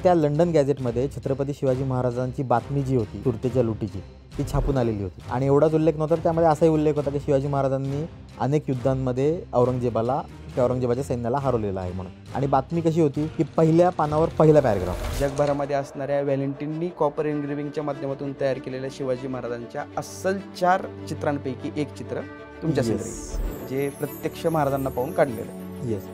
त्या लंडन गॅझेटमध्ये छत्रपती शिवाजी महाराजांची बातमी जी होती तुर्तेच्या लुटीची ती छापून आलेली होती. आणि एवढाच उल्लेख नव्हता, त्यामध्ये असाही उल्लेख होता की शिवाजी महाराजांनी अनेक युद्धांमध्ये औरंगजेबाच्या सैन्याला हरवलेलं आहे म्हणून. आणि बातमी कशी होती की पहिल्या पानावर पहिला पॅराग्राफ, जगभरामध्ये असणाऱ्या व्हॅलेंटिननी कॉपर एन्ग्रेविंगच्या माध्यमातून तयार केलेल्या शिवाजी महाराजांच्या अस्सल 4 चित्रांपैकी एक चित्र तुमच्यासमोर आहे, जे प्रत्यक्ष महाराजांना पाहून काढलेलं आहे. Yes,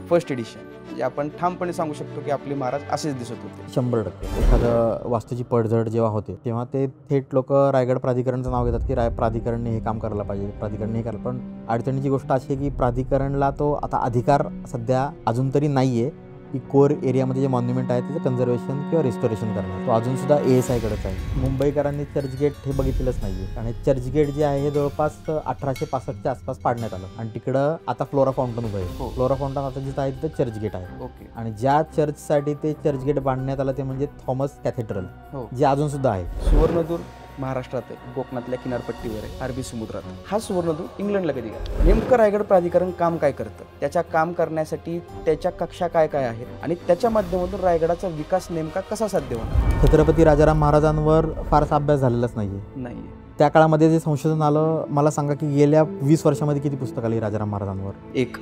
first edition. म्हणजे आपण ठामपणे सांगू शकतो की आपले महाराज असेच दिसत होते. 100%. एखादं वास्तूची पडझड जेव्हा होते तेव्हा ते थेट लोक रायगड प्राधिकरणचं नाव घेतात की प्राधिकरणने हे काम करायला पाहिजे, प्राधिकरणने हे करायला. पण अडचणीची गोष्ट अशी आहे की प्राधिकरणला तो आता अधिकार सध्या अजून तरी नाही आहे की कोर एरियामध्ये जे मॉन्युमेंट आहे त्याचं कन्झर्वेशन किंवा रिस्टोरेशन करणं. तो अजूनसुद्धा ASIकडेच आहे. मुंबईकरांनी चर्चगेट हे बघितलेलंच नाही आहे. आणि चर्चगेट जे आहे हे जवळपास 1865च्या आसपास पाडण्यात आलं. आणि तिकडं आता फ्लोरा फाउंटन उभं आहे. फ्लोरा फाउंटन आता जिथं आहे तिथं चर्चगेट आहे. ओके. आणि ज्या चर्चसाठी ते चर्चगेट बांधण्यात आलं ते म्हणजे थॉमस कॅथेड्रल, जे अजूनसुद्धा आहे. सुवर्णदूर महाराष्ट्रात आहे, कोकणातल्या किनारपट्टीवर आहे, अरबी समुद्रात. हा सुवर्णदूर इंग्लंडला कधी गेला? नेमकं रायगड प्राधिकरण काम काय करतं, त्याच्या काम करण्यासाठी त्याच्या कक्षा काय काय आहेत आणि त्याच्या माध्यमातून रायगडाचा विकास नेमका कसा साध्य होणार? छत्रपती राजाराम महाराजांवर फारसा अभ्यास झालेलाच नाहीये. त्या काळामध्ये जे संशोधन आलं, मला सांगा की गेल्या 20 वर्षामध्ये किती पुस्तक आली राजाराम महाराजांवर? एक.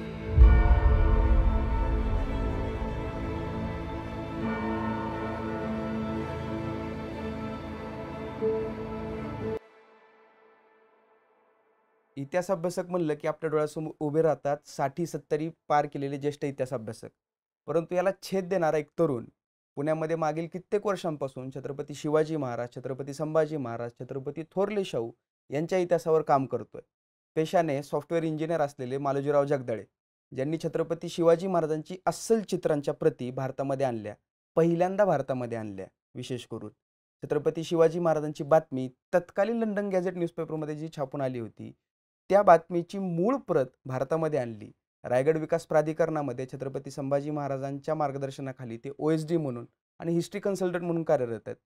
इतिहास अभ्यासक म्हणलं की आपल्या डोळ्यासमोर उभे राहतात 60-70 पार केलेले ज्येष्ठ इतिहास अभ्यासक. परंतु याला छेद देणारा एक तरुण पुण्यामध्ये मागील कित्येक वर्षांपासून छत्रपती शिवाजी महाराज, छत्रपती संभाजी महाराज, छत्रपती थोरले शाहू यांच्या इतिहासावर काम करतोय. पेशाने सॉफ्टवेअर इंजिनियर असलेले मालोजीराव जगदाळे, ज्यांनी छत्रपती शिवाजी महाराजांची अस्सल चित्रांच्या प्रती भारतामध्ये आणल्या, पहिल्यांदा भारतामध्ये आणल्या. विशेष करून छत्रपती शिवाजी महाराजांची बातमी तत्कालीन लंडन गॅझेट न्यूजपेपरमध्ये जी छापून आली होती, त्या बातमीची मूळ प्रत भारतामध्ये आणली. रायगड विकास प्राधिकरणामध्ये छत्रपती संभाजी महाराजांच्या मार्गदर्शनाखाली ते OSD म्हणून आणि हिस्ट्री कन्सल्टंट म्हणून कार्यरत आहेत.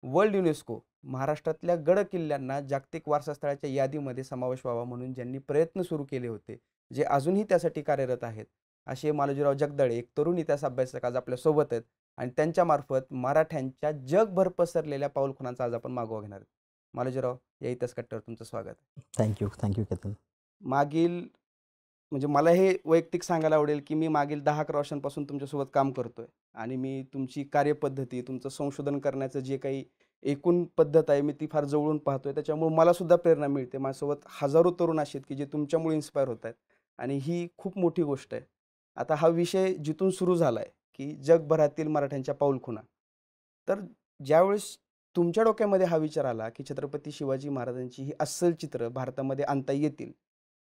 वर्ल्ड युनेस्को महाराष्ट्रातल्या गड किल्ल्यांना जागतिक वारसास्थळाच्या यादीमध्ये समावेश व्हावा म्हणून ज्यांनी प्रयत्न सुरू केले होते, जे अजूनही त्यासाठी कार्यरत आहेत, असे मालोजीराव जगदाळे एक तरुण इतिहास अभ्यासक आज आपल्यासोबत आहेत. आणि त्यांच्यामार्फत मराठ्यांच्या जगभर पसरलेल्या पाऊलखुणांचा आज आपण मागोवा घेणार आहोत. मालोजीराव, या इतिहास कट्ट्यावर तुमचं स्वागत आहे. थँक्यू केतन. मागील म्हणजे मला हे वैयक्तिक सांगायला आवडेल की मी मागील 10-11 वर्षांपासून तुमच्यासोबत काम करतोय आणि मी तुमची कार्यपद्धती, तुमचं संशोधन करण्याचं जे काही एकूण पद्धत आहे, मी ती फार जवळून पाहतोय. त्याच्यामुळे मला सुद्धा प्रेरणा मिळते. माझ्यासोबत हजारो तरुण असे आहेत की जे तुमच्यामुळे इन्स्पायर होत आहेत आणि ही खूप मोठी गोष्ट आहे. आता हा विषय जिथून सुरू झाला आहे की जगभरातील मराठ्यांच्या पाऊलखुणा, तर ज्यावेळेस तुमच्या डोक्यामध्ये हा विचार आला की छत्रपती शिवाजी महाराजांची ही अस्सल चित्र भारतामध्ये आणता येतील,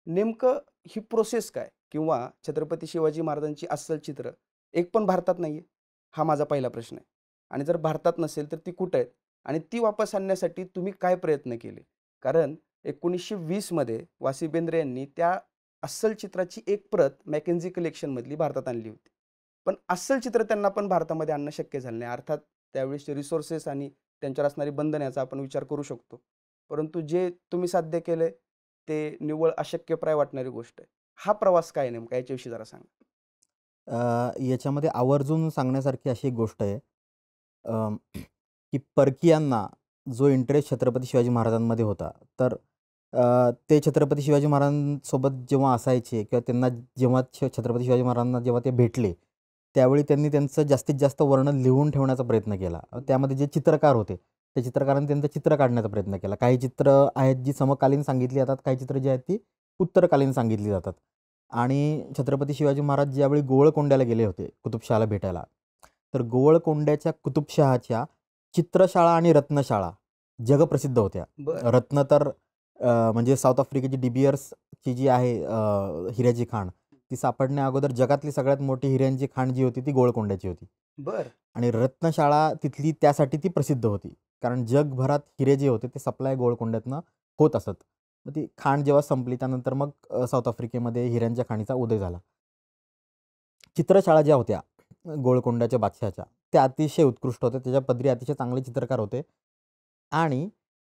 नेमकं ही प्रोसेस काय? किंवा छत्रपती शिवाजी महाराजांची अस्सल चित्र एक पण भारतात नाहीये, हा माझा पहिला प्रश्न आहे. आणि जर भारतात नसेल तर ती कुठे आहेत आणि ती वापस आणण्यासाठी तुम्ही काय प्रयत्न केले? कारण 1920 मध्ये वासी बेंद्रे यांनी त्या अस्सल चित्राची एक प्रत मॅकेन्झी कलेक्शनमधली भारतात आणली होती. पण अस्सल चित्र त्यांना पण भारतामध्ये आणणं शक्य झालं नाही. अर्थात त्यावेळेसचे रिसोर्सेस आणि त्यांच्यावर असणारी बंधन याचा आपण विचार करू शकतो. परंतु जे तुम्ही साध्य केले ते निव्वळ अशक्यप्राय वाटणारी गोष्ट आहे. हा प्रवास काय नेमका, याच्याविषयी जरा सांगा. याच्यामध्ये आवर्जून सांगण्यासारखी अशी एक गोष्ट आहे की परकीयांना जो इंटरेस्ट छत्रपती शिवाजी महाराजांमध्ये होता, तर ते छत्रपती शिवाजी महाराजांसोबत जेव्हा असायचे किंवा त्यांना जेव्हा छत्रपती शिवाजी महाराजांना जेव्हा ते भेटले, त्यावेळी त्यांनी त्यांचं जास्तीत जास्त वर्णन लिहून ठेवण्याचा प्रयत्न केला. त्यामध्ये जे चित्रकार होते त्या चित्रकारांनी त्यांचं चित्र काढण्याचा प्रयत्न केला. काही चित्र आहेत जी समकालीन सांगितली जातात, काही चित्र जी आहेत ती उत्तरकालीन सांगितली जातात. आणि छत्रपती शिवाजी महाराज ज्यावेळी गोवळकोंड्याला गेले होते कुतुबशहाला भेटायला, तर गोवळकोंड्याच्या कुतुबशहाच्या चित्रशाळा आणि रत्नशाळा जगप्रसिद्ध होत्या. रत्न तर म्हणजे साऊथ आफ्रिकेची डिबियर्सची जी आहे हिऱ्याची खाण, ती सापडण्या अगोदर जगातली सगळ्यात मोठी हिऱ्यांची खाण जी होती ती गोवळकोंड्याची होती. आणि रत्नशाळा तिथली त्यासाठी ती प्रसिद्ध होती, कारण जगभरात हिरे जे होते ते सप्लाय गोवळकोंड्यातनं होत असत. मग ती खाण जेव्हा संपली त्यानंतर मग साऊथ आफ्रिकेमध्ये हिऱ्यांच्या खाणीचा उदय झाला. चित्रशाळा ज्या होत्या गोवळकोंड्याच्या बादशहाच्या, त्या अतिशय उत्कृष्ट होत्या. त्याच्या पदरी अतिशय चांगले चित्रकार होते. आणि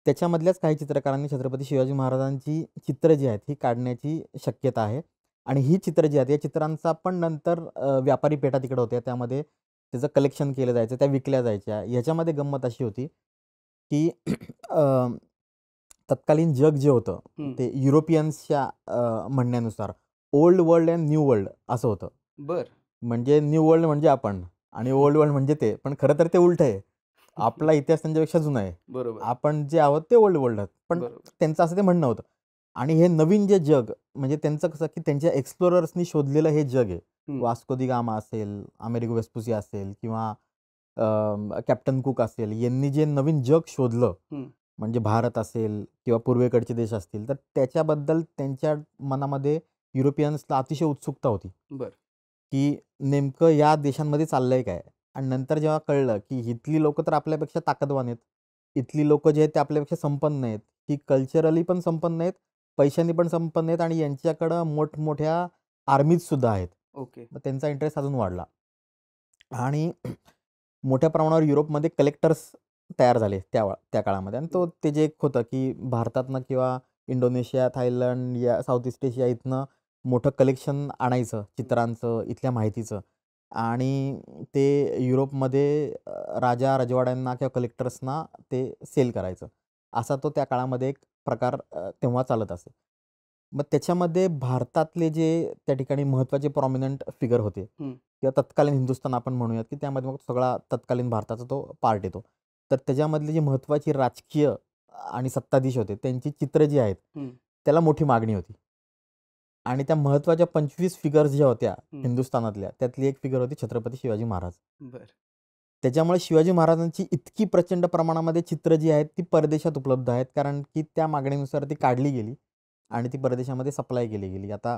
त्याच्यामधल्याच काही चित्रकारांनी छत्रपती शिवाजी महाराजांची चित्र जी आहेत ही काढण्याची शक्यता आहे. आणि ही चित्र जी आहेत या चित्रांचा पण नंतर व्यापारी पेठा तिकडे होत्या, त्यामध्ये त्याचं कलेक्शन केलं जायचं, त्या विकल्या जायच्या. ह्याच्यामध्ये गंमत अशी होती, की अ, तत्कालीन जग जे होतं हं. ते युरोपियन्सच्या म्हणण्यानुसार old world and new world असं होतं. बरं. म्हणजे न्यू वर्ल्ड म्हणजे आपण आणि ओल्ड वर्ल्ड म्हणजे ते. पण खरं तर ते उलटं आहे. आपला इतिहास त्यांच्यापेक्षा जुना आहे. बरोबर, आपण जे आहोत ते ओल्ड वर्ल्ड आहोत. पण बरोबर. त्यांचं असं ते म्हणणं होतं. आणि हे नवीन जे जग म्हणजे त्यांचं कसं की त्यांच्या एक्सप्लोरर्सनी शोधलेलं हे जग आहे. हं, वास्को दी गामा असेल, अमेरिगो वेस्पुसी असेल किंवा कॅप्टन कुक असेल, यांनी जे नवीन जग शोधलं हं. म्हणजे भारत असेल किंवा पूर्वेकडचे देश असतील, तर त्याच्याबद्दल त्यांच्या मनामध्ये युरोपियन्सला अतिशय उत्सुकता होती, बरं. की नेमकं या देशांमध्ये चाललंय काय? आणि नंतर जेव्हा कळलं, की इथली लोकं तर आपल्यापेक्षा ताकदवान आहेत. इथली लोकं जे आहेत ते आपल्यापेक्षा संपन्न आहेत. ही कल्चरली पण संपन्न आहेत, पैशांनी पण संपन्न आहेत आणि यांच्याकडं मोठमोठ्या आर्मीजसुद्धा आहेत. ओके. मग त्यांचा इंटरेस्ट अजून वाढला. आणि मोठ्या प्रमाणावर युरोपमध्ये कलेक्टर्स तयार झाले त्या काळामध्ये आणि ते जे एक होतं, की भारतातनं किंवा इंडोनेशिया, थायलंड या साऊथ ईस्ट एशिया इथनं मोठं कलेक्शन आणायचं चित्रांचं, इथल्या माहितीचं आणि ते युरोपमध्ये राजा-रजवाड्यांना किंवा कलेक्टर्सना ते सेल करायचं. असा तो त्या काळामध्ये एक प्रकार तेव्हा चालत असे. मग त्याच्यामध्ये भारतातले जे त्या ठिकाणी महत्त्वाचे प्रॉमिनंट फिगर होते हं. किंवा तत्कालीन हिंदुस्थान आपण म्हणूयात, की त्यामध्ये मग सगळा तत्कालीन भारताचा तो पार्ट येतो. तर त्याच्यामधली जी महत्त्वाची राजकीय आणि सत्ताधीश होते, त्यांची चित्र जी आहेत, हं, त्याला मोठी मागणी होती. आणि त्या महत्त्वाच्या 25 फिगर्स ज्या होत्या हं. हिंदुस्थानातल्या, त्यातली एक फिगर होती छत्रपती शिवाजी महाराज. बरं. त्याच्यामुळे शिवाजी महाराजांची इतकी प्रचंड प्रमाणामध्ये चित्र जी आहेत, ती परदेशात उपलब्ध आहेत. कारण की त्या मागणीनुसार ती काढली गेली आणि ती परदेशामध्ये सप्लाय केली गेली. आता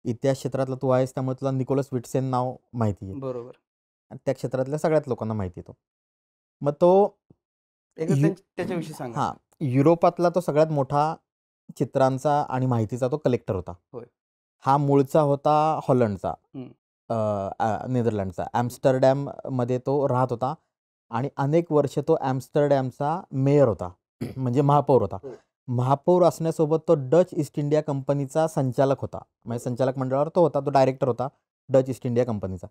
इतिहास क्षेत्रातला तू आहेस, त्यामुळे तुला निकोलस विट्सेन नाव माहिती आहे. बरोबर. आणि त्या क्षेत्रातल्या सगळ्याच लोकांना माहिती आहे तो. मग तो एकदा यु त्याच्याविषयी सांगा हां, ना? युरोपातला तो सगळ्यात मोठा चित्रांचा आणि माहितीचा तो कलेक्टर होता. होय. हा मूळचा होता हॉलंडचा, हं. नेदरलँडचा. एम्स्टरडॅममध्ये तो राहत होता आणि अनेक वर्ष तो एम्स्टरडॅमचा मेयर होता, म्हणजे महापौर होता. हो. महापौर असण्यासोबत तो डच ईस्ट इंडिया कंपनीचा संचालक होता. म्हणजे संचालक मंडळावर तो होता, तो डायरेक्टर होता डच ईस्ट इंडिया कंपनीचा.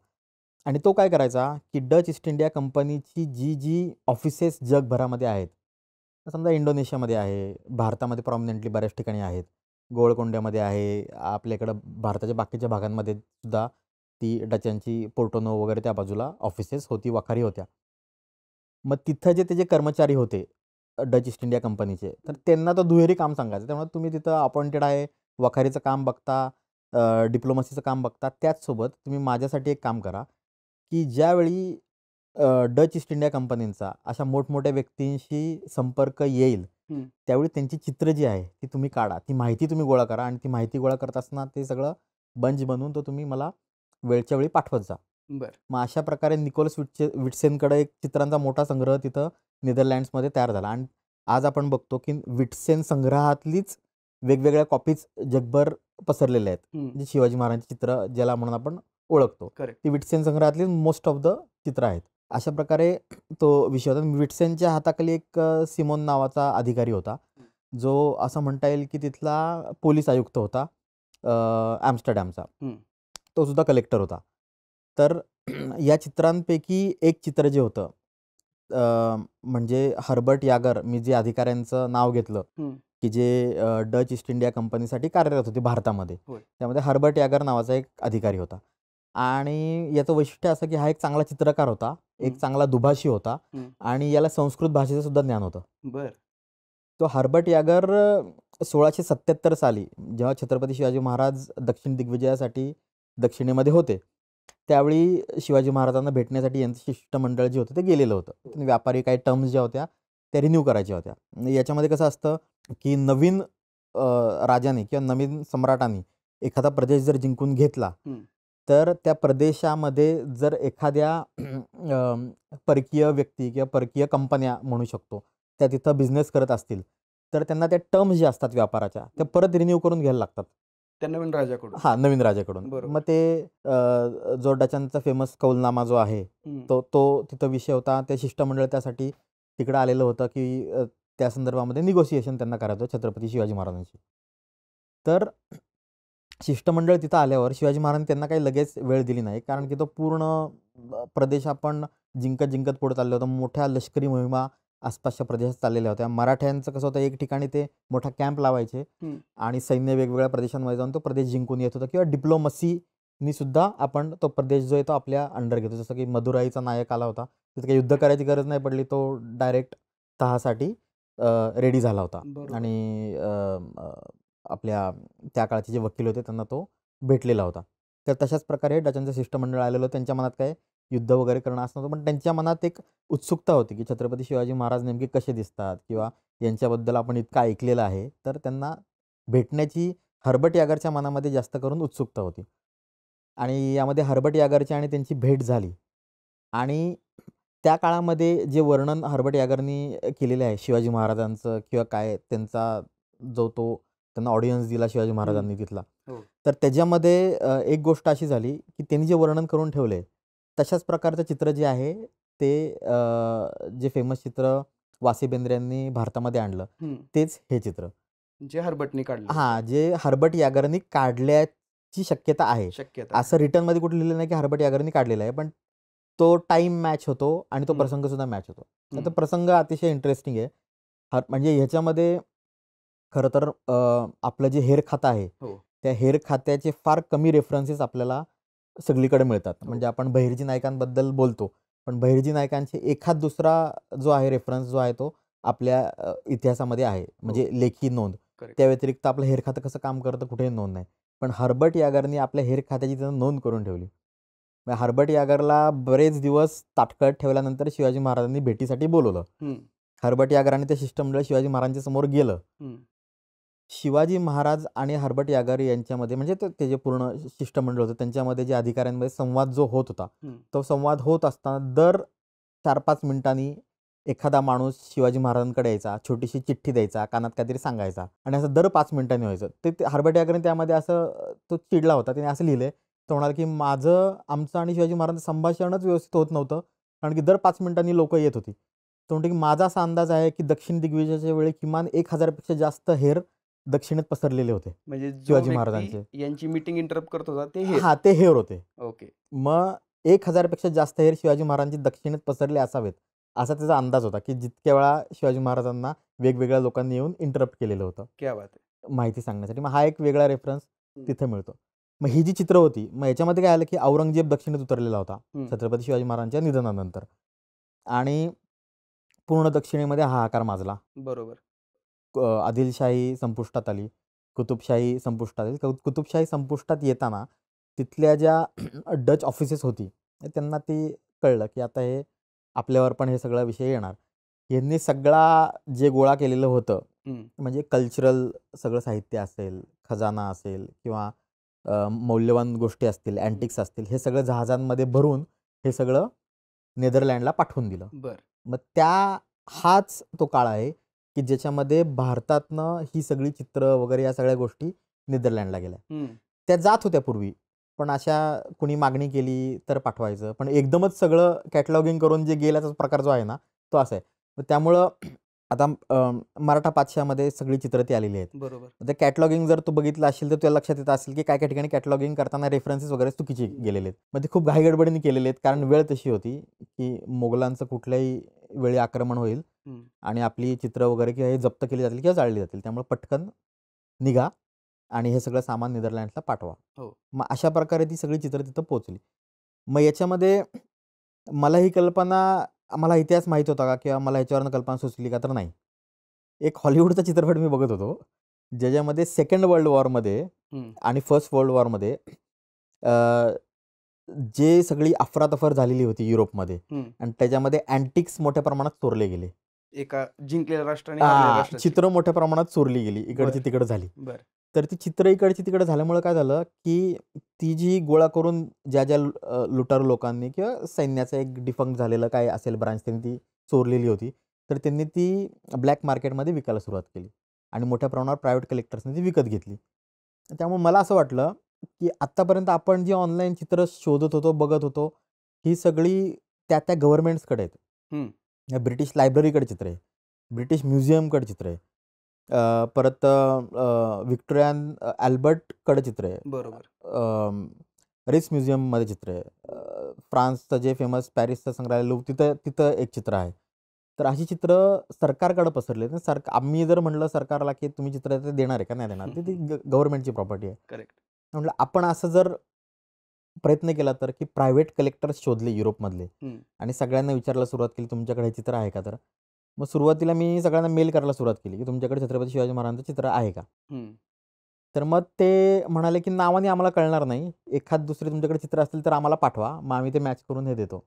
आणि तो काय करायचा, की डच ईस्ट इंडिया कंपनीची जी ऑफिसेस जगभरामध्ये आहेत, तर समजा इंडोनेशियामध्ये आहे, भारतामध्ये प्रॉमिनंटली बऱ्याच ठिकाणी आहेत. गोवळकोंड्यामध्ये आहे, आपल्याकडं भारताच्या बाकीच्या भागांमध्ये सुद्धा ती डचांची पोर्टोनो वगैरे त्या बाजूला ऑफिसेस होती, वखारी होत्या. मग तिथं जे त्याचे कर्मचारी होते, डच ईस्ट इंडिया कंपनीचे, तर त्यांना तो दुहेरी काम सांगायचा. त्यामुळे तुम्ही तिथं अपॉइंटेड आहे, वखारीचं काम बघता, डिप्लोमसीचं काम बघता. त्याचसोबत तुम्ही माझ्यासाठी एक काम करा, की ज्यावेळी डच ईस्ट इंडिया कंपनीचा अशा मोठमोठ्या व्यक्तींशी संपर्क येईल, हं. त्यावेळी त्यांची चित्र जी आहे, ती तुम्ही काढा. ती माहिती तुम्ही गोळा करा आणि ती माहिती गोळा करत असताना ते सगळं बंच बनवून तो तुम्ही मला वेळच्या वेळी पाठवत जा. बरं. मग अशा प्रकारे निकोलस विट्सेनकडे एक चित्रांचा मोठा संग्रह तिथं नेदरलँड्समध्ये तयार झाला आणि आज आपण बघतो, की विट्सेन संग्रहातलीच वेगवेगळ्या कॉपीज जगभर पसरलेल्या आहेत. हं. म्हणजे शिवाजी महाराजांची चित्र ज्याला म्हणून आपण ओळखतो. करेक्ट. ती विट्सेन संग्रहातली मोस्ट ऑफ द चित्र आहेत. अशा प्रकारे तो विषय होता. विट्सेनच्या हाताखाली एक सिमोन नावाचा अधिकारी होता, जो असं म्हणता येईल, की तिथला पोलीस आयुक्त होता एम्स्टरडॅमचा. हं. तो सुद्धा कलेक्टर होता. तर या चित्रांपैकी एक चित्र जे होतं म्हणजे हर्बर्ट यागर, मी जे अधिकाऱ्यांचं नाव घेतलं, हं. की जे डच ईस्ट इंडिया कंपनीसाठी कार्यरत होते भारतामध्ये. होय. त्यामध्ये हर्बर्ट यागर नावाचा एक अधिकारी होता. आणि याचं वैशिष्ट्य असं, की हा एक चांगला चित्रकार होता, एक हं. चांगला दुभाषी होता हं. आणि याला संस्कृत भाषेचं सुद्धा ज्ञान होतं. बरं. तो हर्बर्ट यागर 1677 साली जेव्हा छत्रपती शिवाजी महाराज दक्षिण दिग्विजयासाठी दक्षिणेमध्ये होते, त्यावेळी शिवाजी महाराजांना भेटण्यासाठी यांचं शिष्टमंडळ जे होतं ते गेलेलं होतं. त्यांनी व्यापारी काही टर्म्स ज्या होत्या त्या रिन्यू करायच्या होत्या. याच्यामध्ये कसं असतं, की नवीन राजाने किंवा नवीन सम्राटाने एखादा प्रदेश जर जिंकून घेतला, हं. तर त्या प्रदेशामध्ये जर एखाद्या परकीय व्यक्ती किंवा परकीय कंपन्या म्हणू शकतो, त्या तिथं बिझनेस करत असतील, तर त्यांना त्या टर्म्स ज्या असतात व्यापाराच्या, त्या परत रिन्यू करून घ्यायला लागतात. त्या नवीन राजाकडून. हां, नवीन राजाकडून. बरोबर. मग ते जो डचांचा फेमस कौलनामा जो आहे, हं. तो तिथं विषय होता. ते शिष्टमंडळ त्यासाठी तिकडं आलेलं होतं, की त्या संदर्भामध्ये निगोसिएशन त्यांना करायचं होतं छत्रपती शिवाजी महाराजांशी. तर शिष्टमंडळ तिथं आल्यावर शिवाजी महाराजांनी त्यांना काही लगेच वेळ दिली नाही. कारण की तो पूर्ण प्रदेश आपण जिंकत जिंकत पुढे चाललो होतो. मोठ्या लष्करी मोहिमा आसपासच्या प्रदेशात चाललेल्या होत्या. मराठ्यांचं कसं होतं, एक ठिकाणी ते मोठा कॅम्प लावायचे हं. आणि सैन्य वेगवेगळ्या प्रदेशांमध्ये जाऊन तो प्रदेश जिंकून येत होता किंवा डिप्लोमसीनी सुद्धा आपण तो प्रदेश जो आहे तो आपल्या अंडर घेतो. जसं की मदुराईचा नायक आला होता. तिथे काही युद्ध करायची गरज नाही पडली. तो डायरेक्ट तहासाठी रेडी झाला होता बरोबर. आणि आपल्या त्या काळचे जे वकील होते त्यांना तो भेटलेला होता. तर तशाच प्रकारे डचांचं शिष्टमंडळ आलेलं. त्यांच्या मनात काय युद्ध वगैरे करणं असं नव्हतं, पण त्यांच्या मनात एक उत्सुकता होती की छत्रपती शिवाजी महाराज नेमके कसे दिसतात किंवा यांच्याबद्दल आपण इतकं ऐकलेलं आहे. तर त्यांना भेटण्याची हर्बट यागरच्या मनामध्ये जास्त करून उत्सुकता होती आणि यामध्ये हर्बट यागरची आणि त्यांची भेट झाली आणि त्या काळामध्ये जे वर्णन हर्बट यागरनी केलेलं आहे शिवाजी महाराजांचं किंवा काय त्यांचा जो तो त्यांना ऑडियन्स दिला शिवाजी हं. महाराजांनी तिथला. हो. तर त्याच्यामध्ये एक गोष्ट अशी झाली की त्यांनी जे वर्णन करून ठेवलंय तशाच प्रकारचं चित्र जे आहे ते जे फेमस चित्र वासी बेंद्रे यांनी भारतामध्ये आणलं हं. तेच हे चित्र. जे हर्बटनी काढलं होतं. हां, जे हर्बट यागरनी काढल्याची शक्यता आहे. शक्यता आहे. असं रिटर्नमध्ये कुठे लिहिलं नाही की हर्बट यागरनी काढलेलं आहे. पण तो टाईम मॅच होतो आणि तो हं. प्रसंगसुद्धा मॅच होतो. तर तो हं. प्रसंग अतिशय इंटरेस्टिंग आहे. म्हणजे ह्याच्यामध्ये खरं तर आपलं जे हेर खातं आहे, हो. त्या हेर खात्याचे फार कमी रेफरन्सेस आपल्याला सगळीकडे मिळतात. हो. म्हणजे आपण बहिर्जी नायकांबद्दल बोलतो, पण बहिर्जी नायकांचे एखाद दुसरा जो आहे रेफरन्स जो आहे तो आपल्या इतिहासामध्ये आहे. म्हणजे लेखी नोंद. करेक्ट. त्या व्यतिरिक्त आपलं हेर खातं कसं काम करतं कुठेही नोंद नाही. पण हर्बट यागरनी आपल्या हेर खात्याची तिथं नोंद करून ठेवली. मग हर्बट यागरला बरेच दिवस ताटकळत ठेवल्यानंतर शिवाजी महाराजांनी भेटीसाठी बोलावलं. हं. हर्बट यागराने ते शिष्टमंडळ शिवाजी महाराजांच्या समोर गेलं. हं. शिवाजी महाराज आणि हर्बट यागर यांच्यामध्ये म्हणजे ते जे पूर्ण शिष्टमंडळ होतं त्यांच्यामध्ये जे अधिकाऱ्यांमध्ये संवाद जो होत होता, हं. तो संवाद होत असताना दर 4-5 मिनिटांनी एखादा माणूस शिवाजी महाराजांकडे यायचा, छोटीशी चिठ्ठी द्यायचा, कानात काहीतरी सांगायचा आणि असं दर 5 मिनिटांनी व्हायचं. ते हर्बट यागरने त्यामध्ये असं तो चिडला होता. त्याने असं लिहिलंय, तो म्हणाला की आमचं आणि शिवाजी महाराजांचं संभाषणच व्यवस्थित होत नव्हतं, कारण की दर 5 मिनिटांनी लोकं येत होती. तो म्हणतो की माझा असा अंदाज आहे की दक्षिण दिग्विजयाच्या वेळी किमान 1000 पेक्षा जास्त हेर दक्षिणेत पसरलेले होते म्हणजे जो शिवाजी व्यक्ती महाराजांचे. यांची मीटिंग इंटरप्ट करत होता ते हेर. हां, ते हेर होते. ओके. मग 1000 पेक्षा जास्त हेर शिवाजी महाराजांचे दक्षिणेत पसरले असावेत, असा त्याचा अंदाज होता, की जितक्या वेळा शिवाजी महाराजांना वेगवेगळ्या लोकांनी येऊन इंटरप्ट केलेलं होतं, क्या बात है! माहिती सांगण्यासाठी. मग हा एक वेगळा रेफरन्स हं. तिथे मिळतो. मग ही जी चित्र होती, मग याच्यामध्ये काय आलं, की औरंगजेब दक्षिणेत उतरलेला होता हं. छत्रपती शिवाजी महाराजांच्या निधनानंतर आणि पूर्ण दक्षिणेमध्ये हाहाकार माजला. बरोबर. आदिलशाही संपुष्टात आली. कुतुबशाही संपुष्टात आली. कुतुबशाही संपुष्टात येताना तिथल्या ज्या डच ऑफिसेस होती, त्यांना ती कळलं, की आता हे आपल्यावर पण हे सगळा विषय येणार. यांनी सगळा जे गोळा केलेलं होतं, हं. म्हणजे कल्चरल सगळं साहित्य असेल, खजाना असेल किंवा मौल्यवान गोष्टी असतील, अँटिक्स असतील, हे सगळं जहाजांमध्ये भरून हे सगळं नेदरलँडला पाठवून दिलं. बरं. मग हाच तो काळ आहे, की ज्याच्यामध्ये भारतातनं ही सगळी चित्र वगैरे या सगळ्या गोष्टी नेदरलँडला गेल्या. हं. त्या जात होत्या पूर्वी, पण अशा कुणी मागणी केली तर पाठवायचं. पण एकदमच सगळं कॅटलॉगिंग करून जे गेल्याचा प्रकार जो आहे ना, तो असा आहे. तर त्यामुळं आता मराठा पाचशामध्ये सगळी चित्र ती आलेली आहेत. बरोबर. ते कॅटलॉगिंग जर तू बघितलं असेल तर तुला लक्षात येत असेल, की काय-काय ठिकाणी कॅटलॉगिंग करताना रेफरन्सेस वगैरे चुकीचे गेलेले आहेत. मग ते खूप घाईगडबडीने केलेले आहेत, कारण वेळ तशी होती, की मोगलांचं कुठल्याही वेळी आक्रमण होईल हं. आणि आपली चित्र वगैरे किंवा हे जप्त केली जातील किंवा जाळली जातील. त्यामुळे पटकन निघा आणि हे सगळं सामान नेदरलँड्सला पाठवा. हो. मग अशा प्रकारे ती सगळी चित्र तिथं पोहोचली. मग याच्यामध्ये मला ही कल्पना मला इतिहास माहीत होता का किंवा मला ह्याच्यावरनं कल्पना सुचली का? तर नाही. एक हॉलिवूडचा चित्रपट मी बघत होतो, ज्याच्यामध्ये सेकंड वर्ल्ड वॉरमध्ये हं. आणि फर्स्ट वर्ल्ड वॉरमध्ये जे सगळी अफरातफर झालेली होती युरोपमध्ये हं. आणि त्याच्यामध्ये अँटिक्स मोठ्या प्रमाणात चोरले गेले. एका जिंकलेल्या राष्ट्राने हारलेल्या राष्ट्राची. चित्र मोठ्या प्रमाणात चोरली गेली. इकडची बरं. तिकडं झाली. बरं. तर ती चित्र इकडची तिकडं झाल्यामुळं काय झालं, की ती जी गोळा करून ज्या लुटारू लोकांनी किंवा सैन्याचं एक डिफंक्ट झालेलं काय असेल ब्रांच त्यांनी ती चोरलेली होती. तर त्यांनी ती ब्लॅक मार्केटमध्ये विकायला सुरुवात केली आणि मोठ्या प्रमाणावर प्रायव्हेट कलेक्टर्सनी ती विकत घेतली. त्यामुळे मला असं वाटलं, की आत्तापर्यंत आपण जी ऑनलाईन चित्र शोधत होतो, बघत होतो, ही सगळी त्या गव्हर्नमेंट्सकडे आहेत. हं. ब्रिटिश लायब्ररीकडे चित्र आहे. ब्रिटिश म्युझियमकडे चित्र आहे. परत व्हिक्टोरियन अल्बर्टकडे चित्र आहे. बरोबर. रिस म्युझियममध्ये चित्र आहे. फ्रान्सचं जे फेमस पॅरिसचं संग्रहालय लूव्र तिथं तिथं एक चित्र आहे. तर अशी चित्र सरकारकडे पसरली आहेत. आम्ही जर म्हटलं सरकारला, की तुम्ही चित्र ते देणार आहे का नाही देणार? ती गव्हर्नमेंटची प्रॉपर्टी आहे. करेक्ट. म्हटलं आपण असं जर प्रयत्न केला तर, की प्रायव्हेट कलेक्टर्स शोधले युरोपमधले आणि सगळ्यांना विचारायला सुरुवात केली, तुमच्याकडे हे चित्र आहे का? तर मग सुरुवातीला मी सगळ्यांना मेल करायला सुरुवात केली, की तुमच्याकडे छत्रपती शिवाजी महाराजांचं चित्र आहे का? तर मग ते म्हणाले, की नावाने आम्हाला कळणार नाही. एखाद दुसरे तुमच्याकडे चित्र असतील तर आम्हाला पाठवा. मग आम्ही ते मॅच करून हे देतो.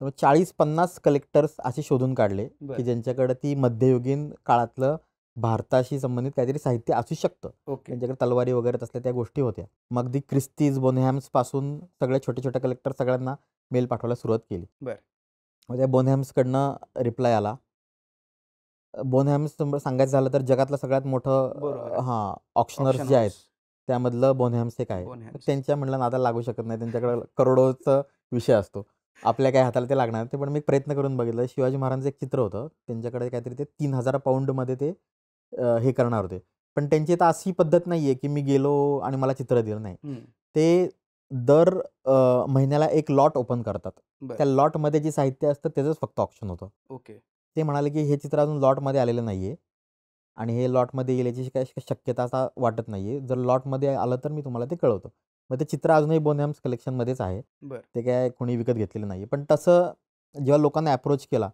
तर 40-50 कलेक्टर्स असे शोधून काढले, बरं. की ज्यांच्याकडे ती मध्ययुगीन काळातलं भारताशी संबंधित काहीतरी साहित्य असू शकतं. ओके. त्यांच्याकडे तलवारी वगैरे तसल्या त्या गोष्टी होत्या. मग अगदी क्रिस्टीज, बोनहॅम्सपासून सगळे छोटे-छोटे कलेक्टर सगळ्यांना मेल पाठवायला सुरुवात केली. बरं. मग त्या बोनहॅम्सकडनं रिप्लाय आला. बोनहॅम्स सांगायचं झालं तर जगातलं सगळ्यात मोठं बरोबर आहे. ऑक्शनर्स ऑप्शन जे आहेत, हाऊस. त्यामधलं बोनहॅम्स एक आहे. बोनहॅम्स. त्यांच्या म्हणलं नादाला लागू शकत नाही. त्यांच्याकडे करोडोचा विषय असतो. आपल्या काय हाताला ते लागणार नाही. पण मी एक प्रयत्न करून बघितलं. शिवाजी महाराजांचं एक चित्र होतं. त्यांच्याकडे काहीतरी ते 3000 पाऊंडमध्ये ते हे करणार होते. पण त्यांची तर अशी पद्धत नाही आहे, की मी गेलो आणि मला चित्र दिलं नाही. ते दर महिन्याला एक लॉट ओपन करतात. बरं. त्या लॉटमध्ये जे साहित्य असतं त्याचंच फक्त ऑप्शन होतं. ओके. ते म्हणाले, की हे चित्र अजून लॉटमध्ये आलेलं नाही आहे आणि हे लॉटमध्ये येईल याची काही शक्यता असा वाटत नाही आहे. जर लॉटमध्ये आलं तर मी तुम्हाला ते कळवतो. मग ते चित्र अजूनही बोनहॅम्स कलेक्शनमध्येच आहे. बरं. ते काय कोणी विकत घेतलेलं नाही आहे. पण तसं जेव्हा लोकांना अप्रोच केला,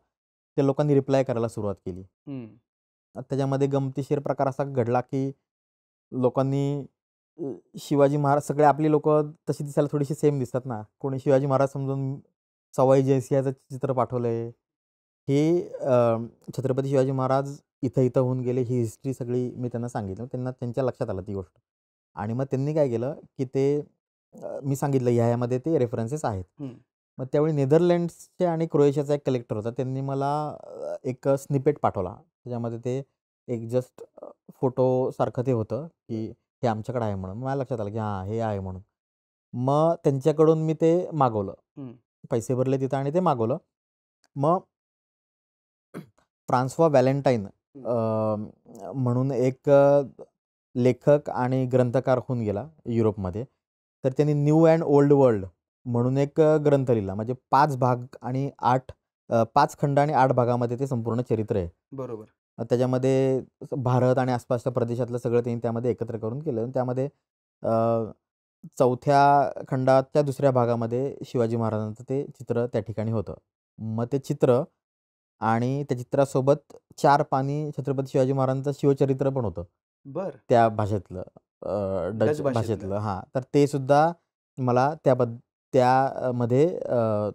त्या लोकांनी रिप्लाय करायला सुरुवात केली. त्याच्यामध्ये गमतीशीर प्रकार असा घडला, की लोकांनी शिवाजी महाराज सगळे आपली लोकं तशी दिसायला थोडीशी सेम दिसतात ना. कोणी शिवाजी महाराज समजून सवाई जयसिंहाचं चित्र पाठवलंय. हे छत्रपती शिवाजी महाराज इथं-इथं होऊन गेले ही हिस्ट्री सगळी मी त्यांना सांगितलं. त्यांना त्यांच्या लक्षात आलं ती गोष्ट. आणि मग त्यांनी काय केलं, की ते मी सांगितलं ह्यामध्ये ते रेफरन्सेस आहेत. मग त्यावेळी नेदरलँड्सचे आणि क्रोएशियाचा एक कलेक्टर होता. त्यांनी मला एक स्निपेट पाठवला. त्याच्यामध्ये ते एक जस्ट फोटोसारखं ते होतं, की हे आमच्याकडे आहे म्हणून. मला लक्षात आलं, की हां, हे आहे म्हणून. मग त्यांच्याकडून मी ते मागवलं. पैसे भरले तिथं आणि ते मागवलं. मग फ्रान्सवा व्हॅलेंटाईन म्हणून एक लेखक आणि ग्रंथकार होऊन गेला युरोपमध्ये. तर त्यांनी न्यू अँड ओल्ड वर्ल्ड म्हणून एक ग्रंथ लिहिला. म्हणजे 5 भाग आणि 5 खंड आणि 8 भागामध्ये ते संपूर्ण चरित्र आहे. बरोबर. त्याच्यामध्ये भारत आणि आसपासच्या प्रदेशातलं सगळं त्यांनी त्यामध्ये एकत्र करून केलं. आणि त्यामध्ये चौथ्या खंडाच्या दुसऱ्या भागामध्ये शिवाजी महाराजांचं ते चित्र त्या ठिकाणी होतं. मग ते चित्र आणि त्या चित्रासोबत 4 पानी छत्रपती शिवाजी महाराजांचं शिवचरित्र पण होतं. बरं. त्या भाषेतलं डच डच भाषेतलं. भाषेतलं हां. तर ते सुद्धा मला त्यामध्ये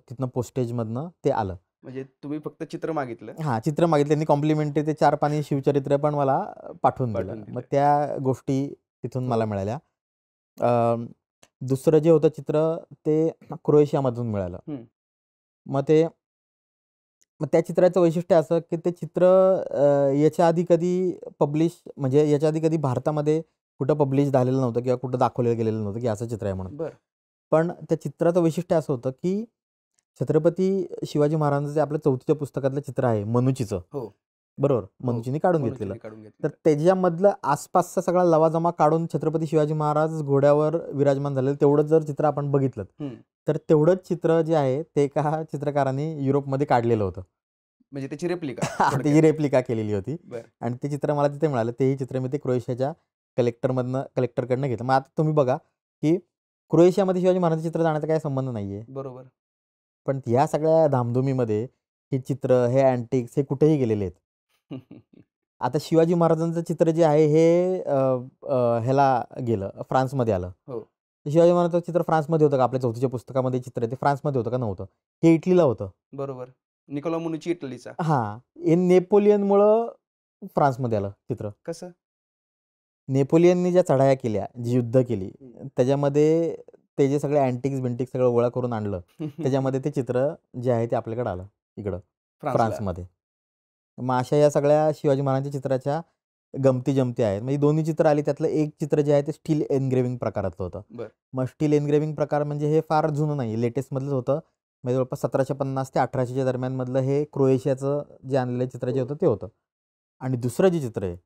तिथनं पोस्टेजमधनं ते आलं. म्हणजे तुम्ही फक्त चित्र मागितलं. हां, चित्र मागितलं. त्यांनी कॉम्प्लिमेंटरी ते 4 पानी शिवचरित्र पण मला पाठवून दिलं. पाठवून मग दिलं. त्या गोष्टी तिथून मला हो. मिळाल्या. दुसरं जे होतं चित्र ते क्रोएशियामधून मिळालं. मग त्या चित्राचं वैशिष्ट्य असं, की ते चित्र याच्या आधी कधी भारतामध्ये कुठं पब्लिश झालेलं नव्हतं किंवा कुठं दाखवलं गेलेलं नव्हतं, की असं चित्र आहे म्हणून. बरं. पण त्या चित्राचं वैशिष्ट्य असं होतं, की छत्रपती शिवाजी महाराजांचं जे आपल्या 4थीच्या पुस्तकातलं चित्र आहे मनुचीचं. हो. बरोबर. मनुचीने काढून घेतलेलं. मनुष्याने काढून तर घेतलं. त्याच्यामधलं आसपासचा सगळा लवाजमा काढून छत्रपती शिवाजी महाराज घोड्यावर विराजमान झालेलं तेवढंच जर चित्र आपण बघितलं, तर तेवढंच चित्र जे आहे ते एका चित्रकाराने युरोपमध्ये काढलेलं होतं. म्हणजे त्याची रेप्लिका त्याची रेप्लिका केलेली होती. बरं. आणि ते चित्र मला तिथे मिळालं. तेही चित्र मी ते क्रोएशियाच्या कलेक्टरकडनं घेतलं. मग आता तुम्ही बघा, की क्रोएशियामध्ये शिवाजी महाराजांचं चित्र जाण्याचा काही संबंध नाहीये. बरोबर. पण ह्या सगळ्या धामधुमीमध्ये हे चित्र, हे अँटिक्स हे कुठेही गेलेले आहेत. आता शिवाजी महाराजांचं चित्र जे आहे हे ह्याला गेलं, फ्रान्समध्ये आलं. हो. शिवाजी महाराजांचं चित्र फ्रान्समध्ये होतं का? आपल्या 4थीच्या पुस्तकामध्ये चित्र आहे ते फ्रान्समध्ये होतं का? नव्हतं. हे इटलीला होतं. बरोबर. निकोला मुनुची इटलीचा. हां. हे नेपोलियनमुळं फ्रान्समध्ये आलं चित्र. कसं? नेपोलियननी ज्या चढाया केल्या, जी युद्ध केली, त्याच्यामध्ये ते जे सगळे अँटिक्स-बिंटिक्स सगळं गोळा करून आणलं, त्याच्यामध्ये ते चित्र जे आहे ते आपल्याकडे आलं इकडं फ्रान्समध्ये. मग अशा या सगळ्या शिवाजी महाराजांच्या चित्राच्या गमती-जमती आहेत. म्हणजे दोन्ही चित्र आली त्यातलं एक चित्र जे आहे ते स्टील एन्ग्रेव्हिंग प्रकारातलं होतं. बरं. मग स्टील एन्ग्रेव्हिंग प्रकार म्हणजे हे फार जुनं नाही, लेटेस्टमधलंच होतं. म्हणजे जवळपास 1750 ते 1800च्या दरम्यानमधलं हे क्रोएशियाचं जे आणलेलं चित्र जे होतं ते होतं. आणि दुसरं जे चित्र आहे,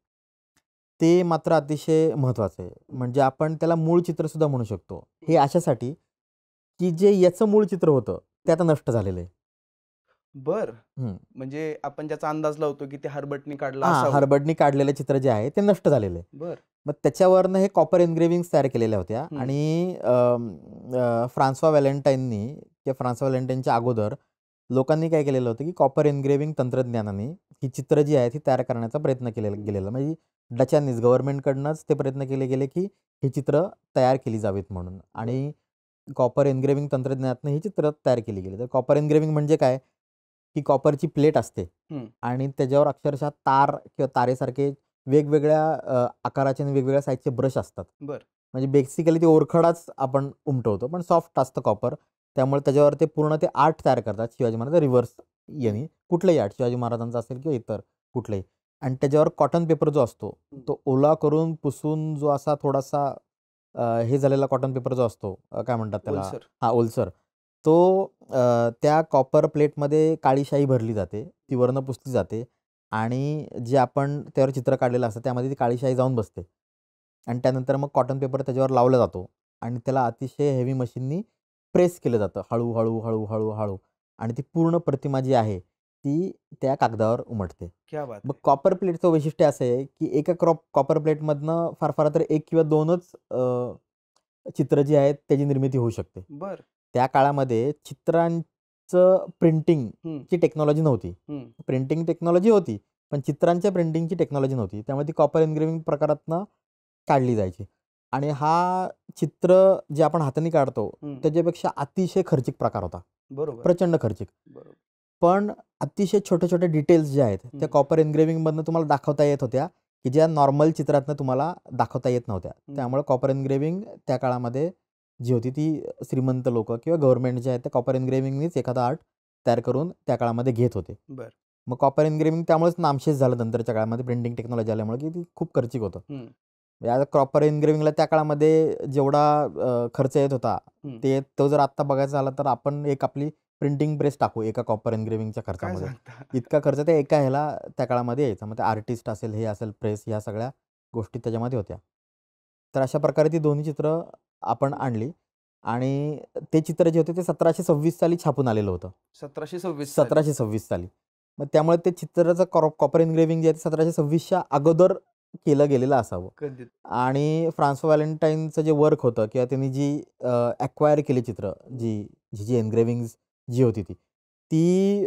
ते मात्र अतिशय महत्त्वाचं आहे. म्हणजे आपण त्याला मूळ चित्रसुद्धा म्हणू शकतो. हे अशासाठी, की जे याचं मूळ चित्र होतं ते आता नष्ट झालेलं आहे. बर हं. म्हणजे आपण ज्याचा अंदाज लावतो की ते हर्बटनी काढलं हां, असावं. हर्बटनी काढलेलं चित्र जे आहे ते नष्ट झालेलं आहे. बर मग त्याच्यावरनं हे कॉपर एन्ग्रेव्हिंग्ज तयार केलेल्या होत्या हं. आणि फ्रान्सवा व्हॅलेंटाईननी किंवा फ्रान्सवा व्हॅलेंटाईनच्या अगोदर लोकांनी काय केलेलं होतं, की कॉपर एन्ग्रेव्हिंग तंत्रज्ञानाने ही चित्र जी आहेत, ही तयार करण्याचा प्रयत्न केलेला गेलेला. म्हणजे डचांनीच गव्हर्नमेंटकडनंच ते प्रयत्न केले गेले, की ही चित्र तयार केली जावीत म्हणून आणि कॉपर एन्ग्रेव्हिंग तंत्रज्ञानातनं ही चित्र तयार केली गेली. तर कॉपर एन्ग्रेव्हिंग म्हणजे काय, की कॉपरची प्लेट असते हं. आणि त्याच्यावर अक्षरशः तार किंवा तारेसारखे वेगवेगळ्या आकाराचे आणि वेगवेगळ्या साईजचे ब्रश असतात. बर म्हणजे बेसिकली ते ओरखडाच आपण उमटवतो, पण सॉफ्ट असतं कॉपर. त्यामुळे त्याच्यावर ते पूर्ण ते आर्ट तयार करतात शिवाजी महाराज रिव्हर्स याने. कुठलंही आर्ट शिवाजी महाराजांचं असेल किंवा इतर कुठलंही. आणि त्याच्यावर कॉटन पेपर जो असतो, तो ओला करून पुसून जो असा थोडासा हे झालेला कॉटन पेपर जो असतो, काय म्हणतात त्याला? ओलसर हां, ओलसर. तो त्या कॉपर प्लेटमध्ये काळी शाई भरली जाते. ती वरनं पुसली जाते आणि जे आपण त्यावर चित्र काढलेलं असतं त्यामध्ये ती काळी शाई जाऊन बसते. आणि त्यानंतर मग कॉटन पेपर त्याच्यावर लावला जातो आणि त्याला अतिशय हेवी मशीननी प्रेस केलं जातं. हळू-हळू, हळू-हळू, हळू आणि ती पूर्ण प्रतिमा जी आहे, ती त्या कागदावर उमटते. क्या बात मग आहे. कॉपर प्लेटचं वैशिष्ट्य असं आहे, की एका कॉपर प्लेटमधनं फार तर 1 किंवा 2च चित्र जी आहेत त्याची निर्मिती होऊ शकते. बर त्या काळामध्ये चित्रांचं हं. प्रिंटिंगची टेक्नॉलॉजी नव्हती. हं. प्रिंटिंग टेक्नॉलॉजी होती, पण चित्रांच्या प्रिंटिंगची टेक्नॉलॉजी नव्हती. त्यामुळे ती कॉपर एन्ग्रेव्हिंग प्रकारातनं काढली जायची. आणि हा चित्र जे आपण हाताने काढतो, हं. त्याच्यापेक्षा अतिशय खर्चिक प्रकार होता. बरोबर प्रचंड खर्चिक. बरोबर पण अतिशय छोटे-छोटे डिटेल्स जे आहेत, त्या हं. कॉपर एन्ग्रेव्हिंगमधनं तुम्हाला दाखवता येत होत्या, की ज्या नॉर्मल चित्रातनं तुम्हाला दाखवता येत नव्हत्या. हं. त्यामुळे कॉपर एन्ग्रेव्हिंग त्या काळामध्ये जी होती ती श्रीमंत लोकं किंवा गव्हर्नमेंट जे आहे ते कॉपर एन्ग्रेव्हिंगनीच एखादा आर्ट तयार करून त्या काळामध्ये घेत होते. बर मग कॉपर एन्ग्रेव्हिंग त्यामुळेच नामशेष झालं नंतरच्या काळामध्ये प्रिंटिंग टेक्नॉलॉजी आल्यामुळे, की ती खूप खर्चिक होतं. हं. या कॉपर एन्ग्रेव्हिंगला त्या काळामध्ये जेवढा खर्च येत होता, हं. तो जर आत्ता बघायचा झाला तर आपण एक आपली प्रिंटिंग प्रेस टाकू एका कॉपर एन्ग्रेव्हिंगच्या काय खर्चामध्ये. सांगता. इतका खर्च त्या एका ह्याला त्या काळामध्ये यायचा. मग ते आर्टिस्ट असेल, हे असेल, प्रेस ह्या सगळ्या गोष्टी त्याच्यामध्ये होत्या. तर अशा प्रकारे ती दोन्ही चित्र आपण आणली आणि ते चित्र जे होते ते 1726 साली छापून आलेलं होतं. 1726 साली 1726 साली. मग त्यामुळे ते चित्राचं कॉपर एन्ग्रेव्हिंग जे आहे ते 1726च्या अगोदर केलं गेलेलं असावं. कधी आणि फ्रान्सो व्हॅलेंटाईनचं जे वर्क होतं किंवा त्यांनी जी ॲक्वायर केली चित्र, जी एन्ग्रेव्हिंग्ज जी होती ती, ती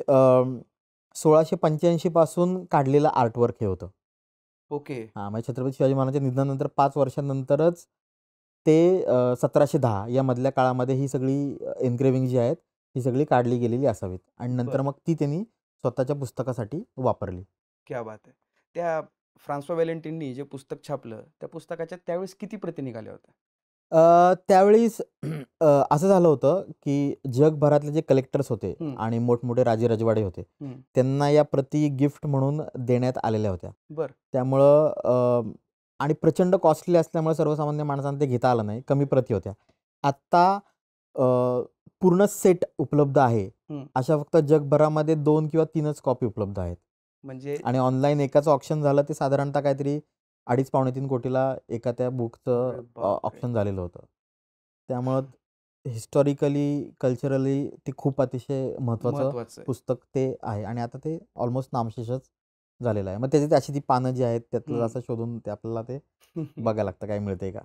1685 पासून काढलेलं आर्टवर्क हे होतं. ओके हां, म्हणजे छत्रपती शिवाजी महाराजांच्या निधनानंतर 5 वर्षांनंतरच ते 1710 या मधल्या काळामध्ये ही सगळी एन्ग्रेव्हिंग जी आहेत, ही सगळी काढली गेलेली असावीत आणि नंतर बर मग ती त्यांनी स्वतःच्या पुस्तकासाठी वापरली. क्या बात आहे. त्या फ्रान्सवा व्हॅलेंटिननी जे पुस्तक छापलं त्या पुस्तकाच्या त्यावेळेस किती प्रती निघाल्या होत्या. त्यावेळीस असं झालं होतं, की जगभरातले जे कलेक्टर्स होते हं. आणि मोठमोठे राजे-रजवाडे होते, हं. त्यांना या प्रती गिफ्ट म्हणून देण्यात आलेल्या होत्या. बर त्यामुळं आणि प्रचंड कॉस्टली असल्यामुळे सर्वसामान्य माणसांना ते घेता आलं नाही. कमी प्रती होत्या. आत्ता अ, पूर्ण सेट उपलब्ध आहे. हं. अशा फक्त जगभरामध्ये 2 किंवा 3च कॉपी उपलब्ध आहेत. म्हणजे आणि ऑनलाईन एकाचं ऑक्शन झालं ते साधारणतः काहीतरी 2.5-2.5 कोटीला एका त्या बुकचं अरे बापरे ऑक्शन झालेलं होतं. त्यामुळं हिस्टॉरिकली, कल्चरली ते खूप अतिशय महत्त्वाचं महत्वाचं आहे. पुस्तक ते आहे आणि आता ते ऑलमोस्ट नामशेषच झालेलं आहे. मग त्याची अशी ती पानं जी आहेत त्यातलं हं. असं शोधून ते आपल्याला ते बघायला लागतं काय मिळतंय का?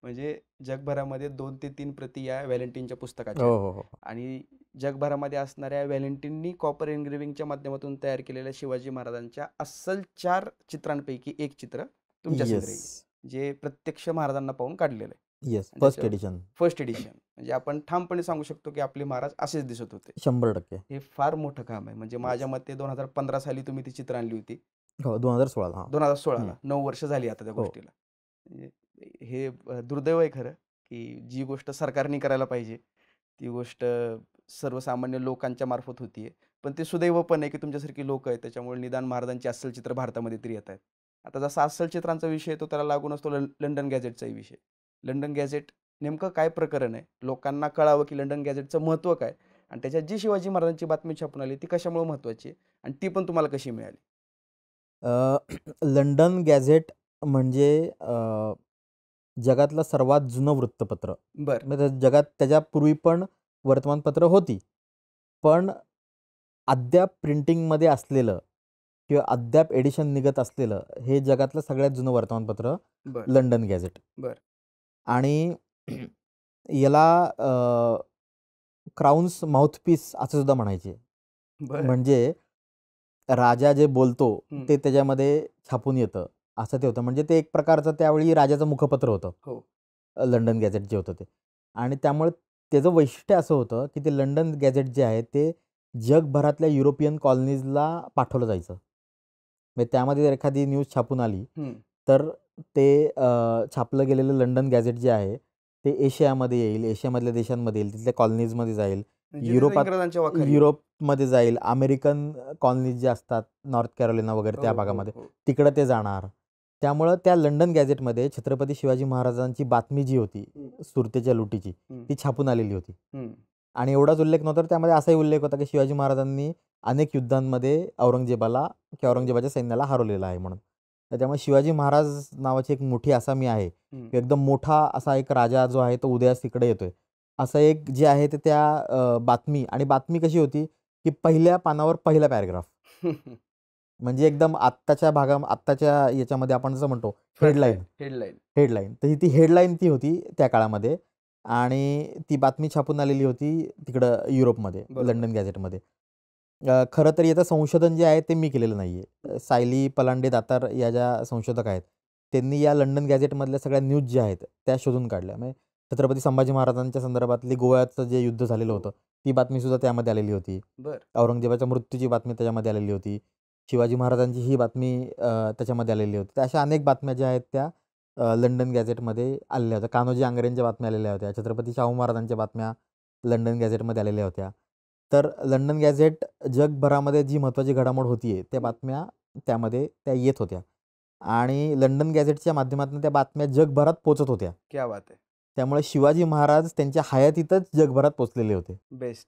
म्हणजे जगभरामध्ये 2 ते 3 प्रती या व्हॅलेंटिनच्या पुस्तकाच्या हो, आहेत हो, हो. आणि जगभरामध्ये असणाऱ्या व्हॅलेंटिननी कॉपर एन्ग्रेव्हिंगच्या माध्यमातून तयार केलेल्या शिवाजी महाराजांच्या अस्सल 4 चित्रांपैकी एक चित्र तुमच्या येस, संग्रही आहे, जे प्रत्यक्ष महाराजांना पाहून काढलेलं आहे येस. आणि फर्स्ट त्याच्यावर एडिशन. फर्स्ट एडिशन म्हणजे आपण ठामपणे सांगू शकतो की आपले महाराज असेच दिसत होते. 100% हे फार मोठं काम आहे. म्हणजे माझ्या येस. मते 2015 साली तुम्ही ती चित्र आणली होती. हो, 2016 हां. 2016 हं. ला 9 वर्ष झाली आता त्या हो. गोष्टीला. म्हणजे हे दुर्दैव आहे खरं, की जी गोष्ट सरकारने करायला पाहिजे, ती गोष्ट सर्वसामान्य लोकांच्या मार्फत होतीये. पण ते सुदैव पण आहे, की तुमच्यासारखी लोकं आहेत. त्याच्यामुळे निदान महाराजांची अस्सल चित्र भारतामध्ये तरी येत आहेत. आता जसा अस्सल चित्रांचा विषय आहे, तो त्याला लागूनच तो लंडन गॅझेटचाही विषय. लंडन गॅझेट नेमकं काय प्रकरण आहे? लोकांना कळावं, की लंडन गॅझेटचं महत्त्व काय? आणि त्याच्यात जी शिवाजी महाराजांची बातमी छापून आली, ती कशामुळे महत्त्वाची आहे? आणि ती पण तुम्हाला कशी मिळाली? अ, लंडन गॅझेट म्हणजे जगातलं सर्वात जुनं वृत्तपत्र. बरं. म्हणजे जगात त्याच्यापूर्वी पण वर्तमानपत्र होती. पण अद्याप प्रिंटिंगमध्ये असलेलं किंवा अद्याप एडिशन निघत असलेलं हे जगातलं सगळ्यात जुनं वर्तमानपत्र बर लंडन गॅझेट. बर आणि याला क्राउन्स माउथपीस असं सुद्धा म्हणायचे. बर म्हणजे राजा जे बोलतो हम्म, ते त्याच्यामध्ये छापून येतं, असं ते होतं. म्हणजे ते एक प्रकारचं त्यावेळी राजाचं मुखपत्र होतं. हो लंडन गॅझेट जे होतं ते. आणि त्यामुळे त्याचं वैशिष्ट्य असं होतं, की ते लंडन गॅझेट जे आहे ते जगभरातल्या युरोपियन कॉलनीजला पाठवलं जायचं. म्हणजे त्यामध्ये जर एखादी न्यूज छापून आली, हम्म, तर ते छापलं गेलेलं लंडन गॅझेट जे आहे, ते एशियामध्ये येईल, एशियामधल्या देशांमध्ये येईल, तिथल्या कॉलनीजमध्ये जाईल, जिथे इंग्रजांच्या वाखारी येईल. युरोपमध्ये जाईल, अमेरिकन कॉलनीज जे असतात, नॉर्थ कॅरोलिना वगैरे त्या हो हो भागामध्ये, हो तिकडं ते जाणार. त्यामुळं त्या लंडन गॅझेटमध्ये छत्रपती शिवाजी महाराजांची बातमी जी होती, सुरतेच्या लुटीची, हम्म, ती छापून आलेली होती. हम्म, आणि एवढाच उल्लेख नव्हता, तर त्यामध्ये असाही उल्लेख होता, की शिवाजी महाराजांनी अनेक युद्धांमध्ये औरंगजेबाला किंवा औरंगजेबाच्या सैन्याला हरवलेलं आहे म्हणून. तर त्यामुळे शिवाजी महाराज नावाची एक मोठी आसामी आहे, हम्म. की एकदम मोठा असा एक राजा जो आहे तो उदयास इकडे येतोय. असं एक जे आहे ते त्या बातमी, आणि बातमी कशी होती, की पहिल्या पानावर पहिला पॅराग्राफ. म्हणजे एकदम आत्ताच्या याच्यामध्ये आपण जसं म्हणतो हेडलाईन. Headline headline. तर ती हेडलाईन ती होती त्या काळामध्ये. आणि ती बातमी छापून आलेली होती तिकडं युरोपमध्ये, बरोबर लंडन गॅझेटमध्ये. खरं तर याचं संशोधन जे आहे ते मी केलेलं नाही आहे. सायली पलांडे दातार या ज्या संशोधक आहेत, त्यांनी या लंडन गॅझेटमधल्या सगळ्या न्यूज ज्या आहेत त्या शोधून काढल्या. म्हणजे छत्रपती संभाजी महाराजांच्या संदर्भातली गोव्याचं जे युद्ध झालेलं हो होतं, ती बातमीसुद्धा त्यामध्ये आलेली होती. बर औरंगजेबाच्या मृत्यूची बातमी त्याच्यामध्ये आलेली होती. शिवाजी महाराजांची ही बातमी त्याच्यामध्ये आलेली होती. तर अशा अनेक बातम्या ज्या आहेत त्या लंडन गॅझेटमध्ये आलेल्या होत्या. कान्होजी आंग्रेंच्या बातम्या आलेल्या होत्या. छत्रपती शाहू महाराजांच्या बातम्या लंडन गॅझेटमध्ये आलेल्या होत्या. तर लंडन गॅझेट जगभरामध्ये जी महत्त्वाची घडामोड होती आहे, त्या बातम्या त्यामध्ये त्या येत होत्या. आणि लंडन गॅझेटच्या माध्यमातून त्या बातम्या जगभरात पोहोचत होत्या. क्या बात आहे. त्यामुळे शिवाजी महाराज त्यांच्या हयातीतच जगभरात पोहोचलेले होते. बेस्ट.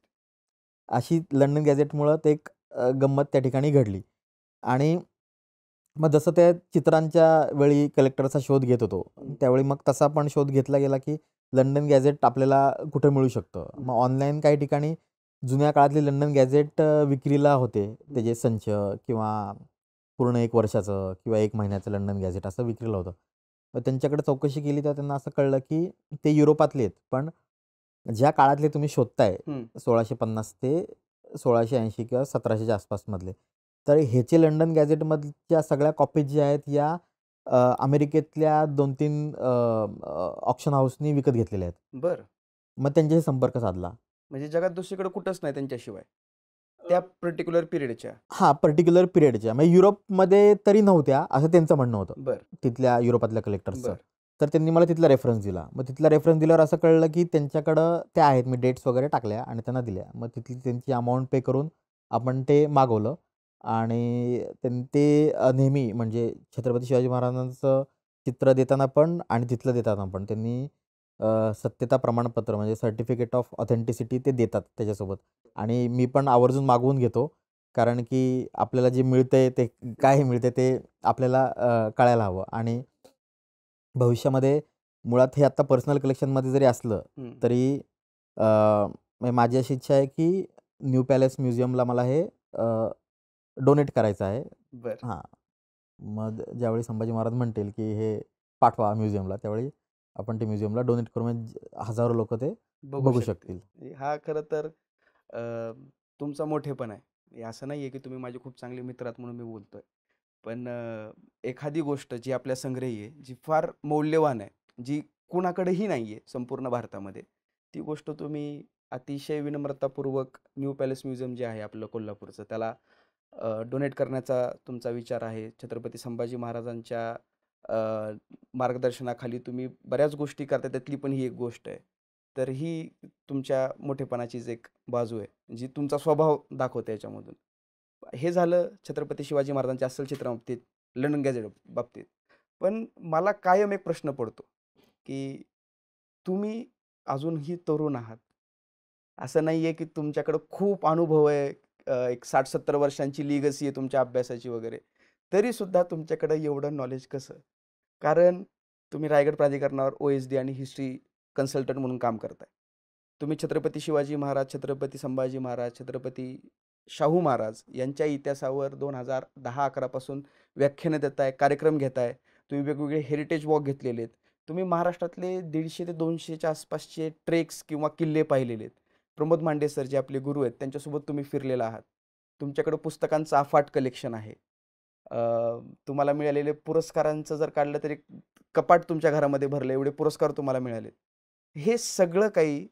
अशी लंडन गॅझेटमुळं ते एक गंमत त्या ठिकाणी घडली. आणि मग जसं त्या चित्रांच्या वेळी कलेक्टरचा शोध घेत होतो, त्यावेळी मग तसा पण शोध घेतला गेला, की लंडन गॅझेट आपल्याला कुठं मिळू शकतं. मग ऑनलाईन काही ठिकाणी जुन्या काळातले लंडन गॅझेट विक्रीला होते. त्याचे संच किंवा पूर्ण 1 वर्षाचं किंवा 1 महिन्याचं लंडन गॅझेट असं विक्रीला होतं. मग त्यांच्याकडे चौकशी केली तेव्हा त्यांना असं कळलं, की ते युरोपातले आहेत. पण ज्या काळातले तुम्ही शोधताय, 1650 ते 1680 किंवा 1700च्या आसपासमधले, तर ह्याचे लंडन गॅझेटमधल्या सगळ्या कॉपीज ज्या आहेत या अमेरिकेतल्या 2-3 ऑक्शन हाऊसनी विकत घेतलेल्या आहेत. बर मग त्यांच्याशी संपर्क साधला. म्हणजे जगात दुसरीकडे कुठंच नाही त्यांच्याशिवाय त्या पर्टिक्युलर पिरियडच्या. हां, पर्टिक्युलर पिरियडच्या. म्हणजे युरोपमध्ये तरी नव्हत्या, असं त्यांचं म्हणणं होतं. बर तिथल्या युरोपातल्या कलेक्टर्सचं. बर तर त्यांनी मला तिथला रेफरन्स दिला. मग तिथला रेफरन्स दिल्यावर असं कळलं, की त्यांच्याकडं त्या आहेत. मी डेट्स वगैरे टाकल्या आणि त्यांना दिल्या. मग तिथली त्यांची अमाउंट पे करून आपण ते मागवलं. आणि ते नेहमी म्हणजे छत्रपती शिवाजी महाराजांचं चित्र देताना पण आणि तिथलं देताना पण त्यांनी सत्यता प्रमाणपत्र म्हणजे सर्टिफिकेट ऑफ ऑथेंटिसिटी ते देतात त्याच्यासोबत. आणि मी पण आवर्जून मागवून घेतो. कारण की आपल्याला जे मिळतंय ते काय मिळतंय ते आपल्याला कळायला हवं. आणि भविष्यामध्ये मुळात हे आता पर्सनल कलेक्शनमध्ये जरी असलं, तरी म्हणजे माझी अशी इच्छा आहे, की न्यू पॅलेस म्युझियमला मला हे डोनेट करायचं आहे. बर हां. मग ज्यावेळी संभाजी महाराज म्हणतील, की हे पाठवा म्युझियमला, त्यावेळी आपण ते म्युझियमला डोनेट करू. म्हणजे हजारो लोकं ते बघू बघू शकतील. शकतील. हा खरं तर तुमचा मोठेपण आहे. हे असं नाहीये की तुम्ही माझे खूप चांगले मित्र आहात म्हणून मी बोलतोय. पण एखादी गोष्ट जी आपल्या संग्रही आहे, जी फार मौल्यवान आहे, जी कुणाकडेही नाहीये संपूर्ण भारतामध्ये, ती गोष्ट तुम्ही अतिशय विनम्रतापूर्वक न्यू पॅलेस म्युझियम जे आहे आपलं कोल्हापूरचं, त्याला डोनेट करण्याचा तुमचा विचार आहे. छत्रपती संभाजी महाराजांच्या मार्गदर्शनाखाली तुम्ही बऱ्याच गोष्टी करता, त्यातली पण ही एक गोष्ट आहे. तर ही तुमच्या मोठेपणाचीच एक बाजू आहे, जी तुमचा स्वभाव दाखवते याच्यामधून. हे झालं छत्रपती शिवाजी महाराजांच्या अस्सल चित्राबाबतीत, लंडन गॅझेट बाबतीत. पण मला कायम एक प्रश्न पडतो, की तुम्ही अजूनही तरुण आहात. असं नाहीये की तुमच्याकडं खूप अनुभव आहे. एक 60-70 वर्षांची लिगसी आहे तुमच्या अभ्यासाची वगैरे. तरीसुद्धा तुमच्याकडं एवढं नॉलेज कसं? कारण तुम्ही रायगड प्राधिकरणावर OSD आणि हिस्ट्री कन्सल्टंट म्हणून काम करताय. तुम्ही छत्रपती शिवाजी महाराज, छत्रपती संभाजी महाराज, छत्रपती शाहू महाराज यांच्या इतिहासावर 2010-11 पासून व्याख्यानं देताय, कार्यक्रम घेताय. तुम्ही वेगवेगळे हेरिटेज वॉक घेतलेले आहेत. तुम्ही महाराष्ट्रातले 150 ते 200च्या आसपासचे ट्रेक्स किंवा किल्ले पाहिलेले आहेत. प्रमोद मांडे सर जे आपले गुरु आहेत त्यांच्यासोबत तुम्ही फिरलेला आहात. तुमच्याकडे पुस्तकांचं अफाट कलेक्शन आहे. अ, तुम्हाला मिळालेले पुरस्कारांचं जर काढलं तरी कपाट तुमच्या घरामध्ये भरलं एवढे पुरस्कार तुम्हाला मिळालेत. हे सगळं काही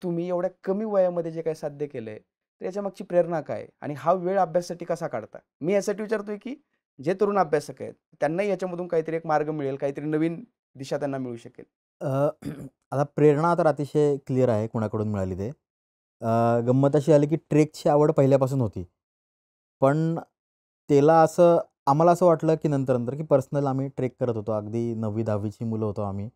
तुम्ही एवढ्या कमी वयामध्ये जे काही साध्य केलंय, तर याच्यामागची प्रेरणा काय आहे? आणि हा वेळ अभ्यासासाठी कसा काढता? मी यासाठी विचारतोय, की जे तरुण अभ्यासक आहेत, त्यांनाही याच्यामधून काहीतरी एक मार्ग मिळेल, काहीतरी नवीन दिशा त्यांना मिळू शकेल. अ, आता प्रेरणा तर अतिशय क्लिअर आहे कुणाकडून मिळाली ते. गंमत अशी आली की ट्रेकची आवड पहिल्यापासून होती. पण त्याला असं आम्हाला असं वाटलं की नंतर-नंतर की पर्सनल आम्ही ट्रेक करत होतो. अगदी 9वी-10वी ची मुलं होतो आम्ही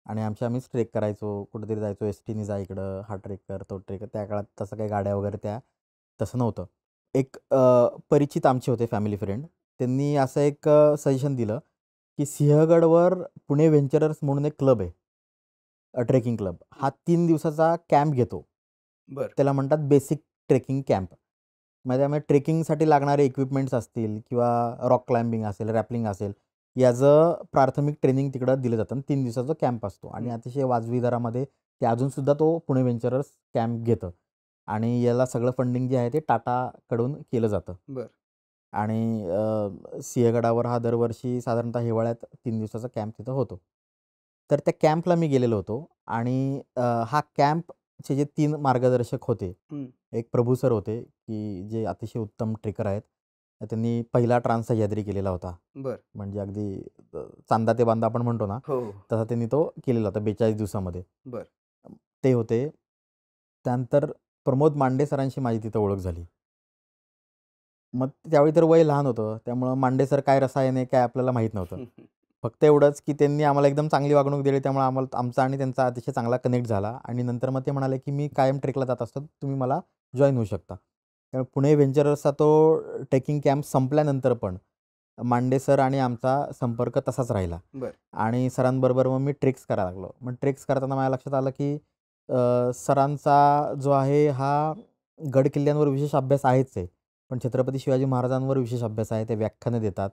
आणि आम्हीच ट्रेक करायचो. कुठेतरी जायचो, एस-टीने जा इकडं, हा ट्रेक कर, तो ट्रेक कर. त्या काळात तसं काही गाड्या वगैरे तसं नव्हतं. एक परिचित आमचे होते फॅमिली फ्रेंड. त्यांनी असं एक सजेशन दिलं की सिंहगडवर पुणे व्हेंचरर्स म्हणून एक क्लब आहे. Trekking club. हा 3 दिवसाचा कॅम्प घेतो. बरं. त्याला म्हणतात बेसिक ट्रेकिंग कॅम्प. मग त्यामुळे ट्रेकिंगसाठी लागणारे इक्विपमेंट्स असतील किंवा रॉक क्लाइम्बिंग असेल, रॅपलिंग असेल, याचं प्राथमिक ट्रेनिंग तिकडं दिलं जातं आणि 3 दिवसाचा कॅम्प असतो आणि अतिशय वाजवी दरामध्ये ते अजूनसुद्धा तो पुणे व्हेंचरर्स कॅम्प घेतं आणि याला सगळं फंडिंग जे आहे ते टाटाकडून केलं जातं. बरं. आणि सिंहगडावर हा दरवर्षी साधारणतः हिवाळ्यात 3 दिवसाचा कॅम्प तिथं होतो. तर त्या कॅम्पला मी गेलेलो होतो आणि हा कॅम्पचे जे 3 मार्गदर्शक होते. हं. एक प्रभू सर होते, की जे अतिशय उत्तम ट्रेकर आहेत. तर त्यांनी पहिला ट्रान्स सह्याद्री केलेला होता. बरं. म्हणजे अगदी चांदा ते बांदा आपण म्हणतो ना, हो, हो. तसा त्यांनी तो केलेला होता 42 दिवसामध्ये. बरं. ते होते. त्यानंतर प्रमोद मांडे सरांशी माझी तिथं ओळख झाली. मग त्यावेळी तर वय लहान होतं. त्यामुळं मांडे सर काय रसायन आहे काय आपल्याला माहीत नव्हतं. फक्त एवढंच की त्यांनी आम्हाला एकदम चांगली वागणूक दिली. त्यामुळे आमचा आणि त्यांचा अतिशय चांगला कनेक्ट झाला आणि नंतर मग ते म्हणाले, की "मी कायम ट्रेकला जात असतो. तुम्ही मला जॉइन होऊ शकता." त्यामुळे पुणे व्हेंचरर्सचा तो ट्रेकिंग कॅम्प संपल्यानंतर पण मांडे सर आणि आमचा संपर्क तसाच राहिला बरं. आणि सरांबरोबर मग मी ट्रेक्स करायला लागलो. मग ट्रेक्स करताना माझ्या लक्षात आलं, की सरांचा जो आहे हा गड किल्ल्यांवर विशेष अभ्यास आहेच आहे. पण छत्रपती शिवाजी महाराजांवर विशेष अभ्यास आहे. ते व्याख्यानं देतात.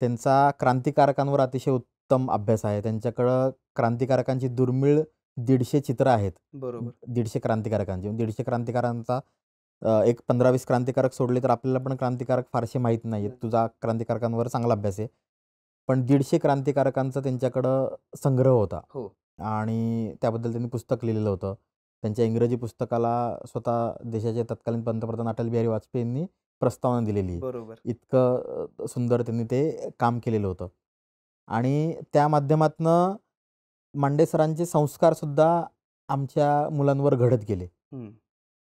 त्यांचा क्रांतिकारकांवर अतिशय उत्तम अभ्यास आहे. त्यांच्याकडं क्रांतिकारकांची दुर्मिळ 150 चित्र आहेत. बरोबर. 150 क्रांतिकारकांची. 150 क्रांतिकारकांचा एक 15-20 क्रांतिकारक सोडले तर आपल्याला पण क्रांतिकारक फारसे माहीत नाही आहेत. तुझा क्रांतिकारकांवर चांगला अभ्यास आहे. पण 150 क्रांतिकारकांचा त्यांच्याकडं संग्रह होता. हो. आणि त्याबद्दल त्यांनी पुस्तक लिहिलेलं होतं. त्यांच्या इंग्रजी पुस्तकाला स्वतः देशाचे तत्कालीन पंतप्रधान अटल बिहारी वाजपेयींनी प्रस्तावना दिलेली आहे. बरोबर. इतकं सुंदर त्यांनी ते काम केलेलं होतं. आणि त्या माध्यमातनं मांडे सरांचे संस्कारसुद्धा आमच्या मुलांवर घडत गेले. हं.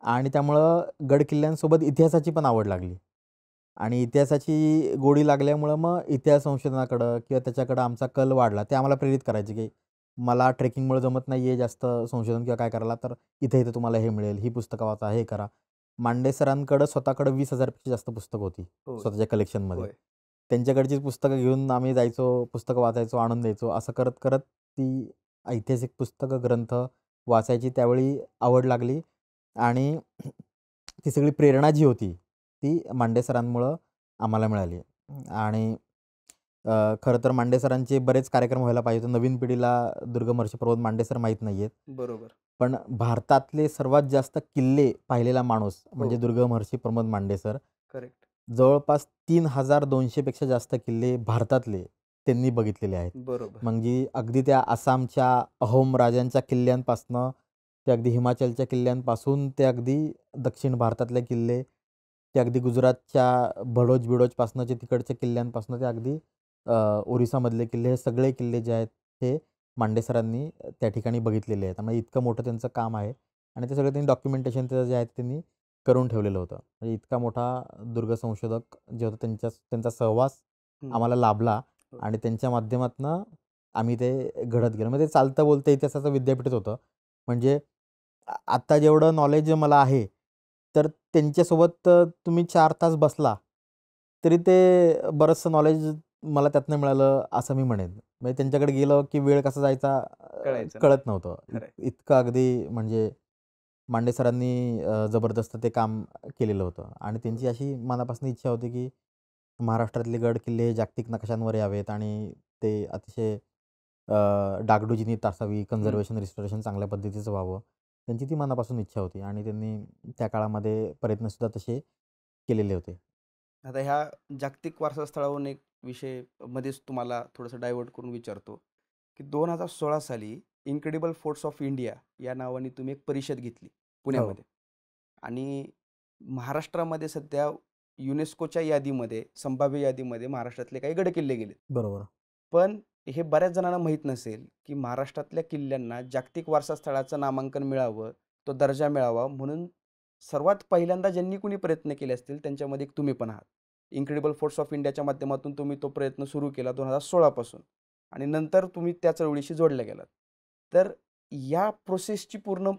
आणि त्यामुळं गड-किल्ल्यांसोबत इतिहासाची पण आवड लागली. आणि इतिहासाची गोडी लागल्यामुळं मग इतिहास संशोधनाकडं किंवा त्याच्याकडं आमचा कल वाढला. ते आम्हाला प्रेरित करायचे, की मला ट्रेकिंगमुळे जमत नाही आहे जास्त संशोधन किंवा काय करायला, तर इथे-इथे तुम्हाला हे मिळेल, ही पुस्तकं वाचा, हे करा. मांडे सरांकडं स्वतःकडं 20,000 पेक्षा जास्त पुस्तकं होती हो. स्वतःच्या कलेक्शनमध्ये. होय. त्यांच्याकडची पुस्तकं घेऊन आम्ही जायचो, पुस्तकं वाचायचो, आणून द्यायचो. असं करत-करत ती ऐतिहासिक पुस्तकं, ग्रंथ वाचायची त्यावेळी आवड लागली आणि ती सगळी प्रेरणा जी होती, ती मांडे सरांमुळं आम्हाला मिळाली. आणि खरं तर मांडे सरांचे बरेच कार्यक्रम व्हायला पाहिजे होते. नवीन पिढीला दुर्गमहर्षी प्रमोद मांडे सर माहीत नाही आहेत. बरोबर. पण भारतातले सर्वात जास्त किल्ले पाहिलेला माणूस म्हणजे हो. दुर्गमहर्षी प्रमोद मांडे सर. करेक्ट. जवळपास 3200 पेक्षा जास्त किल्ले भारतातले त्यांनी बघितलेले आहेत. बरोबर. म्हणजे अगदी त्या आसामच्या अहोम राजांच्या किल्ल्यांपासनं ते अगदी हिमाचलच्या किल्ल्यांपासून ते अगदी दक्षिण भारतातले किल्ले, ते अगदी गुजरातच्या भडोच-बिडोचपासनंचे तिकडच्या किल्ल्यांपासनं ते अगदी ओरिसामधले किल्ले, हे सगळे किल्ले जे आहेत ते मांडे सरांनी त्या ठिकाणी बघितलेले आहेत. त्यामुळे इतकं मोठं त्यांचं काम आहे आणि ते सगळं त्यांनी डॉक्युमेंटेशन त्याचं जे आहे ते त्यांनी करून ठेवलेलं होतं. म्हणजे इतका मोठा दुर्ग संशोधक जे होता त्यांचा सहवास हं. आम्हाला लाभला हो. आणि त्यांच्या माध्यमातनं आम्ही ते घडत गेलो. म्हणजे ते चालतं बोलतं इतिहासाचं विद्यापीठच होतं. म्हणजे आत्ता जेवढं नॉलेज मला आहे, तर त्यांच्यासोबत तुम्ही 4 तास बसला, तरी ते बरचसं नॉलेज मला त्यातनं मिळालं असं मी म्हणेन. म्हणजे त्यांच्याकडे गेलो की वेळ कसा जायचा कळायचं नाही. कळत नव्हतं. खरं आहे. इतकं अगदी म्हणजे मांडे सरांनी जबरदस्त ते काम केलेलं होतं आणि त्यांची अशी मनापासून इच्छा होती की महाराष्ट्रातले गड किल्ले हे जागतिक नकाशांवर यावेत आणि ते अतिशय डागडुजी असावी, कन्झर्वेशन, रिस्टोरेशन चांगल्या पद्धतीचं व्हावं. त्यांची ती मनापासून इच्छा होती आणि त्यांनी त्या काळामध्ये प्रयत्नसुद्धा तसे केलेले होते. आता ह्या जागतिक वारसा स्थळावरून एक विषय मध्येच तुम्हाला थोडंसं डायव्हर्ट करून विचारतो, की 2016 साली इन्क्रेडिबल फोर्ट्स ऑफ इंडिया या नावाने तुम्ही एक परिषद घेतली हो, पुण्यामध्ये. आणि महाराष्ट्रामध्ये सध्या युनेस्कोच्या यादीमध्ये, संभाव्य यादीमध्ये महाराष्ट्रातले काही गडकिल्ले गेलेत. बरोबर. पण हे बऱ्याच जणांना माहीत नसेल, की महाराष्ट्रातल्या किल्ल्यांना जागतिक वारसा स्थळाचं नामांकन मिळावं, तो दर्जा मिळावा म्हणून सर्वात पहिल्यांदा ज्यांनी कुणी प्रयत्न केले असतील त्यांच्यामध्ये एक तुम्ही पण आहात. इन्क्रेडिबल फोर्ट्स ऑफ इंडियाच्या माध्यमातून तुम्ही तो प्रयत्न सुरू केला 2016 पासून आणि नंतर तुम्ही त्या चळवळीशी जोडल्या गेलात. तर या प्रोसेसची पूर्ण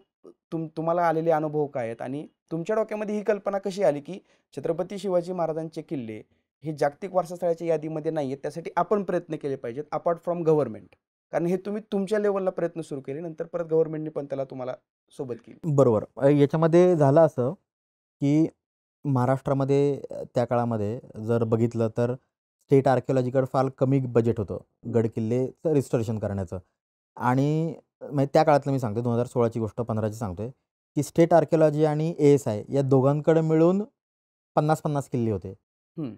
तुम्हाला आलेले अनुभव काय आहेत आणि तुमच्या डोक्यामध्ये ही कल्पना कशी आली, की छत्रपती शिवाजी महाराजांचे किल्ले हे जागतिक वारसा स्थळाच्या यादीमध्ये नाही आहेत, त्यासाठी आपण प्रयत्न केले पाहिजेत अपार्ट फ्रॉम गव्हर्नमेंट. कारण हे तुम्ही तुमच्या लेव्हलला प्रयत्न सुरू केले, नंतर परत गव्हर्नमेंटने पण त्याला तुम्हाला सोबत केली. बरोबर. याच्यामध्ये झालं असं, की महाराष्ट्रामध्ये त्या काळामध्ये जर बघितलं तर स्टेट आर्किओलॉजीकडे फार कमी बजेट होतं गडकिल्लेचं रिस्टोरेशन करण्याचं. आणि म्हणजे त्या काळातलं मी सांगतोय 2016ची गोष्ट 15ची सांगतोय, की स्टेट आर्किओलॉजी आणि ASI या दोघांकडे मिळून 50-50 किल्ले होते. हं,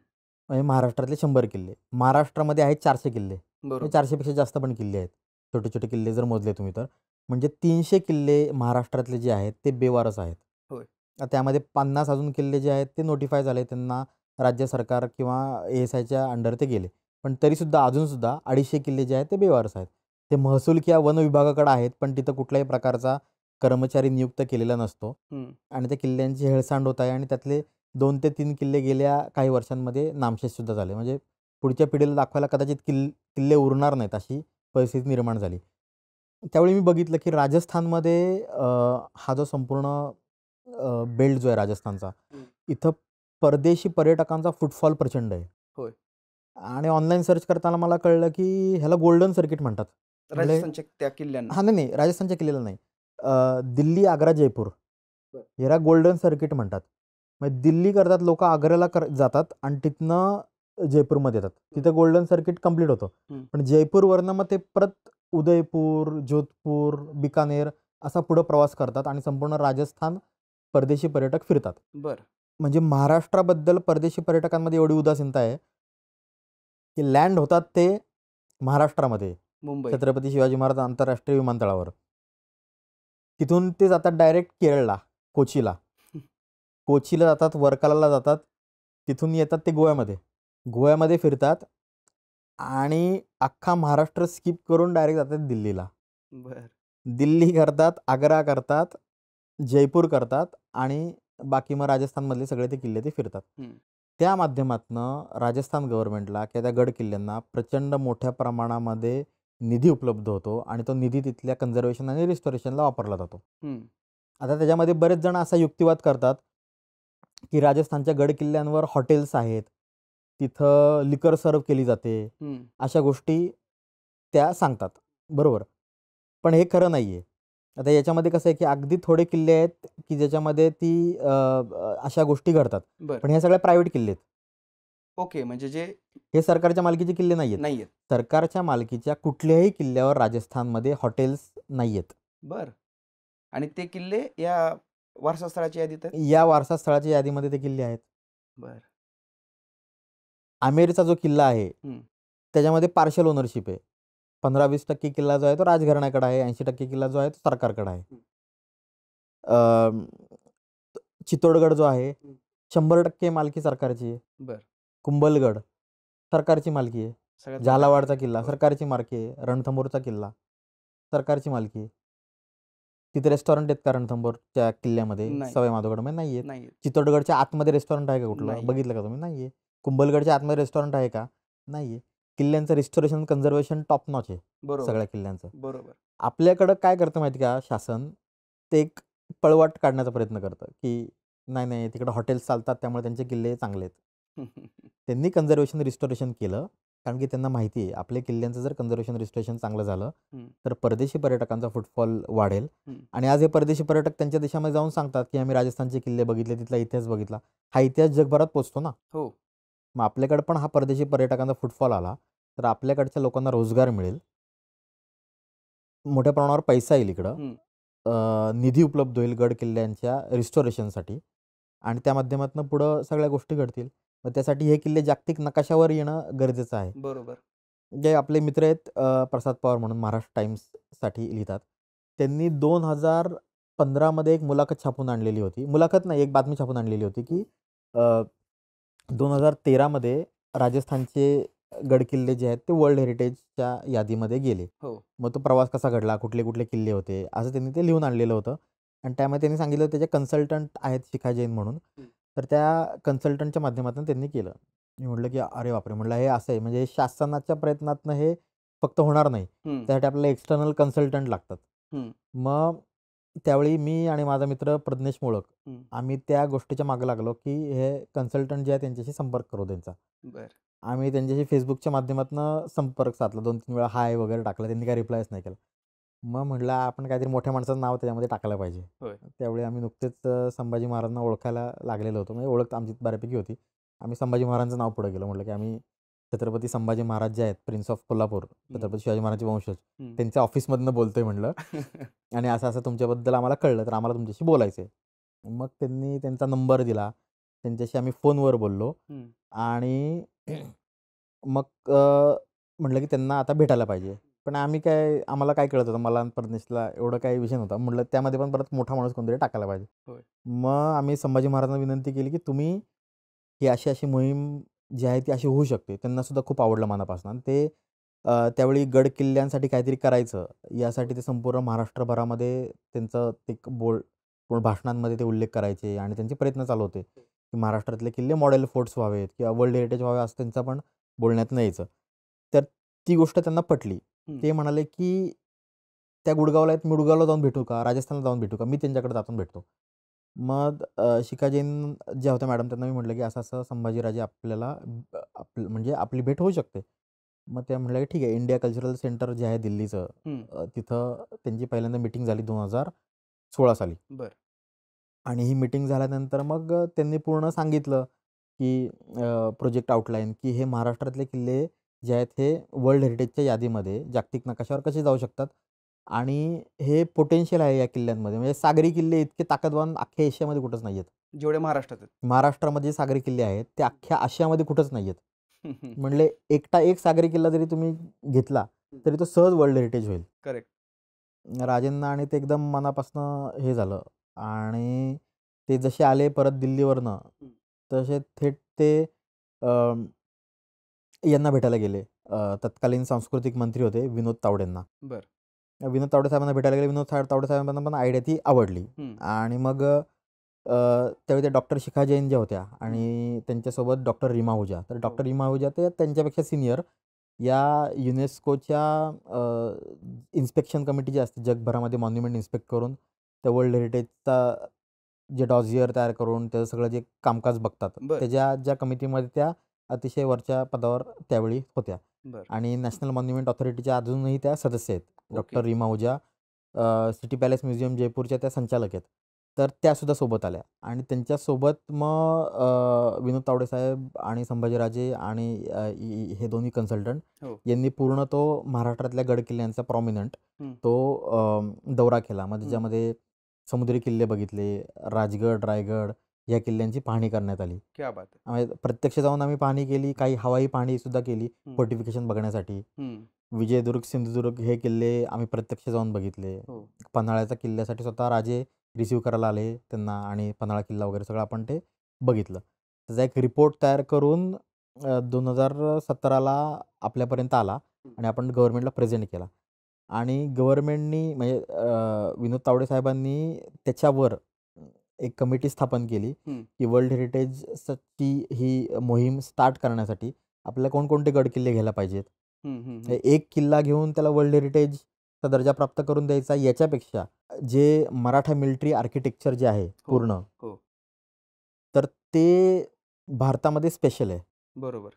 म्हणजे महाराष्ट्रातले 100 किल्ले. महाराष्ट्रामध्ये आहेत 400 किल्ले. म्हणजे बरोबर. 400 पेक्षा जास्त पण किल्ले आहेत. छोटे-छोटे किल्ले जर मोजले तुम्ही तर. म्हणजे 300 किल्ले महाराष्ट्रातले जे आहेत ते बेवारस आहेत. होय. त्यामध्ये 50 अजून किल्ले जे आहेत ते नोटिफाय झाले. त्यांना राज्य सरकार किंवा ASIच्या अंडर ते गेले. पण तरीसुद्धा अजूनसुद्धा 250 किल्ले जे आहेत ते बेवारस आहेत. ते महसूल किंवा वन विभागाकडे आहेत, पण तिथं कुठल्याही प्रकारचा कर्मचारी नियुक्त केलेला नसतो हं, आणि त्या किल्ल्यांची हेळसांड होत आहे आणि त्यातले 2 ते 3 किल्ले गेल्या काही वर्षांमध्ये नामशेषसुद्धा झाले. म्हणजे पुढच्या पिढीला दाखवायला कदाचित किल्ले उरणार नाहीत अशी परिस्थिती निर्माण झाली. त्यावेळी मी बघितलं की राजस्थानमध्ये हा जो संपूर्ण बेल्ट जो आहे राजस्थानचा, हं. इथं परदेशी पर्यटकांचा फुटफॉल प्रचंड आहे. होय. आणि ऑनलाईन सर्च करताना मला कळलं की ह्याला गोल्डन सर्किट म्हणतात. म्हटले राजस्थानच्या त्या किल्ल्यांना. हां, नाही, नाही. राजस्थानच्या किल्ल्याला नाही. दिल्ली, आग्रा, जयपूर बरं. ह्याला गोल्डन सर्किट म्हणतात. म्हणजे दिल्ली करतात लोकं आग्र्याला जातात आणि तिथनं जयपूरमध्ये येतात. तिथं गोल्डन सर्किट कंप्लीट होतं. हं. पण जयपूरवरनं मग ते परत उदयपूर, जोधपूर, बिकानेर असा पुढं प्रवास करतात आणि संपूर्ण राजस्थान परदेशी पर्यटक फिरतात. बरं. म्हणजे महाराष्ट्राबद्दल परदेशी पर्यटकांमध्ये एवढी उदासीनता आहे, की लँड होतात ते महाराष्ट्रामध्ये. मुंबई. छत्रपती शिवाजी महाराज आंतरराष्ट्रीय विमानतळावर. तिथून ते जातात डायरेक्ट केरळला, कोचीला. कोचीला जातात, वर्कलाला जातात. तिथून येतात ते गोव्यामध्ये. गोव्यामध्ये फिरतात आणि अख्खा महाराष्ट्र स्किप करून डायरेक्ट जातात दिल्लीला. बरं. दिल्ली करतात, आग्रा करतात, जयपूर करतात आणि बाकी मग राजस्थानमधले सगळे ते किल्ले ते फिरतात. हं. त्या माध्यमातनं राजस्थान गव्हर्नमेंटला किंवा त्या गड किल्ल्यांना प्रचंड मोठ्या प्रमाणामध्ये निधी उपलब्ध होतो आणि तो निधी तिथल्या कन्झर्वेशन आणि रिस्टोरेशनला वापरला जातो. हं. आता त्याच्यामध्ये बरेच जण असा युक्तिवाद करतात, की राजस्थानच्या गड किल्ल्यांवर हॉटेल्स आहेत. तिथं लिकर सर्व्ह केली जाते. हं. अशा गोष्टी त्या सांगतात. बरोबर. पण हे खरं नाहीये. आता याच्यामध्ये कसं आहे, की अगदी थोडे किल्ले आहेत, की ज्याच्यामध्ये अशा गोष्टी घडतात. बरं. पण हे सगळे प्रायव्हेट किल्ले आहेत. ओके. म्हणजे जे हे सरकारच्या मालकीचे किल्ले नाहीयेत. नाहीयेत. सरकारच्या मालकीच्या कुठल्याही किल्ल्यावर राजस्थानमध्ये हॉटेल्स नाहीयेत. बरं. आणि ते किल्ले या वारसा स्थळाच्या यादीत आहेत? या वारसा स्थळाच्या यादीमध्ये ते किल्ले आहेत. बरं. आमेरचा जो किल्ला आहे, हं. त्याच्यामध्ये पार्शल ओनरशिप आहे. 15-20% किल्ला जो आहे तो राजघराण्याकडे आहे. 80% किल्ला जो आहे तो सरकारकडे आहे. हं. अ, चित्तोडगड जो आहे, हं. 100% मालकी सरकारची आहे. बरं. कुंभलगड सरकारची मालकी आहे. सगळ्यात मोठा झालावाडचा किल्ला होय. सरकारची मालकी आहे. रणथंबोरचा किल्ला सरकारची मालकी आहे. तिथे रेस्टॉरंट आहेत का रणथंबोरच्या किल्ल्यामध्ये? नाही. सवाई माधवगडमध्ये नाही आहेत. नाहीयेत. चित्तोडगडच्या आतमध्ये रेस्टॉरंट आहे का कुठलं? नाहीये. बघितलं का तुम्ही? नाहीये. कुंभलगडच्या आतमध्ये रेस्टॉरंट आहे का? नाहीये. किल्ल्यांचं रिस्टोरेशन, कन्झर्वेशन टॉप नॉच आहे बरोबर. सगळ्या किल्ल्यांचं. बरोबर. आपल्याकडं काय करतं माहिती का शासन? ते एक पळवाट काढण्याचा प्रयत्न करतं, की नाही, नाही तिकडे हॉटेल्स चालतात त्यामुळे त्यांचे किल्ले चांगले आहेत. त्यांनी कन्झर्वेशन, रिस्टोरेशन केलं कारण की त्यांना माहिती आहे आपल्या किल्ल्यांचं जर कन्झर्वेशन रिस्टोरेशन चांगलं झालं हं, तर परदेशी पर्यटकांचा फुटफॉल वाढेल. हं. आणि आज हे परदेशी पर्यटक त्यांच्या देशामध्ये जाऊन सांगतात की आम्ही राजस्थानचे किल्ले बघितले, तिथला इतिहास बघितला. हा इतिहास जगभरात पोहोचतो ना. हो. मग आपल्याकडे पण हा परदेशी पर्यटकांचा फुटफॉल आला तर आपल्याकडच्या लोकांना रोजगार मिळेल, मोठ्या प्रमाणावर पैसा येईल इकडं. हं. निधी उपलब्ध होईल गड किल्ल्यांच्या रिस्टोरेशनसाठी आणि त्या माध्यमातून पुढं सगळ्या गोष्टी घडतील. मग त्यासाठी हे किल्ले जागतिक नकाशावर येणं गरजेचं आहे. बरोबर. जे आपले मित्र आहेत प्रसाद पवार म्हणून महाराष्ट्र टाइम्ससाठी लिहितात. त्यांनी 2015 मध्ये एक मुलाखत छापून आणलेली होती. मुलाखत नाही, एक बातमी छापून आणलेली होती की 2013 मध्ये राजस्थानचे गडकिल्ले जे आहेत ते वर्ल्ड हेरिटेजच्या यादीमध्ये गेले. हो. मग तो प्रवास कसा घडला, कुठले-कुठले किल्ले होते, असं त्यांनी ते लिहून आणलेलं होतं. आणि त्यामध्ये त्यांनी सांगितलं त्याचे कन्सल्टंट आहेत शिखा जैन म्हणून. हं. तर त्या कन्सल्टंटच्या माध्यमातून त्यांनी केलं. मी म्हटलं की अरे बापरे! म्हटलं हे असं आहे म्हणजे शासनाच्या प्रयत्नातनं हे फक्त होणार नाही. हं, त्यासाठी आपल्याला एक्सटर्नल कन्सल्टंट लागतात. हं, मग त्यावेळी मी आणि माझा मित्र प्रज्ञेश मोळक हं. आम्ही त्या गोष्टीच्या मागे लागलो, की हे कन्सल्टंट जे आहे त्यांच्याशी संपर्क करू त्यांचा. बरं. आम्ही त्यांच्याशी Facebookच्या माध्यमातून संपर्क साधला. 2-3 वेळा हाय वगैरे टाकला. त्यांनी काही रिप्लायच नाही केला. मग म्हटलं आपण काहीतरी मोठ्या माणसाचं नाव त्याच्यामध्ये टाकायला पाहिजे. होय. त्यावेळी आम्ही नुकतेच संभाजी महाराजांना ओळखायला लागलेलो होतो. म्हणजे ओळख आमची बऱ्यापैकी होती. आम्ही संभाजी महाराजांचं नाव पुढे केलं. म्हटलं की आम्ही छत्रपती संभाजी महाराज जे आहेत, प्रिन्स ऑफ कोल्हापूर, हं, छत्रपती शिवाजी महाराजांचे वंशज, हं. त्यांच्या ऑफिसमधनं बोलतोय म्हटलं. आणि असं-असं तुमच्याबद्दल आम्हाला कळलं, तर आम्हाला तुमच्याशी बोलायचं आहे. मग त्यांनी त्यांचा नंबर दिला. त्यांच्याशी आम्ही फोनवर बोललो हं. आणि मग म्हटलं की त्यांना आता भेटायला पाहिजे. पण आम्हाला काय कळत होतं, मला आणि प्रज्ञेशला एवढं काही विषय नव्हता. म्हटलं त्यामध्ये पण परत मोठा माणूस कोणतरी टाकायला पाहिजे. होय. मग आम्ही संभाजी महाराजांना विनंती केली की तुम्ही ही अशी-अशी मोहीम जी आहे ती अशी होऊ शकते. त्यांना सुद्धा खूप आवडलं मनापासून आणि ते त्यावेळी गड किल्ल्यांसाठी काहीतरी करायचं यासाठी ते संपूर्ण महाराष्ट्रभरामध्ये त्यांचं ते भाषणांमध्ये ते उल्लेख करायचे आणि त्यांचे प्रयत्न चालू होते, की महाराष्ट्रातले किल्ले मॉडेल फोर्ट्स व्हावेत किंवा वर्ल्ड हेरिटेज व्हावे असं त्यांचा पण बोलण्यातनं यायचं. तर ती गोष्ट त्यांना पटली. हं. ते म्हणाले, की त्या गुडगावला आहेत, मी गुडगावला जाऊन भेटू का? राजस्थानला जाऊन भेटू का? मी त्यांच्याकडे जाऊन भेटतो. मग शिखा जैन ज्या होत्या मॅडम त्यांना मी म्हटलं, की असं-असं संभाजीराजे आपल्याला म्हणजे आपली भेट होऊ शकते. मग त्या म्हटल्या, की ठीक आहे. इंडिया कल्चरल सेंटर जे आहे दिल्लीचं हं. तिथं त्यांची पहिल्यांदा मीटिंग झाली 2016 साली. बरं. आणि ही मीटिंग झाल्यानंतर मग त्यांनी पूर्ण सांगितलं, की प्रोजेक्ट आउटलाईन, की हे महाराष्ट्रातले किल्ले जे आहेत हे वर्ल्ड हेरिटेजच्या यादीमध्ये जागतिक नकाशावर कसे जाऊ शकतात आणि हे पोटेन्शियल आहे या किल्ल्यांमध्ये. म्हणजे सागरी किल्ले इतके ताकदवान अख्ख्या एशियामध्ये कुठंच नाही आहेत. जेवढे महाराष्ट्रात आहेत. महाराष्ट्रामध्ये जे सागरी किल्ले आहेत ते अख्ख्या आशियामध्ये कुठंच नाही आहेत. हं, हं. म्हणले एकटा एक सागरी किल्ला जरी तुम्ही घेतला, तरी तो सहज वर्ल्ड हेरिटेज होईल. करेक्ट. राजेंना आणि ते एकदम मनापासनं हे झालं आणि ते जसे आले परत दिल्लीवरनं, हं. तसे थेट ते अ, यांना भेटायला गेले. तत्कालीन सांस्कृतिक मंत्री होते विनोद तावडेंना. बरं. विनोद तावडे साहेबांना भेटायला गेले. तावडे साहेबांना पण आयडिया ती आवडली हं. आणि मग त्यावेळी त्या डॉक्टर शिखा जैन ज्या होत्या हं. आणि त्यांच्यासोबत डॉक्टर रीमा आहुजा. तर हो. डॉक्टर रीमा आहुजा ते त्यांच्यापेक्षा सीनियर या युनेस्कोच्या इन्स्पेक्शन कमिटी जी असते जगभरामध्ये मॉन्युमेंट इन्स्पेक्ट करून त्या वर्ल्ड हेरिटेजचा जे डॉझियर तयार करून त्याचं सगळं जे कामकाज बघतात, बरं. त्याच्या ज्या कमिटीमध्ये त्या अतिशय वरच्या पदावर त्यावेळी होत्या. बरं. आणि नॅशनल मॉन्युमेंट ऑथॉरिटीच्या अजूनही त्या सदस्य आहेत. Okay. Doctor Reema Ahuja city palace museum जयपूरच्या त्या संचालक आहेत. तर त्यासुद्धा सोबत आल्या आणि त्यांच्यासोबत मग विनोद तावडे साहेब आणि संभाजीराजे आणि हे दोन्ही कन्सल्टंट हो. यांनी पूर्ण तो महाराष्ट्रातल्या गडकिल्ल्यांचा प्रॉमिनंट हं. तो दौरा केला. मग हं. त्याच्यामध्ये समुद्री किल्ले बघितले, राजगड, रायगड या किल्ल्यांची पाहणी करण्यात आली. क्या बात है! प्रत्यक्ष जाऊन आम्ही पाहणी केली, काही हवाई पाहणीसुद्धा केली हं. फोर्टिफिकेशन बघण्यासाठी. हं. विजयदुर्ग, सिंधुदुर्ग हे किल्ले आम्ही प्रत्यक्ष जाऊन बघितले. हो. पन्हाळ्याच्या किल्ल्यासाठी स्वतः राजे रिसीव्ह करायला आले त्यांना आणि पन्हाळा किल्ला वगैरे सगळं आपण ते बघितलं. त्याचा एक रिपोर्ट तयार करून 2017ला आपल्यापर्यंत आला हं. आणि आपण गव्हर्नमेंटला प्रेझेंट केला. आणि गव्हर्नमेंटनी म्हणजे विनोद तावडे साहेबांनी त्याच्यावर एक कमिटी स्थापन केली, हं. की वर्ल्ड हेरिटेजची ही मोहीम स्टार्ट करण्यासाठी आपल्याला कोणकोणते गडकिल्ले घ्यायला पाहिजेत. हं, हं, हे हं. एक किल्ला घेऊन त्याला वर्ल्ड हेरिटेजचा दर्जा प्राप्त करून द्यायचा याच्यापेक्षा जे मराठा मिलिटरी आर्किटेक्चर जे आहे हो. पूर्ण, हो. तर ते भारतामध्ये स्पेशल आहे. बरोबर.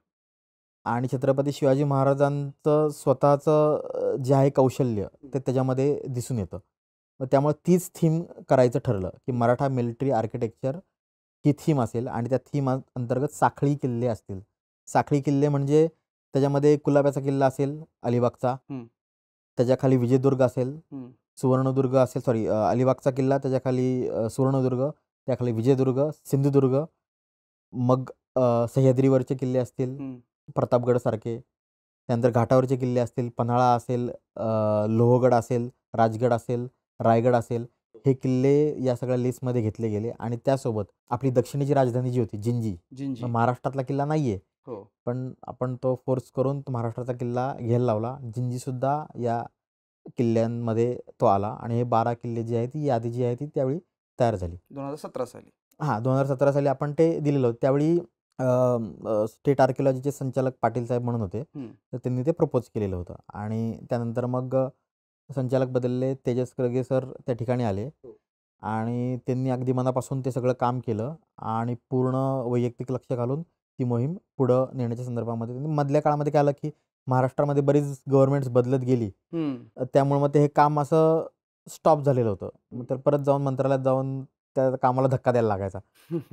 आणि छत्रपती शिवाजी महाराजांचं स्वतःचं जे आहे कौशल्य ते त्याच्यामध्ये दिसून येतं. मग त्यामुळे तीच थीम करायचं ठरलं, की मराठा मिलिटरी आर्किटेक्चर ही थीम असेल आणि त्या थीम अंतर्गत साखळी किल्ले असतील. साखळी किल्ले म्हणजे त्याच्यामध्ये कुलाब्याचा किल्ला असेल अलिबागचा, हं, त्याच्याखाली विजयदुर्ग असेल, हं, सुवर्णदुर्ग असेल, सॉरी अलिबागचा किल्ला, त्याच्याखाली सुवर्णदुर्ग, त्याखाली विजयदुर्ग, सिंधुदुर्ग, मग सह्याद्रीवरचे किल्ले असतील, हं. प्रतापगडसारखे. त्यानंतर घाटावरचे किल्ले असतील, पन्हाळा असेल, लोहगड असेल, राजगड असेल, रायगड असेल. हे किल्ले या सगळ्या लिस्टमध्ये घेतले गेले आणि त्यासोबत आपली दक्षिणेची राजधानी जी होती जिंजी. जिंजी. महाराष्ट्रातला किल्ला नाही आहे, हो. पण आपण तो फोर्स करून तो महाराष्ट्राचा किल्ला घ्यायला लावला. जिंजीसुद्धा या किल्ल्यांमध्ये तो आला आणि हे 12 किल्ले जी आहेत, ती यादी जी आहे ती त्यावेळी तयार झाली. 2017 साली. हां, 2017 साली आपण ते दिलेलं होतं. त्यावेळी स्टेट आर्किओलॉजीचे संचालक पाटील साहेब म्हणून होते. हं, तर त्यांनी ते प्रपोज केलेलं होतं आणि त्यानंतर मग संचालक बदलले. तेजस करगे सर त्या ठिकाणी आले आणि त्यांनी अगदी मनापासून ते सगळं काम केलं आणि पूर्ण वैयक्तिक लक्ष घालून ती मोहीम पुढं नेण्याच्या संदर्भामध्ये त्यांनी मधल्या काळामध्ये काय आलं, की महाराष्ट्रामध्ये बरीच गव्हर्नमेंट्स बदलत गेली. हं. त्यामुळे मग ते हे काम असं स्टॉप झालेलं होतं. मग तर परत जाऊन मंत्रालयात जाऊन त्या कामाला धक्का द्यायला लागायचा.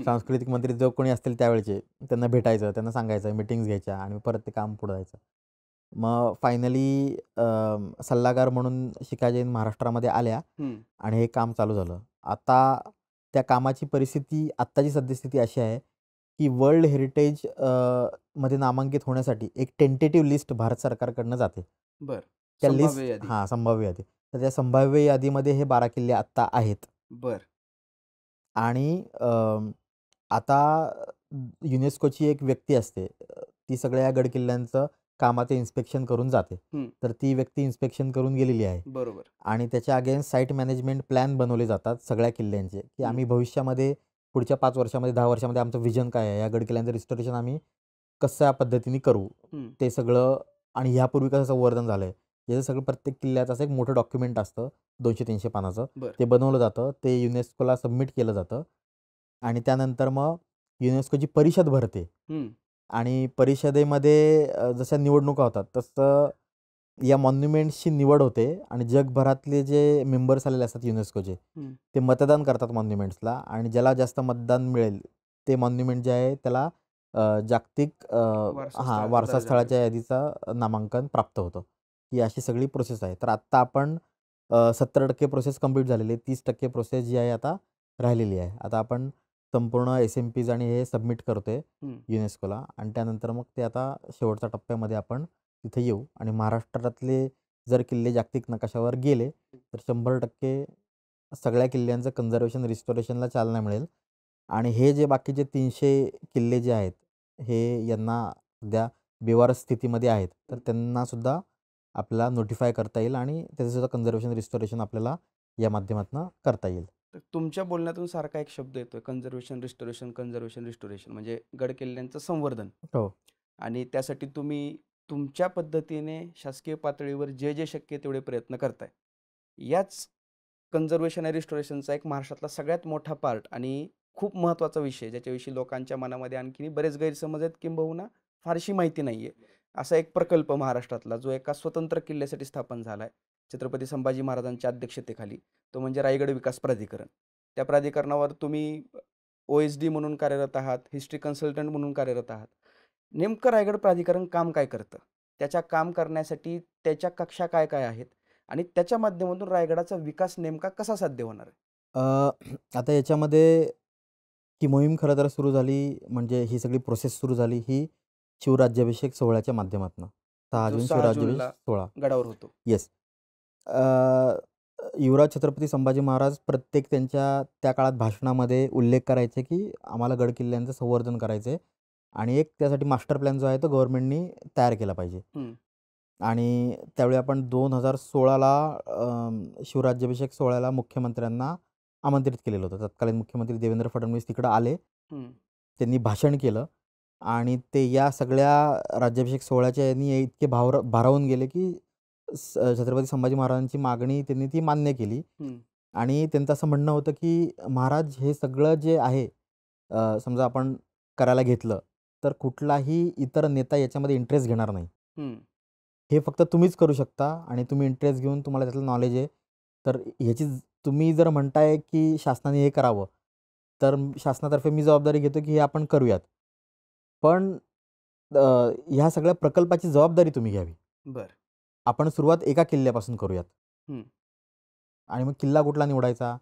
सांस्कृतिक मंत्री जो कोणी असतील त्यावेळचे त्यांना भेटायचं, त्यांना सांगायचं, मीटिंग्स घ्यायच्या आणि परत ते काम पुढं जायचं. मग फायनली सल्लागार म्हणून शिखा जैन महाराष्ट्रामध्ये आल्या हं. आणि हे काम चालू झालं. आता त्या कामाची परिस्थिती, आत्ताची सद्यस्थिती अशी आहे, की वर्ल्ड हेरिटेज मध्ये नामांकित होण्यासाठी एक टेंटेटिव्ह लिस्ट भारत सरकारकडनं जाते. बरं. त्या संभाव्य लिस्ट यादी. हां, संभाव्य यादी. तर त्या संभाव्य यादीमध्ये हे 12 किल्ले आत्ता आहेत. बरं. आणि आता युनेस्कोची एक व्यक्ती असते. ती सगळ्या गडकिल्ल्यांचं कामाचं इन्स्पेक्शन करून जाते. हं. तर ती व्यक्ती इन्स्पेक्शन करून गेलेली आहे. बरोबर. आणि त्याच्या अगेन्स्ट साईट मॅनेजमेंट प्लॅन बनवले जातात सगळ्या किल्ल्यांचे, की हं. आम्ही भविष्यामध्ये पुढच्या 5 वर्षामध्ये, 10 वर्षामध्ये आमचं व्हिजन काय आहे? या गडकिल्ल्यांचं रिस्टोरेशन आम्ही कशा पद्धतीने करू? हं. ते सगळं आणि ह्यापूर्वी कसं संवर्धन झालंय, याचं सगळं प्रत्येक किल्ल्याचं असं एक मोठं डॉक्युमेंट असतं 200-300 पानाचं. बरं. ते बनवलं जातं. ते युनेस्कोला सबमिट केलं जातं आणि त्यानंतर मग युनेस्कोची परिषद भरते हं. आणि परिषदेमध्ये जशा निवडणुका होतात, तसं या मॉन्युमेंट्सची निवड होते आणि जगभरातले जे मेंबर्स आलेले असतात युनेस्कोचे, हं. ते मतदान करतात मॉन्युमेंट्सला आणि ज्याला जास्त मतदान मिळेल, ते मॉन्युमेंट जे आहे त्याला जागतिक वारसा हां, स्थळाचा वारसा दर्जा स्थळाच्या मिळतो. यादीचं नामांकन प्राप्त होतं. ही अशी सगळी प्रोसेस आहे. तर आत्ता आपण 70% प्रोसेस कंप्लीट झालेली आहे. 30% प्रोसेस जी आहे आता राहिलेली आहे. आता आपण संपूर्ण एस-एम-पीज आणि हे सबमिट करतोय हं. युनेस्कोला आणि त्यानंतर मग ते आता शेवटच्या टप्प्यामध्ये आपण तिथे येऊ आणि महाराष्ट्रातले जर किल्ले जागतिक नकाशावर गेले, तर 100% सगळ्या किल्ल्यांचं कन्झर्वेशन, रिस्टोरेशनला चालना मिळेल आणि हे जे बाकीचे 300 किल्ले जे आहेत, हे यांना सध्या बेवारस स्थितीमध्ये आहेत, तर त्यांनासुद्धा आपल्याला नोटिफाय करता येईल आणि त्याचंसुद्धा कन्झर्वेशन, रिस्टोरेशन आपल्याला या माध्यमातून करता येईल. तर तुमच्या बोलण्यातून सारखा एक शब्द येतोय कन्झर्वेशन, रिस्टोरेशन म्हणजे गड-किल्ल्यांचं संवर्धन. हो. आणि त्यासाठी तुम्ही तुमच्या पद्धतीने शासकीय पातळीवर जे शक्य आहे तेवढे प्रयत्न करताय. याच कन्झर्वेशन आणि रिस्टोरेशनचा एक महाराष्ट्रातला सगळ्यात मोठा पार्ट आणि खूप महत्त्वाचा विषय ज्याच्याविषयी लोकांच्या मनामध्ये आणखीन बरेच गैरसमज आहेत किंबहुना फारशी माहिती नाही आहे. असा एक प्रकल्प महाराष्ट्रातला जो एका स्वतंत्र किल्ल्यासाठी स्थापन झाला आहे, छत्रपती संभाजी महाराजांच्या अध्यक्षतेखाली. तो म्हणजे रायगड विकास प्राधिकरण. त्या प्राधिकरणावर तुम्ही OSD म्हणून कार्यरत आहात, हिस्ट्री कन्सल्टंट म्हणून कार्यरत आहात. नेमकं रायगड प्राधिकरण काम काय करतं? त्याच्या काम करण्यासाठी त्याच्या कक्षा काय-काय आहेत? आणि त्याच्या माध्यमातून रायगडाचा विकास नेमका कसा साध्य होणार आहे? आता याच्यामध्ये ही मोहीम खरं तर सुरू झाली म्हणजे ही सगळी प्रोसेस सुरू झाली ही शिवराज्याभिषेक सोहळ्याच्या माध्यमातून. 6 जो जून 6 शिवराज्याभिषेक जूनला सोहळा. गडावर होतो. येस. युवराज छत्रपती संभाजी महाराज प्रत्येक त्यांच्या त्या काळात भाषणामध्ये उल्लेख करायचे, की आम्हाला गडकिल्ल्यांचं संवर्धन करायचं आहे आणि एक त्यासाठी मास्टर प्लॅन जो आहे तो गव्हर्नमेंटनी तयार केला पाहिजे. हं. आणि त्यावेळी आपण 2016ला शिवराज्याभिषेक सोहळ्याला मुख्यमंत्र्यांना आमंत्रित केलेलं होतं. तत्कालीन मुख्यमंत्री देवेंद्र फडणवीस तिकडं आले. हं. त्यांनी भाषण केलं आणि ते या सगळ्या राज्याभिषेक सोहळ्याच्या यांनी इतके भारावून गेले, की छत्रपती संभाजी महाराजांची मागणी त्यांनी ती मान्य केली हं. आणि त्यांचं असं म्हणणं होतं, की महाराज हे सगळं जे आहे समजा आपण करायला घेतलं, तर कुठलाही इतर नेता याच्यामध्ये इंटरेस्ट घेणार नाही. हं. हे फक्त तुम्हीच करू शकता आणि तुम्ही इंटरेस्ट घेऊन तुम्हाला त्यातलं नॉलेज आहे. तर तुम्ही जर म्हणताय की शासनाने हे करावं, तर शासनातर्फे मी जबाबदारी घेतो की हे आपण करूयात. पण ह्या सगळ्या प्रकल्पाची जबाबदारी तुम्ही घ्यावी. बरं. आपण सुरुवात एका किल्ल्यापासून करूयात. हं. आणि मग किल्ला कुठला निवडायचा?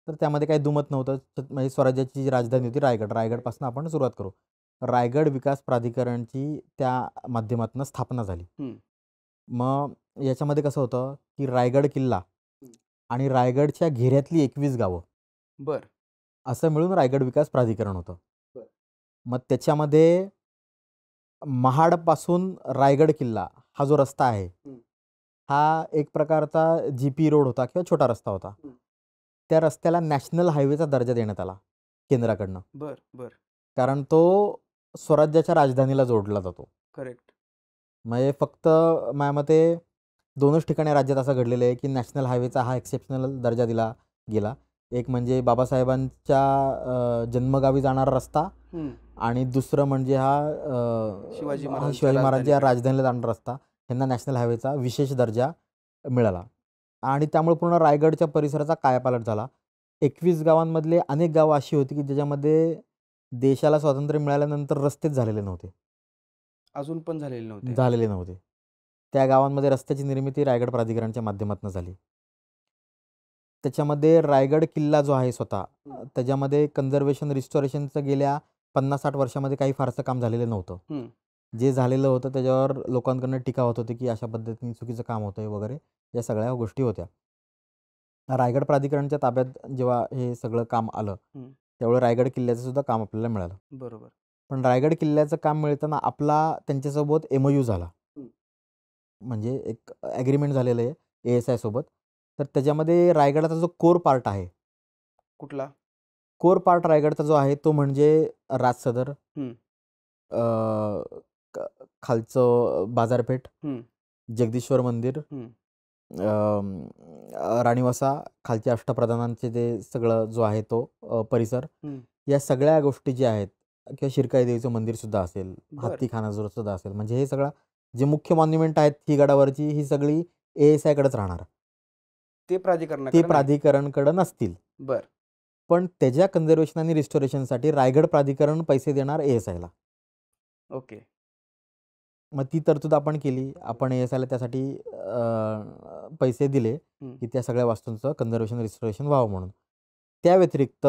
तर त्यामध्ये काही दुमत नव्हतं. म्हणजे स्वराज्याची जी राजधानी होती रायगड. रायगडपासून आपण सुरुवात करू. रायगड विकास प्राधिकरणची त्या माध्यमातून स्थापना झाली. हं. मग याच्यामध्ये कसं होतं, की रायगड किल्ला हं. आणि रायगडच्या घेऱ्यातली 21 गावं बरं. असं मिळून रायगड विकास प्राधिकरण होतं. बरं. मग त्याच्यामध्ये महाडपासून रायगड किल्ला हा जो रस्ता आहे, हं. हा एक प्रकारचा जी-पी रोड होता किंवा छोटा रस्ता होता. हं. त्या रस्त्याला नॅशनल हायवेचा दर्जा देण्यात आला केंद्राकडनं. बरं, बरं. कारण तो स्वराज्याच्या राजधानीला जोडला जातो. करेक्ट. म्हणजे फक्त माझ्या मते 2च ठिकाणी राज्यात असं घडलेलं आहे, की नॅशनल हायवेचा हा एक्सेप्शनल दर्जा दिला गेला. एक म्हणजे बाबासाहेबांच्या जन्मगावी जाणारा रस्ता हं. आणि दुसरं म्हणजे शिवाजी हा महाराजांच्या शिवाजी महाराजांच्या राजधानीकडे. राजधानीला जाणारा रस्ता यांना नॅशनल हायवेचा विशेष दर्जा मिळाला. आणि त्यामुळे पूर्ण रायगडच्या परिसराचा कायापालट झाला. 21 गावांमधले अनेक गावं अशी होती, की ज्याच्यामध्ये देशाला स्वातंत्र्य मिळाल्यानंतर रस्तेच झालेले नव्हते. अजून पण झालेले नव्हते. झालेले नव्हते. त्या गावांमध्ये रस्त्याची निर्मिती रायगड प्राधिकरणच्या माध्यमातून झाली. त्याच्यामध्ये रायगड किल्ला जो आहे स्वतः, त्याच्यामध्ये कन्झर्वेशन रिस्टोरेशनचं गेल्या 50-60 वर्षामध्ये काही फारसं काम झालेलं नव्हतं. हं. जे झालेलं होतं त्याच्यावर लोकांकडून टीका होत होती, की अशा पद्धतीने चुकीचं काम होतंय वगैरे, या सगळ्या गोष्टी होत्या. रायगड प्राधिकरणच्या ताब्यात जेव्हा हे सगळं काम आलं, हं. त्यावेळी रायगड किल्ल्याचं सुद्धा काम आपल्याला मिळालं. बरोबर. पण रायगड किल्ल्याचं काम मिळताना आपला त्यांच्यासोबत एम-ओ-यू झाला. हं. म्हणजे एक ॲग्रीमेंट झालेलं आहे ए-एस-आय सोबत. तर त्याच्यामध्ये रायगडाचा जो कोर पार्ट आहे, कुठला? कोर पार्ट रायगडचा जो आहे तो म्हणजे राजसदर, हं. अ, खालचं बाजारपेठ, हं. जगदीश्वर मंदिर, हं. राणीवासा, खालच्या अष्टप्रधानांचे ते सगळं जो आहे तो परिसर, हं. या सगळ्या गोष्टी ज्या आहेत किंवा शिरकाई देवीचं मंदिरसुद्धा असेल, बरं. हत्तीखाना सुद्धा असेल, म्हणजे हे सगळं जे मुख्य मॉन्युमेंट आहेत ही गडावरची ही सगळी ए-एस-आयकडेच राहणार. ते ते प्राधिकरणाकडे नाही. प्राधिकरणकडे नसतील. बरं. पण त्याच्या कन्झर्वेशन आणि रिस्टोरेशनसाठी रायगड प्राधिकरण पैसे देणार ए-एस-आयला. ओके. मग ती तरतूद आपण केली. आपण ए-एस-आयला त्यासाठी पैसे दिले, हं. की त्या सगळ्या वास्तूंचं कन्झर्वेशन रिस्टोरेशन व्हावं म्हणून. त्या व्यतिरिक्त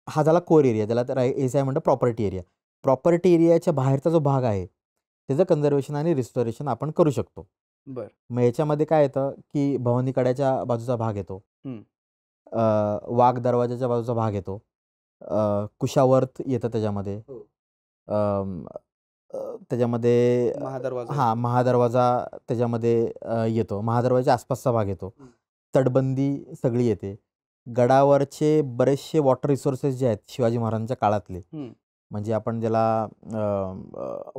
हा झाला कोर एरिया, ज्याला तर ए-एस-आय म्हणतं प्रॉपर्टी एरिया. प्रॉपर्टी एरियाच्या बाहेरचा जो भाग आहे, त्याचं कन्झर्वेशन आणि रिस्टोरेशन आपण करू शकतो. बरं. मग याच्यामध्ये काय येतं, की भवानी कड्याच्या बाजूचा भाग येतो. हं. वाघ दरवाजाच्या बाजूचा भाग येतो. कुशावर्त येतं त्याच्यामध्ये. हो. अं, त्याच्यामध्ये महादरवाजा हां, येतो. महादरवाजा त्याच्यामध्ये येतो. महादरवाजाच्या आसपासचा भाग येतो. हं. तटबंदी सगळी येते. गडावरचे बरेचसे वॉटर रिसोर्सेस जे आहेत शिवाजी महाराजांच्या काळातले, हं. म्हणजे आपण ज्याला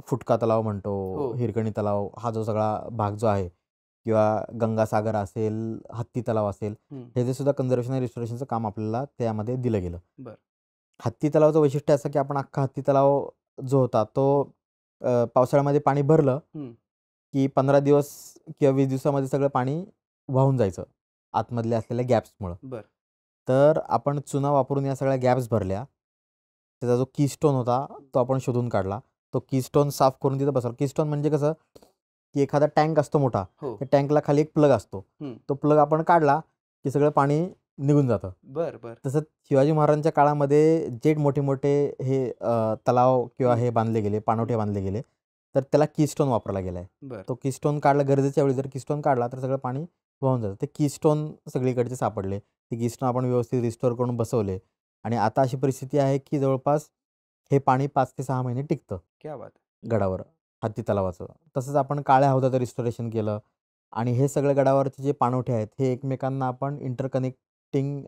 फुटका तलाव म्हणतो, हो. हिरकणी तलाव, हा जो सगळा भाग जो आहे किंवा गंगासागर असेल, हत्ती तलाव असेल, हं. ह्याचे सुद्धा कन्झर्वेशन आणि रिस्टोरेशनचं काम आपल्याला त्यामध्ये दिलं गेलं. बरं. हत्ती तलावाचं वैशिष्ट्य असं की आपण अख्खा हत्ती तलाव जो होता तो पावसाळ्यामध्ये पाणी भरलं, हं. की 15 दिवस किंवा 20 दिवसामध्ये सगळं पाणी वाहून जायचं, आतमधल्या असलेल्या गॅप्समुळं. बरं. तर आपण चुना वापरून या सगळ्या गॅप्स भरल्या. त्याचा जो कीस्टोन होता तो आपण शोधून काढला. तो कीस्टोन साफ करून तिथं बसवला. कीस्टोन म्हणजे कसं, की एखादा टँक असतो मोठा, हो. त्या टँकला खाली एक प्लग असतो. हं. तो प्लग आपण काढला, की सगळं पाणी निघून जातं. बरं, बरं. तसंच शिवाजी महाराजांच्या काळामध्ये जे मोठे-मोठे हे तलाव किंवा हे बांधले गेले, पाणवठे बांधले गेले, तर त्याला कीस्टोन वापरला गेला आहे. बरं. तो कीस्टोन काढला गरजेच्या वेळी जर कीस्टोन काढला तर सगळं पाणी वाहून जातं. ते कीस्टोन सगळीकडचे सापडले. ते कीस्टोन आपण व्यवस्थित रिस्टोअर करून बसवले आणि आता अशी परिस्थिती आहे, की जवळपास हे पाणी 5 ते 6 महिने टिकतं क्या बात है! गडावर, हत्ती तलावाचं. तसंच आपण काळ्या हौदाचं रिस्टोरेशन केलं आणि हे सगळे गडावरचे जे पाणवठे आहेत, हे एकमेकांना आपण इंटरकनेक्टिंग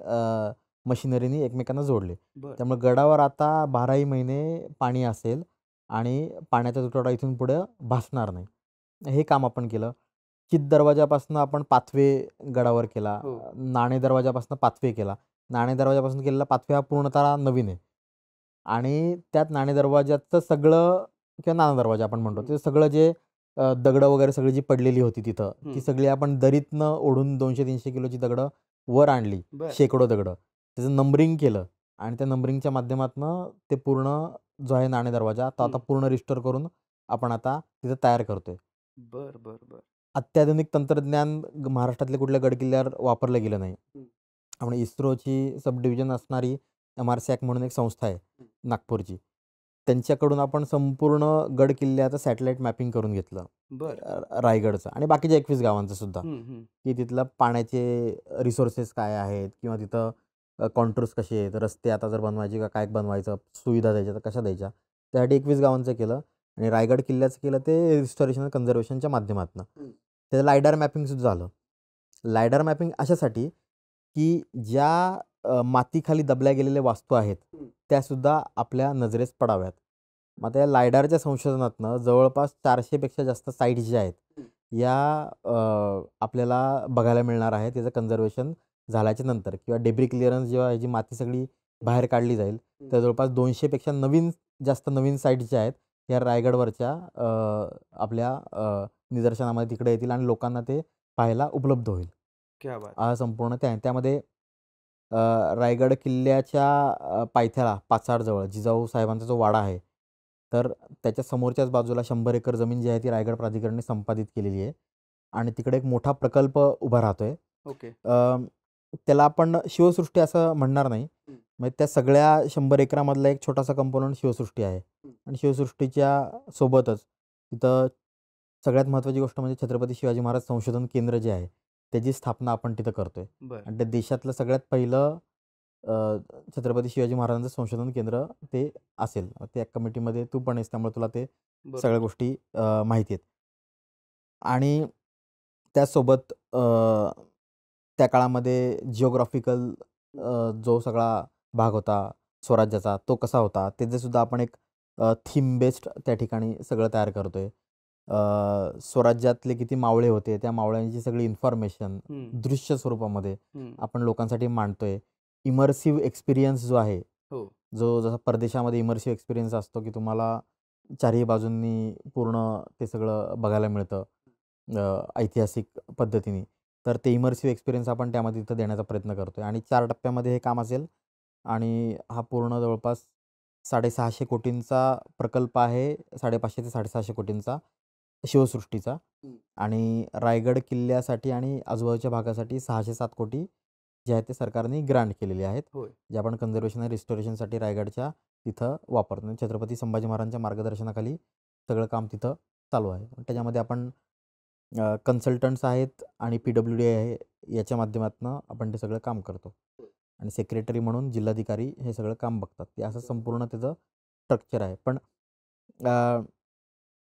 मशिनरीनी एकमेकांना जोडले. बरं. त्यामुळे गडावर आता 12ही महिने पाणी असेल आणि पाण्याचा तुटवडा इथून पुढं भासणार नाही. हे काम आपण केलं. चित दरवाजापासून आपण पाथवे गडावर केला. हो. नाणे दरवाजापासून पाथवे केला. नाणे दरवाजापासून केलेला पाथवे हा पूर्णतः नवीन आहे आणि त्यात नाणे दरवाजाचं सगळं किंवा नाना दरवाजा आपण म्हणतो, ते सगळं जे दगडं वगैरे सगळी जी पडलेली होती तिथं, ती सगळी आपण दरीतनं ओढून 200-300 किलोची दगडं वर आणली, बर शेकडो दगडं. त्याचं नंबरिंग केलं आणि त्या नंबरिंगच्या माध्यमातनं ते पूर्ण जो आहे नाणे दरवाजा तो आता पूर्ण रिस्टोअर करून आपण आता तिथं तयार करतोय. बर बर बर अत्याधुनिक तंत्रज्ञान महाराष्ट्रातल्या कुठल्या गडकिल्ल्यावर वापरलं गेलं नाही. आपण इस्रोची सब डिव्हिजन असणारी MRSAC म्हणून एक संस्था आहे नागपूरची. त्यांच्याकडून आपण संपूर्ण गड किल्ल्याचं सॅटेलाईट मॅपिंग करून घेतलं. बर रायगडचं आणि बाकीच्या 21 गावांचं सुद्धा, हम्म. की तिथलं पाण्याचे रिसोर्सेस काय आहेत किंवा तिथं कॉन्टूर्स कसे आहेत, रस्ते आता जर बनवायचे का काय बनवायचं, सुविधा द्यायच्या तर कशा द्यायच्या. त्यासाठी 21 गावांचं केलं आणि रायगड किल्ल्याचं केलं ते रिस्टोरेशन कन्झर्वेशनच्या माध्यमातून. त्याचं लायडार मॅपिंगसुद्धा झालं. लायडार मॅपिंग अशासाठी की ज्या मातीखाली दबल्या गेलेल्या वास्तू आहेत त्यासुद्धा आपल्या नजरेस पडाव्यात. मग त्या लायडारच्या संशोधनातनं जवळपास 400पेक्षा जास्त साईट्स ज्या आहेत या आपल्याला बघायला मिळणार आहे. त्याचं कन्झर्वेशन झाल्याच्या नंतर किंवा डेब्री क्लिअरन्स जेव्हा ह्याची माती सगळी बाहेर काढली जाईल तर जवळपास 200पेक्षा जास्त नवीन साईट्स ज्या आहेत या रायगडवरच्या आपल्या निदर्शनामध्ये तिकडे येतील आणि लोकांना ते पाहायला उपलब्ध होईल. क्या बात हा संपूर्ण त्यामध्ये रायगड किल्ल्याच्या पायथ्याला पाचाडजवळ जिजाऊ साहेबांचा जो वाडा आहे, तर त्याच्या समोरच्याच बाजूला 100 एकर जमीन जी आहे ती रायगड प्राधिकरणाने संपादित केलेली आहे आणि तिकडे एक मोठा प्रकल्प उभा राहतोय. ओके त्याला आपण शिवसृष्टी असं म्हणणार नाही. म्हणजे त्या सगळ्या 100 एकरामधला एक छोटासा कंपोनंट शिवसृष्टी आहे आणि शिवसृष्टीच्या सोबतच तिथं सगळ्यात महत्त्वाची गोष्ट म्हणजे छत्रपती शिवाजी महाराज संशोधन केंद्र जे आहे त्याची स्थापना आपण तिथं करतोय बर आणि ते देशातलं सगळ्यात पहिलं छत्रपती शिवाजी महाराजांचं संशोधन केंद्र ते असेल. त्या कमिटीमध्ये तू पण आहेस त्यामुळे तुला ते बरोबर सगळ्या गोष्टी माहिती आहेत. आणि त्यासोबत त्या काळामध्ये जिओग्राफिकल जो सगळा भाग होता स्वराज्याचा तो कसा होता त्याचंसुद्धा आपण एक थीम बेस्ड त्या ठिकाणी सगळं तयार करतोय. स्वराज्यातले किती मावळे होते त्या मावळ्यांची सगळी इन्फॉर्मेशन दृश्य स्वरूपामध्ये आपण लोकांसाठी मांडतोय. इमर्सिव्ह एक्सपिरियन्स जो आहे, हो जो जसा परदेशामध्ये इमर्सिव्ह एक्सपिरियन्स असतो की तुम्हाला चारही बाजूंनी पूर्ण ते सगळं बघायला मिळतं ऐतिहासिक पद्धतीने. तर ते इमर्सिव्ह एक्सपिरियन्स आपण त्यामध्ये तिथं देण्याचा प्रयत्न करतोय आणि 4 टप्प्यामध्ये हे काम असेल आणि हा पूर्ण जवळपास 650 कोटींचा प्रकल्प आहे. 550 ते 650 कोटींचा शिवसृष्टीचा आणि रायगड किल्ल्यासाठी आणि आजूबाजूच्या भागासाठी 607 कोटी जे आहेत ते सरकारने ग्रांट केलेले आहेत, होय जे आपण कन्झर्वेशन आणि रिस्टोरेशनसाठी रायगडच्या तिथं वापरतो. आणि छत्रपती संभाजी महाराजांच्या मार्गदर्शनाखाली सगळं काम तिथं चालू आहे. त्याच्यामध्ये आपण कन्सल्टंट्स आहेत आणि PWD आहे याच्या माध्यमातून आपण ते सगळं काम करतो आणि सेक्रेटरी म्हणून जिल्हाधिकारी हे सगळं काम बघतात. ते असं संपूर्ण त्याचं स्ट्रक्चर आहे. पण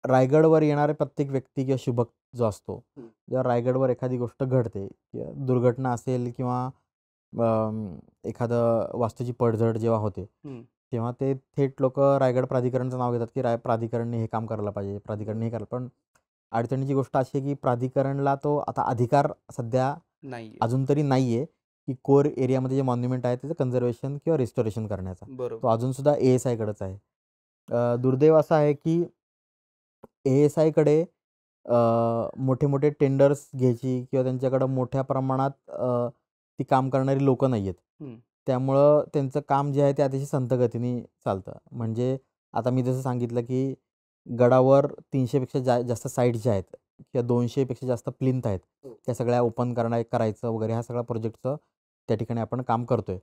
रायगडवर येणारे प्रत्येक व्यक्ती किंवा शुभक जो असतो, जेव्हा रायगडवर एखादी गोष्ट घडते किंवा दुर्घटना असेल किंवा एखादं वास्तूची पडझड जेव्हा होते, तेव्हा ते थेट लोकं रायगड प्राधिकरणचं नाव घेतात, की प्राधिकरणने हे काम करायला पाहिजे, प्राधिकरणने हे करायला. पण अडचणीची गोष्ट अशी आहे, की प्राधिकरणला तो आता अधिकार सध्या नाही अजून तरी नाही आहे, की कोर एरियामध्ये जे मॉन्युमेंट आहे त्याचं कन्झर्वेशन किंवा रिस्टोरेशन करण्याचा. तो बरोबर अजूनसुद्धा ASIकडेच आहे. दुर्दैव असं आहे, की ASIकडे मोठे-मोठे टेंडर्स घ्यायची किंवा त्यांच्याकडं मोठ्या प्रमाणात ती काम करणारी लोकं नाही आहेत. त्यामुळं त्यांचं काम जे आहे ते अतिशय संथ गतीने चालतं. म्हणजे आता मी जसं सांगितलं, की गडावर 300पेक्षा जास्त साईट्स ज्या आहेत किंवा 200पेक्षा जास्त प्लिंथ आहेत, त्या सगळ्या ओपन करायचं वगैरे ह्या सगळ्या प्रोजेक्टचं त्या ठिकाणी आपण काम करतोय.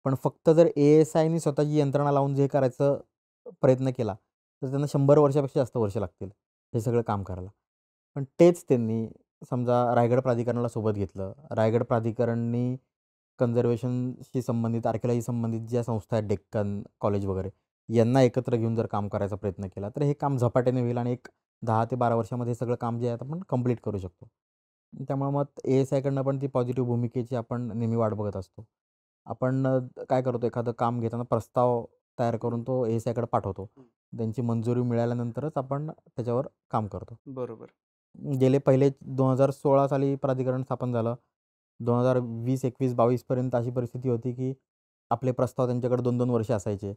पण फक्त जर ASIने स्वतःची यंत्रणा लावून जे करायचं प्रयत्न केला, तर त्यांना 100 वर्षापेक्षा जास्त वर्ष लागतील हे सगळं काम करायला. पण तेच त्यांनी समजा रायगड प्राधिकरणाला सोबत घेतलं. रायगड प्राधिकरणनी कन्झर्वेशनशी संबंधित, आर्किओलॉजी संबंधित ज्या संस्था आहेत, डेक्कन कॉलेज वगैरे, यांना एकत्र घेऊन जर काम करायचा प्रयत्न केला, तर हे काम झपाट्याने होईल आणि एक 10 ते 12 वर्षामध्ये हे सगळं काम जे आहे आपण कंप्लीट करू शकतो. त्यामुळे मग ASIकडनं पण ती पॉझिटिव्ह भूमिकेची आपण नेहमी वाट बघत असतो. आपण काय करतो, एखादं काम घेताना प्रस्ताव तयार करून तो ASIकडे पाठवतो. त्यांची मंजुरी मिळाल्यानंतरच आपण त्याच्यावर काम करतो. बरोबर गेले पहिले 2016 साली प्राधिकरण स्थापन झालं. 2020, 21, 22 पर्यंत अशी परिस्थिती होती, की आपले प्रस्ताव त्यांच्याकडे 2-2 वर्ष असायचे.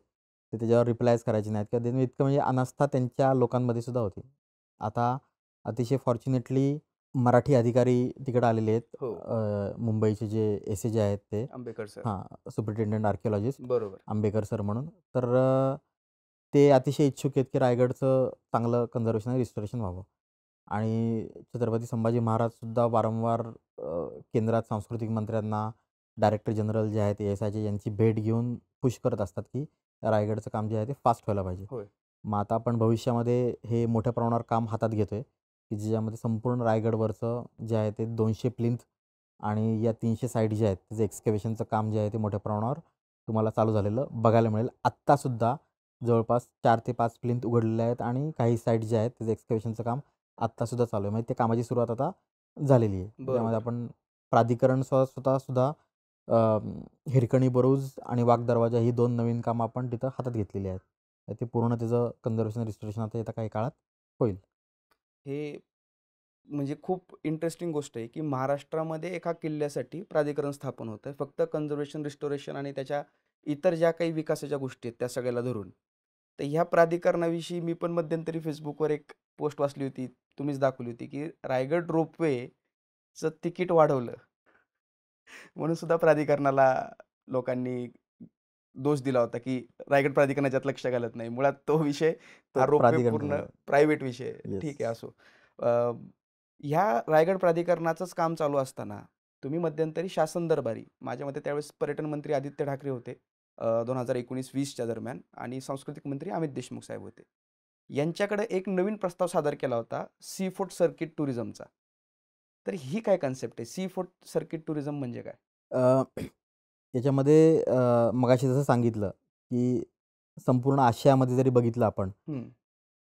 ते त्याच्यावर रिप्लायच करायचे नाहीत किंवा त्यांनी इतकं म्हणजे अनास्था त्यांच्या लोकांमध्ये सुद्धा होती. आता अतिशय फॉर्च्युनेटली मराठी अधिकारी तिकडे आलेले आहेत. हो. मुंबईचे जे एस-ए जे आहेत ते आंबेकर सर. हां, सुपरिटेंडेंट आर्किओलॉजिस्ट बरोबर. आंबेकर सर म्हणून. तर ते अतिशय इच्छुक आहेत की रायगडचं चांगलं कन्झर्वेशन आणि रिस्टोरेशन व्हावं. आणि छत्रपती संभाजी महाराजसुद्धा वारंवार केंद्रात सांस्कृतिक मंत्र्यांना, डायरेक्टर जनरल जे आहेत ASIचे यांची भेट घेऊन पुश करत असतात की रायगडचं काम जे आहे ते फास्ट व्हायला पाहिजे. होय. मग आता आपण भविष्यामध्ये हे मोठ्या प्रमाणावर काम हातात घेतोय, की ज्याच्यामध्ये संपूर्ण रायगडवरचं जे आहे ते 200 प्लिंथ आणि या 300 साईट जे आहेत त्याचं एक्स्कॅव्हेशनचं काम जे आहे ते मोठ्या प्रमाणावर तुम्हाला चालू झालेलं बघायला मिळेल. आत्तासुद्धा जवळपास 4 ते 5 प्लिंथ उघडलेले आहेत आणि काही साईट जे आहेत त्याचं एक्स्कॅव्हेशनचं काम आत्तासुद्धा चालू आहे. म्हणजे त्या कामाची सुरुवात आता झालेली आहे. त्यामध्ये बरोबर. आपण प्राधिकरण स्वतःसुद्धा हिरकणी बुरुज आणि वाघ दरवाजा ही 2 नवीन कामं आपण तिथं हातात घेतलेली आहेत. तर ते पूर्ण त्याचं कन्झर्वेशन रिस्टोरेशन आता येत्या काही काळात होईल. हे म्हणजे खूप इंटरेस्टिंग गोष्ट आहे की महाराष्ट्रामध्ये एका किल्ल्यासाठी प्राधिकरण स्थापन होतं फक्त कन्झर्वेशन, रिस्टोरेशन आणि त्याच्या इतर ज्या काही विकासाच्या गोष्टी आहेत त्या सगळ्याला धरून. तर ह्या प्राधिकरणाविषयी मी पण मध्यंतरी फेसबुकवर एक पोस्ट वाचली होती, तुम्हीच दाखवली होती की रायगड रोपवेचं तिकीट वाढवलं म्हणून सुद्धा प्राधिकरणाला लोकांनी दोष दिला होता की रायगड प्राधिकरण याच्यात लक्ष घालत नाही. मुळात तो विषय तो हा रोपवे प्राधिकरणचा पूर्ण झाला. प्रायव्हेट विषय आहे. येस. ठीक आहे, असो. ह्या रायगड प्राधिकरणाचंच काम चालू असताना तुम्ही मध्यंतरी शासन दरबारी, माझ्या मते त्यावेळेस पर्यटन मंत्री आदित्य ठाकरे होते 2019-20च्या दरम्यान, आणि सांस्कृतिक मंत्री अमित देशमुख साहेब होते. यांच्याकडे एक नवीन प्रस्ताव सादर केला होता सी फूड सर्किट टुरिझमचा. तर ही काय कन्सेप्ट आहे? सी फूड सर्किट टुरिझम म्हणजे काय? याच्यामध्ये मगाशी जसं सांगितलं, की संपूर्ण आशियामध्ये जरी बघितलं आपण, हं.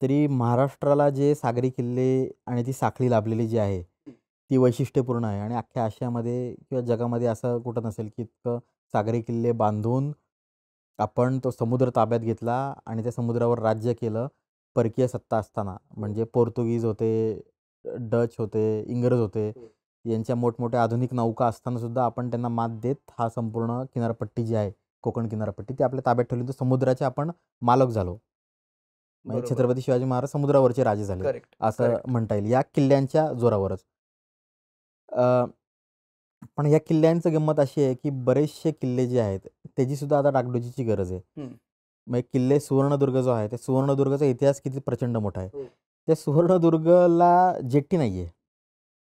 तरी महाराष्ट्राला जे सागरी किल्ले आणि ती साखळी लाभलेली जी आहे, ती वैशिष्ट्यपूर्ण आहे आणि अख्ख्या आशियामध्ये किंवा जगामध्ये असं कुठं नसेल, की इतकं सागरी किल्ले बांधून आपण तो समुद्र ताब्यात घेतला आणि त्या समुद्रावर राज्य केलं परकीय सत्ता असताना. म्हणजे पोर्तुगीज होते, डच होते, इंग्रज होते. यांच्या मोठमोठ्या आधुनिक नौका असतानासुद्धा आपण त्यांना मात देत हा संपूर्ण किनारपट्टी जी आहे, कोकण किनारपट्टी ती आपल्या ताब्यात ठेवली. तर समुद्राचे आपण मालक झालो. म्हणजे बरोबर. छत्रपती शिवाजी महाराज समुद्रावरचे राजे झाले, करेक्ट. असं करेक्ट. म्हणता येईल या किल्ल्यांच्या जोरावरच. अ, पण या किल्ल्यांचं गंमत अशी आहे, की बरेचसे किल्ले जे आहेत, त्याचीसुद्धा आता डागडुजीची गरज आहे. हं. मग किल्ले सुवर्णदुर्ग जो आहे, त्या सुवर्णदुर्गाचा इतिहास किती प्रचंड मोठा आहे. हो. त्या सुवर्णदुर्गला जेट्टी नाही आहे.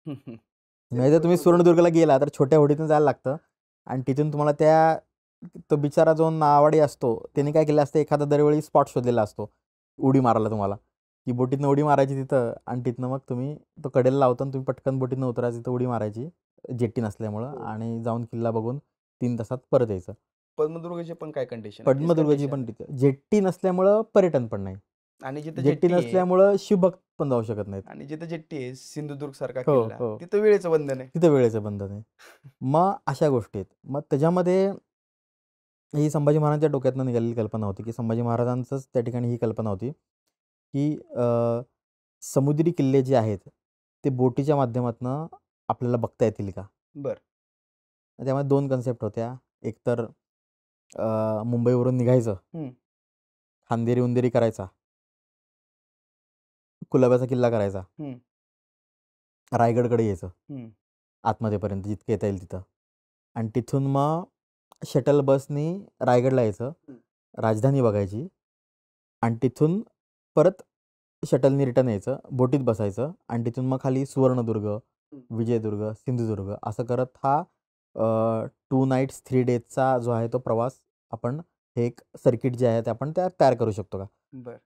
हं, हं. नाहीतर तुम्ही सुवर्णदुर्गला गेला तर छोट्या होडीतून जायला लागतं आणि तिथून तुम्हाला तो बिचारा जो नावाडी असतो, त्याने काय केलं असतं, एखादा दरवेळी स्पॉट शोधलेला असतो, उडी मारायला तुम्हाला. ती बोटीतनं उडी मारायची तिथं आणि तिथनं मग तुम्ही तो कडेला लावतो आणि तुम्ही पटकन बोटीतनं उतरायचं, तिथं उडी मारायची, जेट्टी नसल्यामुळं हो. आणि जाऊन किल्ला बघून 3 तासात परत यायचं. पद्मदुर्गची पण काय कंडिशन आहे? तीच पद्मदुर्गची कंडिशन पण आहे. तिथं जेट्टी नसल्यामुळं पर्यटन पण नाही. आणि जिथं जेट्टी जेट्टी आहे नसल्यामुळं शिवभक्त पण जाऊ शकत नाहीत. आणि जिथं जेट्टी आहे, सिंधुदुर्ग सारखा हो, किल्ला, हो. तिथं वेळेचं बंधन आहे. तिथं वेळेचं बंधन आहे. मग अशा गोष्टी आहेत. मग त्याच्यामध्ये ही संभाजी महाराजांच्या डोक्यातनं निघालेली कल्पना होती, की संभाजी महाराजांचंच त्या ठिकाणी ही कल्पना होती, की समुद्री किल्ले जे आहेत, ते बोटीच्या माध्यमातनं आपल्याला बघता येतील का? बरं. त्यामध्ये 2 कन्सेप्ट होत्या. एक तर मुंबईवरून निघायचं, हं. खांदेरी-उंदेरी करायचा, कुलाब्याचा किल्ला करायचा, हं. रायगडकडे यायचं, हं. आतमध्येपर्यंत जितकं येता येईल तिथं आणि तिथून मग शटल बसनी रायगडला यायचं, हं. राजधानी बघायची आणि तिथून परत शटलनी रिटर्न यायचं, बोटीत बसायचं आणि तिथून मग खाली सुवर्णदुर्ग, विजयदुर्ग, सिंधुदुर्ग असं करत हा 2 नाईट्स 3 डेजचा जो आहे तो प्रवास आपण हे एक सर्किट जे आहे ते आपण तयार करू शकतो का? बरं.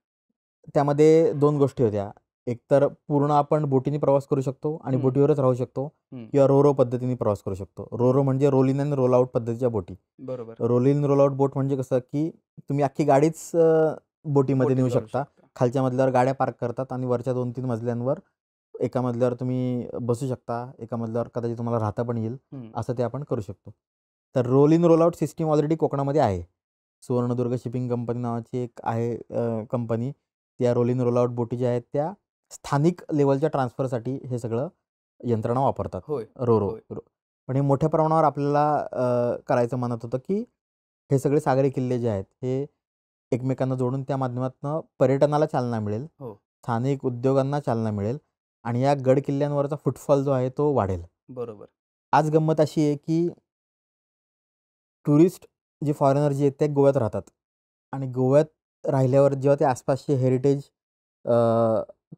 त्यामध्ये 2 गोष्टी होत्या. एक तर पूर्ण आपण बोटीने प्रवास करू शकतो आणि हं. बोटीवरच राहू शकतो हं. किंवा रो पद्धतीने प्रवास करू शकतो. रो म्हणजे roll in and roll out पद्धतीच्या बोटी. बरोबर. Roll in roll out boat म्हणजे कसं, की तुम्ही अख्खी गाडीच बोटीमध्ये बोटीत नेऊ घालू शकता. शकता. खालच्या मजल्यावर गाड्या पार्क करतात आणि वरच्या 2-3 मजल्यांवर एका मजल्यावर तुम्ही बसू शकता. एका मजल्यावर कदाचित तुम्हाला राहता पण येईल. हं. असं ते आपण करू शकतो. तर roll in roll out system already कोकणामध्ये आहे. सुवर्णदुर्ग शिपिंग कंपनी नावाची एक आहे कंपनी. त्या रोल इन रोल आउट बोटी ज्या आहेत त्या स्थानिक लेव्हलच्या ट्रान्सफरसाठी हे सगळं यंत्रणा वापरतात. होय. रो-रो. होय. पण हे मोठ्या प्रमाणावर आपल्याला करायचं म्हणत होतं, की हे सगळे सागरी किल्ले जे आहेत हे एकमेकांना जोडून त्या माध्यमातून पर्यटनाला चालना मिळेल, हो. स्थानिक उद्योगांना चालना मिळेल आणि या गड किल्ल्यांवरचा फुटफॉल जो आहे तो वाढेल. बरोबर. आज गंमत अशी आहे की टुरिस्ट जे फॉरेनर जे आहेत ते गोव्यात राहतात आणि गोव्यात राहिल्यावर जेव्हा ते आसपासचे हेरिटेज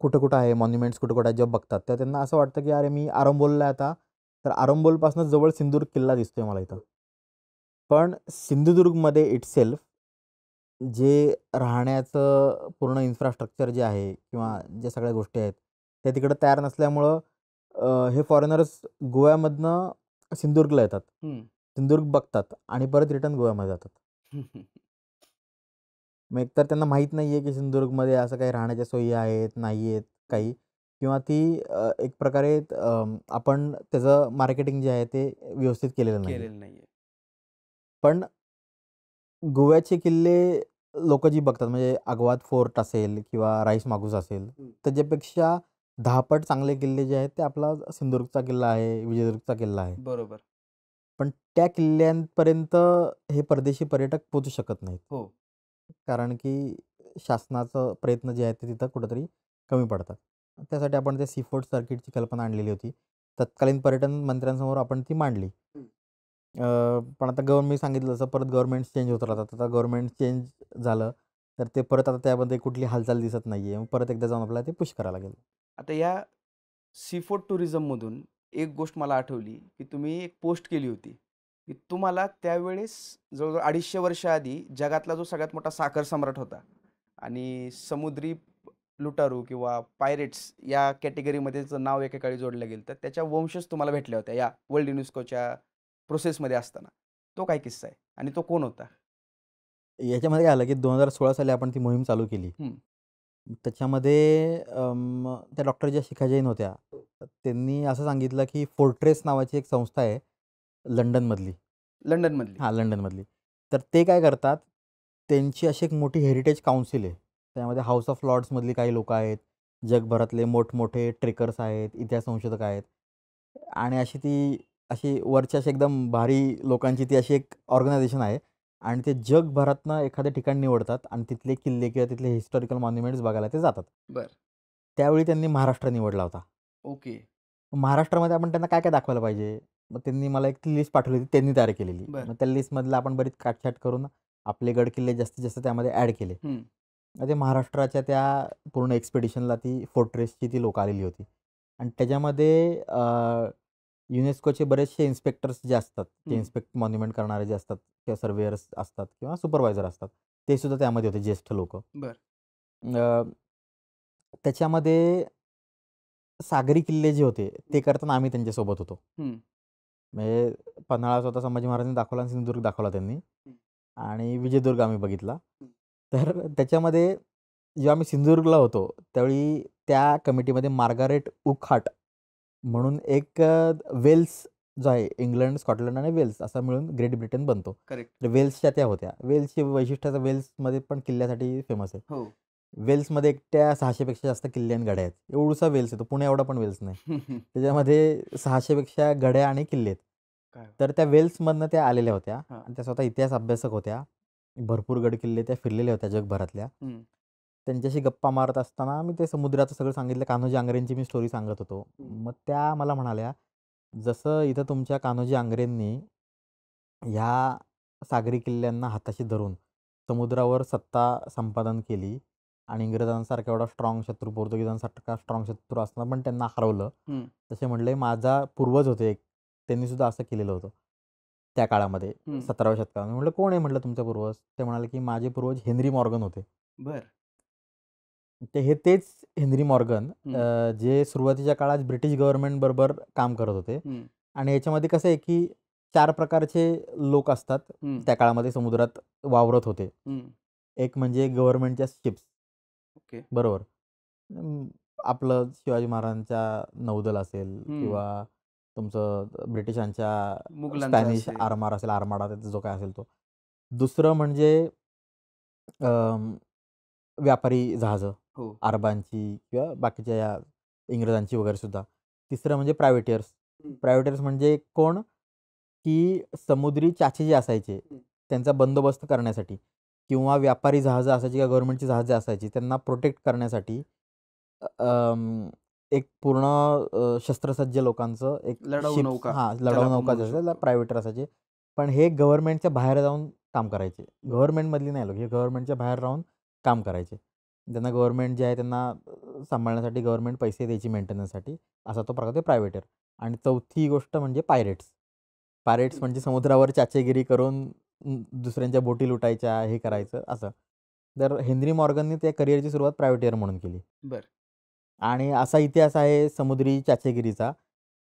कुठं-कुठं आहे, मॉन्युमेंट्स कुठं-कुठं आहेत जेव्हा बघतात, तेव्हा त्यांना असं वाटतं की अरे मी आरंबोलला आहे आता, तर आरंबोलपासून जवळ सिंधुदुर्ग किल्ला दिसतोय मला इथं. पण सिंधुदुर्गमध्ये इटसेल्फ जे राहण्याचं पूर्ण इन्फ्रास्ट्रक्चर जे आहे किंवा ज्या सगळ्या गोष्टी आहेत, त्या तिकडं तयार नसल्यामुळं हे फॉरेनर्स गोव्यामधनं सिंधुदुर्गला येतात. हं. सिंधुदुर्ग बघतात आणि परत रिटर्न गोव्यामध्ये जातात. मग एकतर त्यांना माहीत नाही आहे की सिंधुदुर्गमध्ये असं काही राहण्याच्या सोयी आहेत, नाही आहेत काही किंवा ती एक प्रकारे आपण त्याचं मार्केटिंग जे आहे ते व्यवस्थित केलेलं नाही आहे. केलेलं नाहीये. पण गोव्याचे किल्ले लोकं जी बघतात म्हणजे आग्वाद फोर्ट असेल किंवा राईस मागूस असेल, त्याच्यापेक्षा 10 पट चांगले किल्ले जे आहेत ते आपला सिंधुदुर्गचा किल्ला आहे, विजयदुर्गचा किल्ला आहे. बरोबर. पण त्या किल्ल्यांपर्यंत हे परदेशी पर्यटक पोहोचू शकत नाहीत. हो. कारण की शासनाचं प्रयत्न जे आहेत ते तिथं कुठेतरी कमी पडतात. त्यासाठी आपण ते सी फूड सर्किटची कल्पना आणलेली होती. तत्कालीन पर्यटन मंत्र्यांसमोर आपण ती मांडली. पण आता मी सांगितलं तसं परत गव्हर्नमेंट चेंज होत राहतात. आता गव्हर्नमेंट चेंज झालं, तर ते परत आता त्यामध्ये कुठली हालचाल दिसत नाही आहे. मग परत एकदा जाऊन आपल्याला ते पुश करावं लागेल. आता या सीफूड टुरिझममधून एक गोष्ट मला आठवली, की तुम्ही एक पोस्ट केली होती, की तुम्हाला त्यावेळेस जवळ-जवळ 250 वर्ष आधी जगातला जो सगळ्यात मोठा साखर सम्राट होता आणि समुद्री लुटारू किंवा पायरेट्स या कॅटेगरीमध्ये त्याचं नाव एकेकाळी जोडलं गेलं, तर त्याच्या वंशज तुम्हाला भेटल्या होत्या या वर्ल्ड युनेस्कोच्या प्रोसेसमध्ये असताना. तो काय किस्सा आहे आणि तो कोण होता? याच्यामध्ये काय आलं, की 2016 साली आपण ती मोहीम चालू केली. हं. त्याच्यामध्ये त्या डॉक्टर ज्या शिखा जैन होत्या, तर त्यांनी असं सांगितलं, की फोर्ट्रेस नावाची एक संस्था आहे लंडनमधली. लंडनमधली. हां, लंडनमधली. तर ते काय करतात, त्यांची अशी एक मोठी हेरिटेज काउन्सिल आहे. त्यामध्ये हाऊस ऑफ लॉर्ड्समधली काही लोकं आहेत, जगभरातले मोठमोठे ट्रेकर्स आहेत, इतिहास संशोधक आहेत आणि अशी वरची अशी एकदम भारी लोकांची ती अशी एक ऑर्गनायझेशन आहे आणि ते जगभरातनं एखादं ठिकाण निवडतात आणि तिथले किल्ले किंवा तिथले हिस्टॉरिकल मॉन्युमेंट्स बघायला ते जातात. बरं. त्यावेळी त्यांनी महाराष्ट्र निवडला होता. ओके. महाराष्ट्रामध्ये आपण त्यांना काय-काय दाखवायला पाहिजे? मग त्यांनी मला एक लिस्ट पाठवली होती, त्यांनी तयार केलेली. बरं. मग त्या लिस्टमधलं आपण बरीच काटछाट करून आपले गड-किल्ले जास्तीत जास्त त्यामध्ये ॲड केले. हं. मग ते महाराष्ट्राच्या त्या पूर्ण एक्सपिडिशनला ती फोर्ट्रेसची ती लोकं आलेली होती आणि त्याच्यामध्ये युनेस्कोचे बरेचसे इन्स्पेक्टर्स जे असतात, ते इन्स्पेक्ट मॉन्युमेंट करणारे जे असतात किंवा सर्वेयर्स असतात किंवा सुपरवायझर असतात, ते सुद्धा त्यामध्ये होते ज्येष्ठ लोकं. बरं. त्याच्यामध्ये सागरी किल्ले जे होते, ते करताना आम्ही त्यांच्यासोबत होतो. हं. म्हणजे पन्हाळा स्वतः संभाजी महाराजांनी दाखवला आणि सिंधुदुर्ग दाखवला त्यांनी आणि विजयदुर्ग आम्ही बघितला. तर त्याच्यामध्ये जेव्हा आम्ही सिंधुदुर्गला होतो, त्यावेळी त्या कमिटीमध्ये मार्गारेट उकहाट म्हणून एक वेल्स जो आहे इंग्लंड, स्कॉटलंड आणि वेल्स असा मिळून ग्रेट ब्रिटन बनतो. करेक्ट. तर वेल्सच्या त्या होत्या. वेल्सची वैशिष्ट्य वेल्समध्ये पण किल्ल्यासाठी फेमस आहे. हो. वेल्समध्ये एकट्या 600 पेक्षा जास्त किल्ले आणि गड्या आहेत. एवढूसा वेल्स आहे तो. पुणे एवढा पण वेल्स नाही. त्याच्यामध्ये 600 पेक्षा गड्या आणि किल्ले आहेत. काय? तर त्या वेल्समधनं त्या आलेल्या होत्या हां. आणि त्या स्वतः इतिहास अभ्यासक होत्या. भरपूर गड-किल्ले त्या फिरलेल्या होत्या जगभरातल्या. हं. त्यांच्याशी गप्पा मारत असताना मी ते समुद्राचं सगळं सांगितलं. कान्होजी आंग्रेंची मी स्टोरी सांगत होतो. मग त्या मला म्हणाल्या, "जसं इथं तुमच्या कान्होजी आंग्रेंनी ह्या सागरी किल्ल्यांना हाताशी धरून समुद्रावर सत्ता संपादन केली आणि इंग्रजांसारखा एवढा स्ट्राँग शत्रू, पोर्तुगीजांसारखा स्ट्राँग शत्रू असताना पण त्यांना हरवलं. हं. तसे म्हटले माझा पूर्वज होते एक, त्यांनी सुद्धा असं केलेलं होतं त्या काळामध्ये 17व्या शतकात. मी म्हटलं, "कोण आहे?" म्हटलं, "तुमचा पूर्वज?" ते म्हणाले, की "माझे पूर्वज हेनरी मॉर्गन होते." बरं. तेच हेनरी मॉर्गन जे सुरुवातीच्या काळात ब्रिटिश गव्हर्नमेंटबरोबर काम करत होते हं. आणि याच्यामध्ये कसं आहे, की 4 प्रकारचे लोक असतात हं. त्या काळामध्ये समुद्रात वावरत होते. हं. एक म्हणजे गव्हर्नमेंटच्या शिप्स ओके. बरोबर. आपलं शिवाजी महाराजांच्या नौदल असेल किंवा तुमचं ब्रिटिशांच्या मुघलांचं स्पॅनिश असेल. आरमार असेल, आर्माडा त्याचा जो काय असेल तो. दुसरं म्हणजे व्यापारी जहाजं, हो. अरबांची किंवा बाकीच्या या इंग्रजांची वगैरे सुद्धा. तिसरं म्हणजे प्रायव्हेटियर्स. प्रायव्हेटियर्स म्हणजे कोण? की समुद्री चाचे जे असायचे, त्यांचा बंदोबस्त करण्यासाठी किंवा व्यापारी जहाजं असायची किंवा गव्हर्नमेंटची जहाजं असायची त्यांना प्रोटेक्ट करण्यासाठी एक पूर्ण शस्त्रसज्ज लोकांचं एक लढाऊ शिप्स नौका लढाऊ ज्याला आपण नौका म्हणू असायच्या शकतो. प्रायव्हेटर असायचे. पण हे गव्हर्नमेंटच्या बाहेर जाऊन काम करायचे. गव्हर्नमेंटमधली नाही लोक, हे गव्हर्नमेंटच्या बाहेर राहून काम करायचे. त्यांना गव्हर्नमेंट जे आहे त्यांना सांभाळण्यासाठी गव्हर्नमेंट पैसे द्यायची मेंटेनन्ससाठी. असा तो प्रकार ते प्रायव्हेटर. आणि चौथी गोष्ट म्हणजे पायरेट्स. पायरेट्स म्हणजे समुद्रावर चाचेगिरी करून दुसऱ्यांच्या बोटी लुटायच्या, हे करायचं असं. तर हेनरी मॉर्गनने त्या करिअरची सुरुवात प्रायव्हेटर म्हणून केली. बरं. आणि असा इतिहास आहे समुद्री चाचेगिरीचा,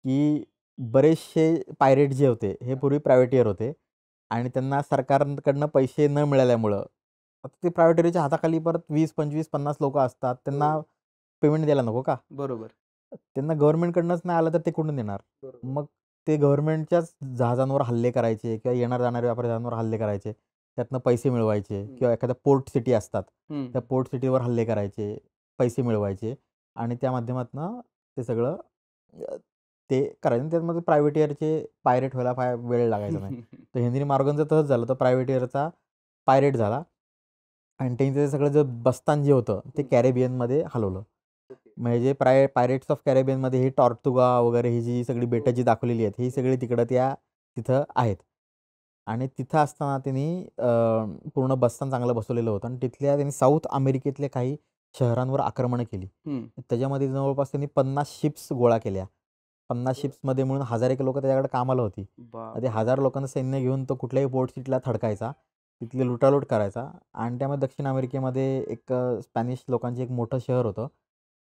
की बरेचसे पायरेट जे होते हे पूर्वी प्रायव्हेटियर होते आणि त्यांना सरकारकडनं पैसे न मिळाल्यामुळं आता ते प्रायव्हेटियरच्या हाताखाली परत 20, 25, 50 लोकं असतात. त्यांना हो. पेमेंट द्यायला नको का? बरोबर. त्यांना गव्हर्नमेंटकडनंच नाही आलं तर ते कुठून देणार? बरोबर. मग ते गव्हर्नमेंटच्याच जहाजांवर हल्ले करायचे किंवा येणाऱ्या-जाणाऱ्या व्यापारी जहाजांवर हल्ले करायचे. त्यातनं पैसे मिळवायचे किंवा एखाद्या पोर्ट सिटी असतात. त्या पोर्ट सिटीवर हल्ले करायचे, पैसे मिळवायचे आणि त्या माध्यमातनं ते सगळं ते करायचे. आणि त्यामध्ये प्रायव्हेटियरचे पायरेट व्हायला फार वेळ लागायचा नाही. तर हेनरी मॉर्गनचं तसंच झालं. तर प्रायव्हेटियरचा पायरेट झाला आणि त्यांनी ते सगळं जे बस्तान जे होतं ते कॅरेबियनमध्ये हलवलं. म्हणजे पायरेट्स ऑफ कॅरेबियनमध्ये ही टॉर्टुगा वगैरे ही जी सगळी बेटं जी दाखवलेली आहेत, ही सगळी तिथं आहेत. आणि तिथं असताना त्यांनी पूर्ण बस्तान चांगलं बसवलेलं होतं आणि त्यांनी साऊथ अमेरिकेतल्या काही शहरांवर आक्रमणं केली. त्याच्यामध्ये जवळपास त्यांनी 50 शिप्स गोळा केल्या. 50 शिप्समध्ये मिळून 1000 एक लोकं त्याच्याकडे कामाला होती. ते 1000 लोकांचं सैन्य घेऊन तो कुठल्याही पोर्ट सिटीला थडकायचा. तिथली लुटालूट करायचा आणि त्यामध्ये दक्षिण अमेरिकेमध्ये एक स्पॅनिश लोकांचं एक मोठं शहर होतं.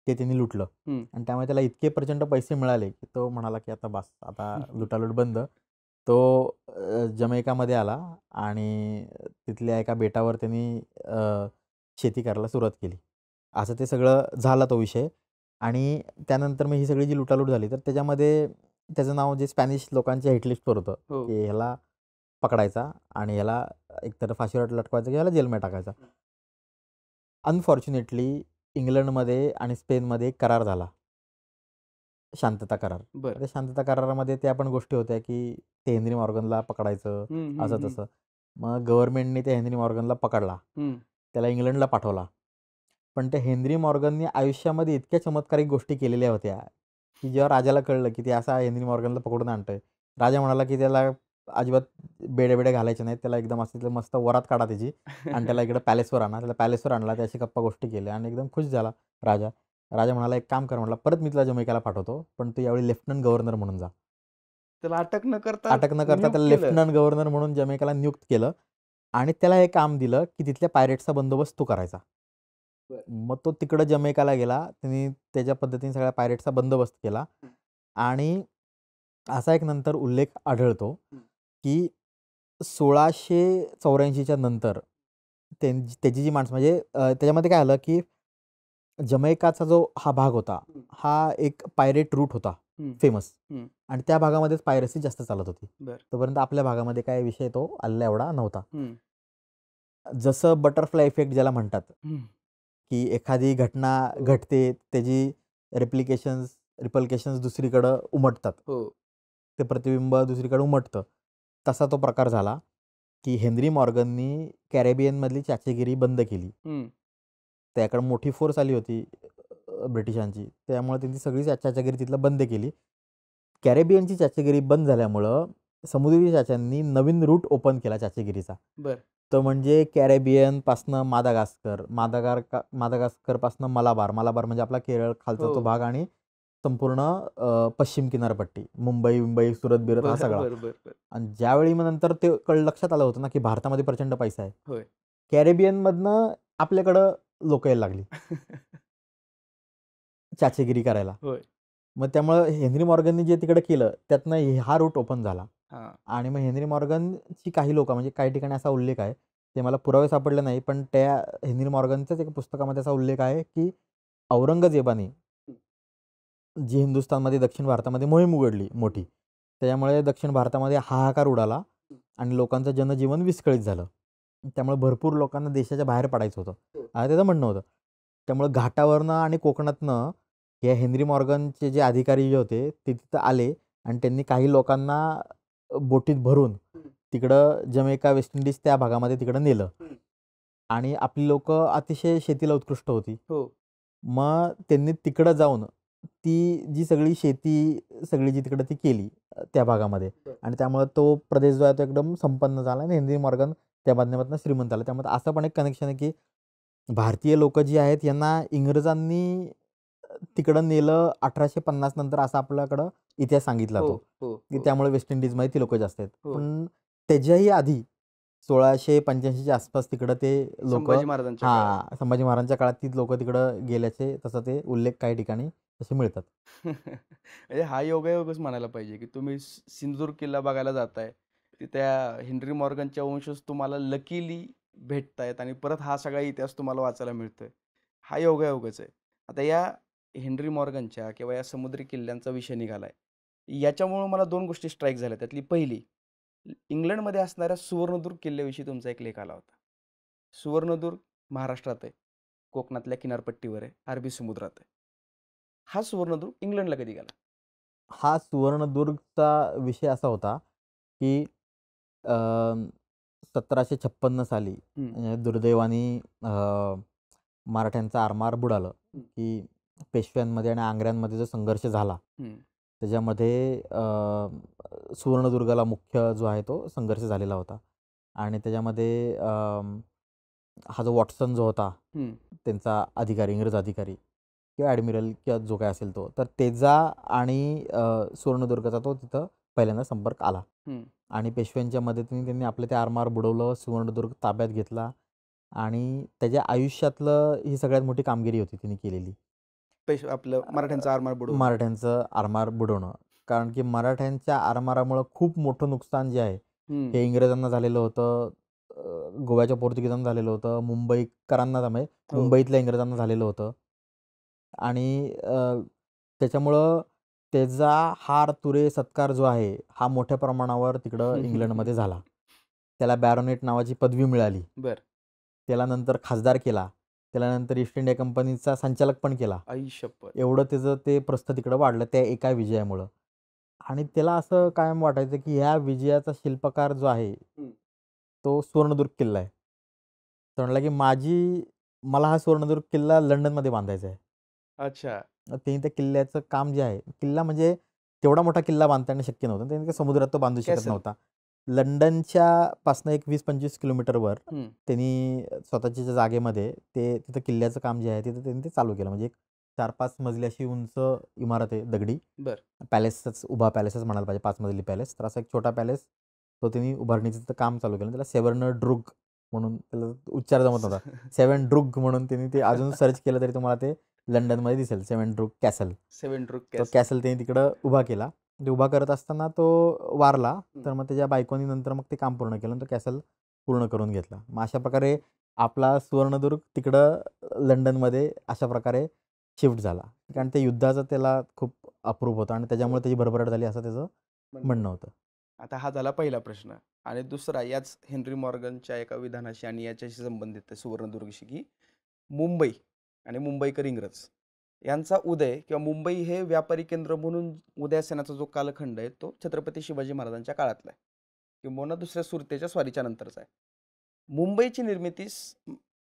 ते त्यांनी लुटलं आणि त्यामुळे त्याला इतके प्रचंड पैसे मिळाले, की तो म्हणाला, की आता बास, आता लुटालूट बंद. तो जमैकामध्ये आला आणि तिथल्या एका बेटावर त्यांनी शेती करायला सुरुवात केली. असं ते सगळं झाला तो विषय आणि त्यानंतर मग ही सगळी जी लुटालूट झाली, तर त्याच्यामध्ये त्याचं नाव जे स्पॅनिश लोकांच्या हिटलिस्टवर होतं, हो. की ह्याला पकडायचा आणि ह्याला एकतर फाशीवर लटकवायचं किंवा ह्याला जेलमध्ये टाकायचा. अनफॉर्च्युनेटली इंग्लंडमध्ये आणि स्पेनमध्ये एक करार झाला. शांतता करार. बरं. त्या शांतता करारामध्ये त्या पण गोष्टी होत्या, की ते हेनरी मॉर्गनला पकडायचं, असं-तसं. मग गव्हर्नमेंटने त्या हेनरी मॉर्गनला पकडला. त्याला इंग्लंडला पाठवला. पण त्या हेनरी मॉर्गनने आयुष्यामध्ये इतक्या चमत्कारिक गोष्टी केलेल्या होत्या, की जेव्हा राजाला कळलं, की ते असा हेनरी मॉर्गनला पकडून आणतोय. राजा म्हणाला, की त्याला अजिबात बेड्या-बेड्या घालायच्या नाहीत. त्याला एकदम असं मस्त वरात काढा त्याची आणि त्याला इकडं पॅलेसवर आणा. त्याला पॅलेसवर आणला. त्याशी गप्पा गोष्टी केल्या आणि एकदम खुश झाला राजा. राजा म्हणाला, "एक काम कर," म्हणाला, "परत मी तुला जमैकाला पाठवतो, पण तू यावेळी लेफ्टनंट गव्हर्नर म्हणून जा." त्याला अटक न करता अटक न करता नियुक्त त्याला केलं. लेफ्टनंट गव्हर्नर म्हणून जमैकाला नियुक्त केलं आणि त्याला हे काम दिलं, की तिथल्या पायरेट्सचा बंदोबस्त तो करायचा. मग तो तिकडं जमैकाला गेला. त्यांनी त्याच्या पद्धतीने सगळ्या पायरेट्सचा बंदोबस्त केला आणि असा एक नंतर उल्लेख आढळतो, की 1684च्या नंतर त्याची जी माणसं म्हणजे त्याच्यामध्ये काय आलं, की जमैकाचा जो हा भाग होता, हा एक पायरेट रूट होता फेमस आणि त्या भागामध्येच पायरसी जास्त चालत होती. बरं. तोपर्यंत आपल्या भागामध्ये काय विषय तो आलेला एवढा नव्हता. जसं बटरफ्लाय इफेक्ट ज्याला म्हणतात, की एखादी घटना घडते, त्याची रिपल्केशन्स दुसरीकडं उमटतात. हो. ते प्रतिबिंब दुसरीकडे उमटतं. तसा तो प्रकार झाला, की हेनरी मॉर्गननी कॅरेबियनमधली चाचेगिरी बंद केली. त्याकडे मोठी फोर्स आली होती ब्रिटिशांची. त्यामुळे त्यांनी सगळी चाचेगिरी तिथलं बंद केली. कॅरेबियनची चाचेगिरी बंद झाल्यामुळं समुद्री चाच्यांनी नवीन रूट ओपन केला चाचेगिरीचा. बरं. तो म्हणजे कॅरेबियनपासनं मादागास्करपासनं मलाबार. मलाबार म्हणजे आपला केरळ खालचा तो भाग आणि संपूर्ण पश्चिम किनारपट्टी. मुंबई, सुरत-बिरत हा सगळा. बरं. आणि ज्यावेळी मग नंतर ते लक्षात आलं होतं ना, की भारतामध्ये प्रचंड पैसा आहे. होय. कॅरेबियनमधनं आपल्याकडं लोकं यायला लागली. चाचेगिरी करायला. होय. मग त्यामुळं हेनरी मॉर्गननी जे तिकडे केलं, त्यातनं हा रूट ओपन झाला. हां. आणि मग हेनरी मॉर्गनची काही लोकं म्हणजे काही ठिकाणी असा उल्लेख आहे, ते मला पुरावे सापडले नाही, पण त्या हेनरी मॉर्गनच्याच एका पुस्तकामध्ये असा उल्लेख आहे, की औरंगजेबाने जी हिंदुस्थानमध्ये, दक्षिण भारतामध्ये मोहीम उघडली मोठी, त्याच्यामुळे दक्षिण भारतामध्ये हाहाकार उडाला आणि लोकांचं जनजीवन विस्कळीत झालं. त्यामुळे भरपूर लोकांना देशाच्या बाहेर पडायचं होतं, असं त्याचं म्हणणं होतं. त्यामुळे घाटावरनं आणि कोकणातनं हे हेनरी मॉर्गनचे जे अधिकारी जे होते, ते तिथं आले आणि त्यांनी काही लोकांना बोटीत भरून तिकडं जमैका, वेस्ट इंडिज त्या भागामध्ये तिकडं नेलं. आणि आपली लोकं अतिशय शेतीला उत्कृष्ट होती. हो. मग त्यांनी तिकडं जाऊन ती जी सगळी शेती सगळी जी तिकडं ती केली त्या भागामध्ये बरं. आणि त्यामुळे तो प्रदेश जो आहे तो एकदम संपन्न झाला आणि हेनरी मॉर्गन त्या माध्यमातून श्रीमंत झाला. त्यामुळे असं पण एक कनेक्शन आहे, की भारतीय लोकं जी आहेत यांना इंग्रजांनी तिकडं नेलं 1850 नंतर असा आपल्याकडं इतिहास सांगितला हो, जातो, हो, की हो, त्यामुळे वेस्ट इंडिजमध्ये ती लोकं जास्त आहेत. हो. पण त्याच्याही आधी 1685च्या आसपास तिकडं ते लोकं संभाजी महाराजांच्या काळात. संभाजी महाराजांच्या काळात ती लोकं तिकडं गेल्याचे तसं ते उल्लेख काही ठिकाणी तसे मिळतात. म्हणजे हा योगायोगच म्हणायला पाहिजे, की तुम्ही सिंधुदुर्ग किल्ला बघायला जाताय. त्या हेनरी मॉर्गनच्या वंशज तुम्हाला लकीली भेटतायत आणि परत हा सगळा इतिहास तुम्हाला वाचायला मिळतोय. हा योगायोगच आहे. आता या हेनरी मॉर्गनच्या किंवा या समुद्री किल्ल्यांचा विषय निघालाय. याच्यामुळं मला 2 गोष्टी स्ट्राईक झाल्या. त्यातली पहिली, इंग्लंडमध्ये असणाऱ्या सुवर्णदुर्ग किल्ल्याविषयी तुमचा एक लेख आला होता. सुवर्णदुर्ग महाराष्ट्रात आहे. कोकणातल्या किनारपट्टीवर आहे. अरबी समुद्रात आहे. हा सुवर्णदुर्ग इंग्लंडला कधी गेला? हा सुवर्णदुर्गचा विषय असा होता, की अ, 1756 साली हं, दुर्दैवाने मराठ्यांचं आरमार बुडालं, हं, की पेशव्यांमध्ये आणि आंग्र्यांमध्ये जो संघर्ष झाला, हं. त्याच्यामध्ये सुवर्णदुर्गाला मुख्य जो आहे तो संघर्ष झालेला होता. आणि त्याच्यामध्ये हा जो वॉटसन जो होता, हं, त्यांचा अधिकारी, इंग्रज अधिकारी किंवा ॲडमिरल किंवा जो काही असेल तो, तर त्याचा आणि सुवर्णदुर्गाचा तो तिथं पहिल्यांदा संपर्क आला. हं. आणि पेशव्यांच्या मदतीने त्यांनी आपलं ते आरमार बुडवलं, सुवर्णदुर्ग ताब्यात घेतला आणि त्याच्या आयुष्यातलं ही सगळ्यात मोठी कामगिरी होती त्यांनी केलेली. आपलं मराठ्यांचा आरमार बुडवणं. मराठ्यांचं आरमार बुडवणं. कारण की मराठ्यांच्या आरमारामुळं खूप मोठं नुकसान जे आहे, हं. हे इंग्रजांना झालेलं होतं, गोव्याच्या पोर्तुगीजांना झालेलं होतं, मुंबईकरांना म्हणजे हो. मुंबईतल्या इंग्रजांना झालेलं होतं. आणि त्याच्यामुळं त्याचा हार तुरे सत्कार जो आहे, हा मोठ्या प्रमाणावर तिकडं इंग्लंडमध्ये झाला. त्याला बॅरोनेट नावाची पदवी मिळाली. बरं. त्याला नंतर खासदार केला. त्याला नंतर ईस्ट इंडिया कंपनीचा संचालक पण केला. आई शप्पथ! एवढं त्याचं ते प्रस्थ तिकडं वाढलं त्या एका विजयामुळं. आणि त्याला असं कायम वाटायचं, की ह्या विजयाचा शिल्पकार जो आहे, हं. तो सुवर्णदुर्ग किल्ला आहे. तो म्हणाला, की मला हा सुवर्णदुर्ग किल्ला लंडनमध्ये बांधायचा आहे. अच्छा. त्यांनी त्या किल्ल्याचं काम जे आहे, किल्ला म्हणजे तेवढा मोठा किल्ला बांधता शक्य नव्हतं. त्यांनी काही समुद्रात तो बांधू शकत कॅसल. नव्हता. लंडनच्या पासनं एक 20-25 किलोमीटरवर हं. त्यांनी स्वतःच्या ज्या जागेमध्ये ते तिथं किल्ल्याचं काम जे आहे, तिथं त्यांनी ते चालू केलं. म्हणजे एक 4-5 मजली अशी उंच इमारत आहे दगडी. बरं. उभा पॅलेसच म्हणायला पाहिजे, 5 मजली पॅलेस. तर असा एक छोटा पॅलेस तो त्यांनी उभारणीचं तिथं काम चालू केलं. त्याला सेव्हर्नड्रुग म्हणून त्याला उच्चार जमत नव्हता. सेव्हनड्रुग म्हणून त्यांनी ते अजून सर्च केलं तरी तुम्हाला ते लंडनमध्ये दिसेल, सेव्हनड्रुग कॅसल. सेव्हनड्रुग तो कॅसल. कॅसल त्यांनी तिकडं उभा केला. ते उभा करत असताना तो वारला. तर मग त्याच्या बायकोनी नंतर मग ते काम पूर्ण केलं आणि तो कॅसल पूर्ण करून घेतला. मग अशा प्रकारे आपला सुवर्णदुर्ग तिकडं लंडनमध्ये अशा प्रकारे शिफ्ट झाला. कारण ते युद्धाचं त्याला खूप अप्रूप होतं आणि त्याच्यामुळे त्याची भरभराट झाली असं त्याचं म्हणणं होतं. आता हा झाला पहिला प्रश्न आणि दुसरा याच हेनरी मॉर्गनच्या एका विधानाशी आणि याच्याशी संबंधित आहे सुवर्णदुर्गशी, की मुंबई आणि मुंबईकर इंग्रज यांचा उदय किंवा मुंबई हे व्यापारी केंद्र म्हणून उदयासनाचा जो कालखंड आहे तो छत्रपती शिवाजी महाराजांच्या काळातला आहे किंबहुना दुसऱ्या सुरतेच्या स्वारीच्या नंतरचा आहे. मुंबईची निर्मितीस